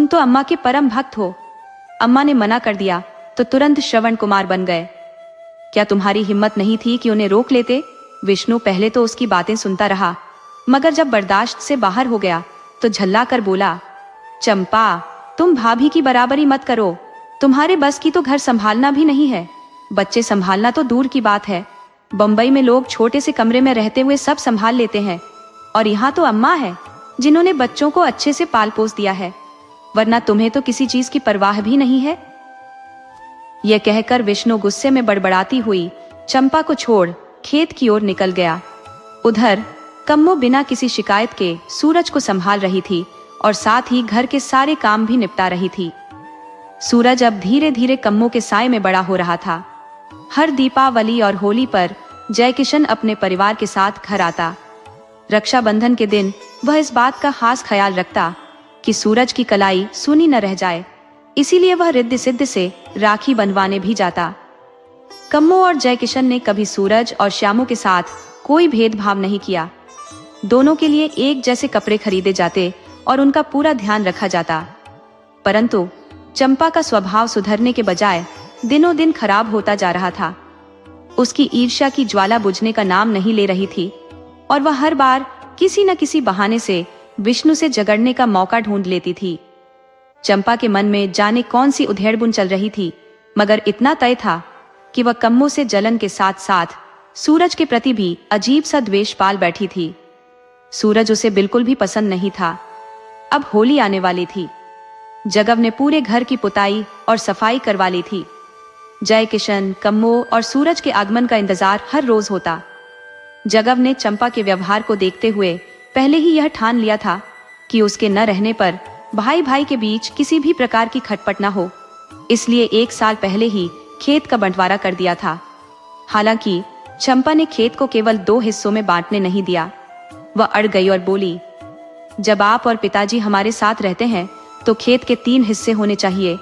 तो अम्मा के परम भक्त हो। अम्मा ने मना कर दिया तो तुरंत श्रवण कुमार बन गए। क्या तुम्हारी हिम्मत नहीं थी कि उन्हें रोक लेते? विष्णु पहले तो उसकी बातें सुनता रहा, मगर जब बर्दाश्त से बाहर हो गया तो झल्ला कर बोला, चंपा, तुम भाभी की बराबरी मत करो। तुम्हारे बस की तो घर संभालना भी नहीं है। बच्चे संभालना तो दूर की बात है। बंबई में लोग छोटे से कमरे में रहते हुए सब संभाल लेते हैं, और यहाँ तो अम्मा है जिन्होंने बच्चों को अच्छे से पाल पोस दिया है, वरना तुम्हें तो किसी चीज की परवाह भी नहीं है। यह कहकर विष्णु गुस्से में बड़बड़ाती हुई चंपा को छोड़ खेत की ओर निकल गया। उधर कम्मो बिना किसी शिकायत के सूरज को संभाल रही थी और साथ ही घर के सारे काम भी निपटा रही थी। सूरज अब धीरे धीरे कम्मो के साए में बड़ा हो रहा था। हर दीपावली और होली पर जयकिशन अपने परिवार के साथ घर आता। रक्षाबंधन के दिन वह इस बात का खास ख्याल रखता कि सूरज की कलाई सूनी न रह जाए, इसीलिए वह रिद्ध सिद्ध से राखी बनवाने भी जाता। कम्मो और जयकिशन ने कभी सूरज और श्यामू के साथ कोई भेदभाव नहीं किया। दोनों के लिए एक जैसे कपड़े खरीदे जाते और उनका पूरा ध्यान रखा जाता। परंतु चंपा का स्वभाव सुधरने के बजाय दिनों दिन खराब होता जा रहा था। उसकी ईर्ष्या की ज्वाला बुझने का नाम नहीं ले रही थी और वह हर बार किसी न किसी बहाने से विष्णु से झगड़ने का मौका ढूंढ लेती थी। चंपा के मन में जाने कौन सी उधेड़बुन चल रही थी, मगर इतना तय था कि वह कम्मो से जलन के साथ साथ सूरज के प्रति भी अजीब सा द्वेष पाल बैठी थी। सूरज उसे बिल्कुल भी पसंद नहीं था। अब होली आने वाली थी। जगव ने पूरे घर की पुताई और सफाई करवा ली थी। जयकिशन, कम्मो और सूरज के आगमन का इंतजार हर रोज होता। जगव ने चंपा के व्यवहार को देखते हुए पहले ही यह ठान लिया था कि उसके न रहने पर भाई भाई के बीच किसी भी प्रकार की खटपट न हो, इसलिए 1 साल पहले ही खेत का बंटवारा कर दिया था। हालांकि चंपा ने खेत को केवल 2 हिस्सों में बांटने नहीं दिया। वह अड़ गई और बोली, जब आप और पिताजी हमारे साथ रहते हैं तो खेत के 3 हिस्से होने चाहिए।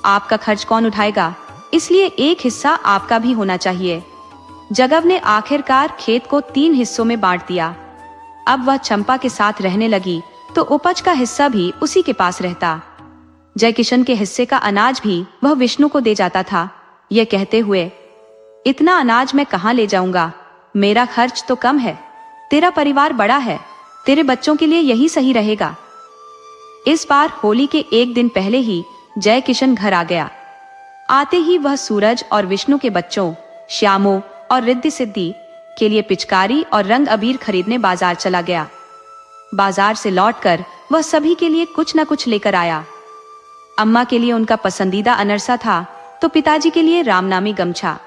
आपका खर्च कौन उठाएगा, इसलिए 1 हिस्सा आपका भी होना चाहिए। जगव ने आखिरकार खेत को 3 हिस्सों में बांट दिया। अब वह चंपा के साथ रहने लगी तो उपज का हिस्सा भी उसी के पास रहता। जयकिशन के हिस्से का अनाज भी वह विष्णु को दे जाता था, यह कहते हुए, इतना अनाज मैं कहाँ ले जाऊंगा, मेरा खर्च तो कम है, तेरा परिवार बड़ा है, तेरे बच्चों के लिए यही सही रहेगा। इस बार होली के 1 दिन पहले ही जयकिशन घर आ गया। आते ही वह सूरज और विष्णु के बच्चों श्यामो और रिद्धि सिद्धि के लिए पिचकारी और रंग अबीर खरीदने बाजार चला गया। बाजार से लौटकर वह सभी के लिए कुछ न कुछ लेकर आया। अम्मा के लिए उनका पसंदीदा अनरसा था तो पिताजी के लिए रामनामी गमछा।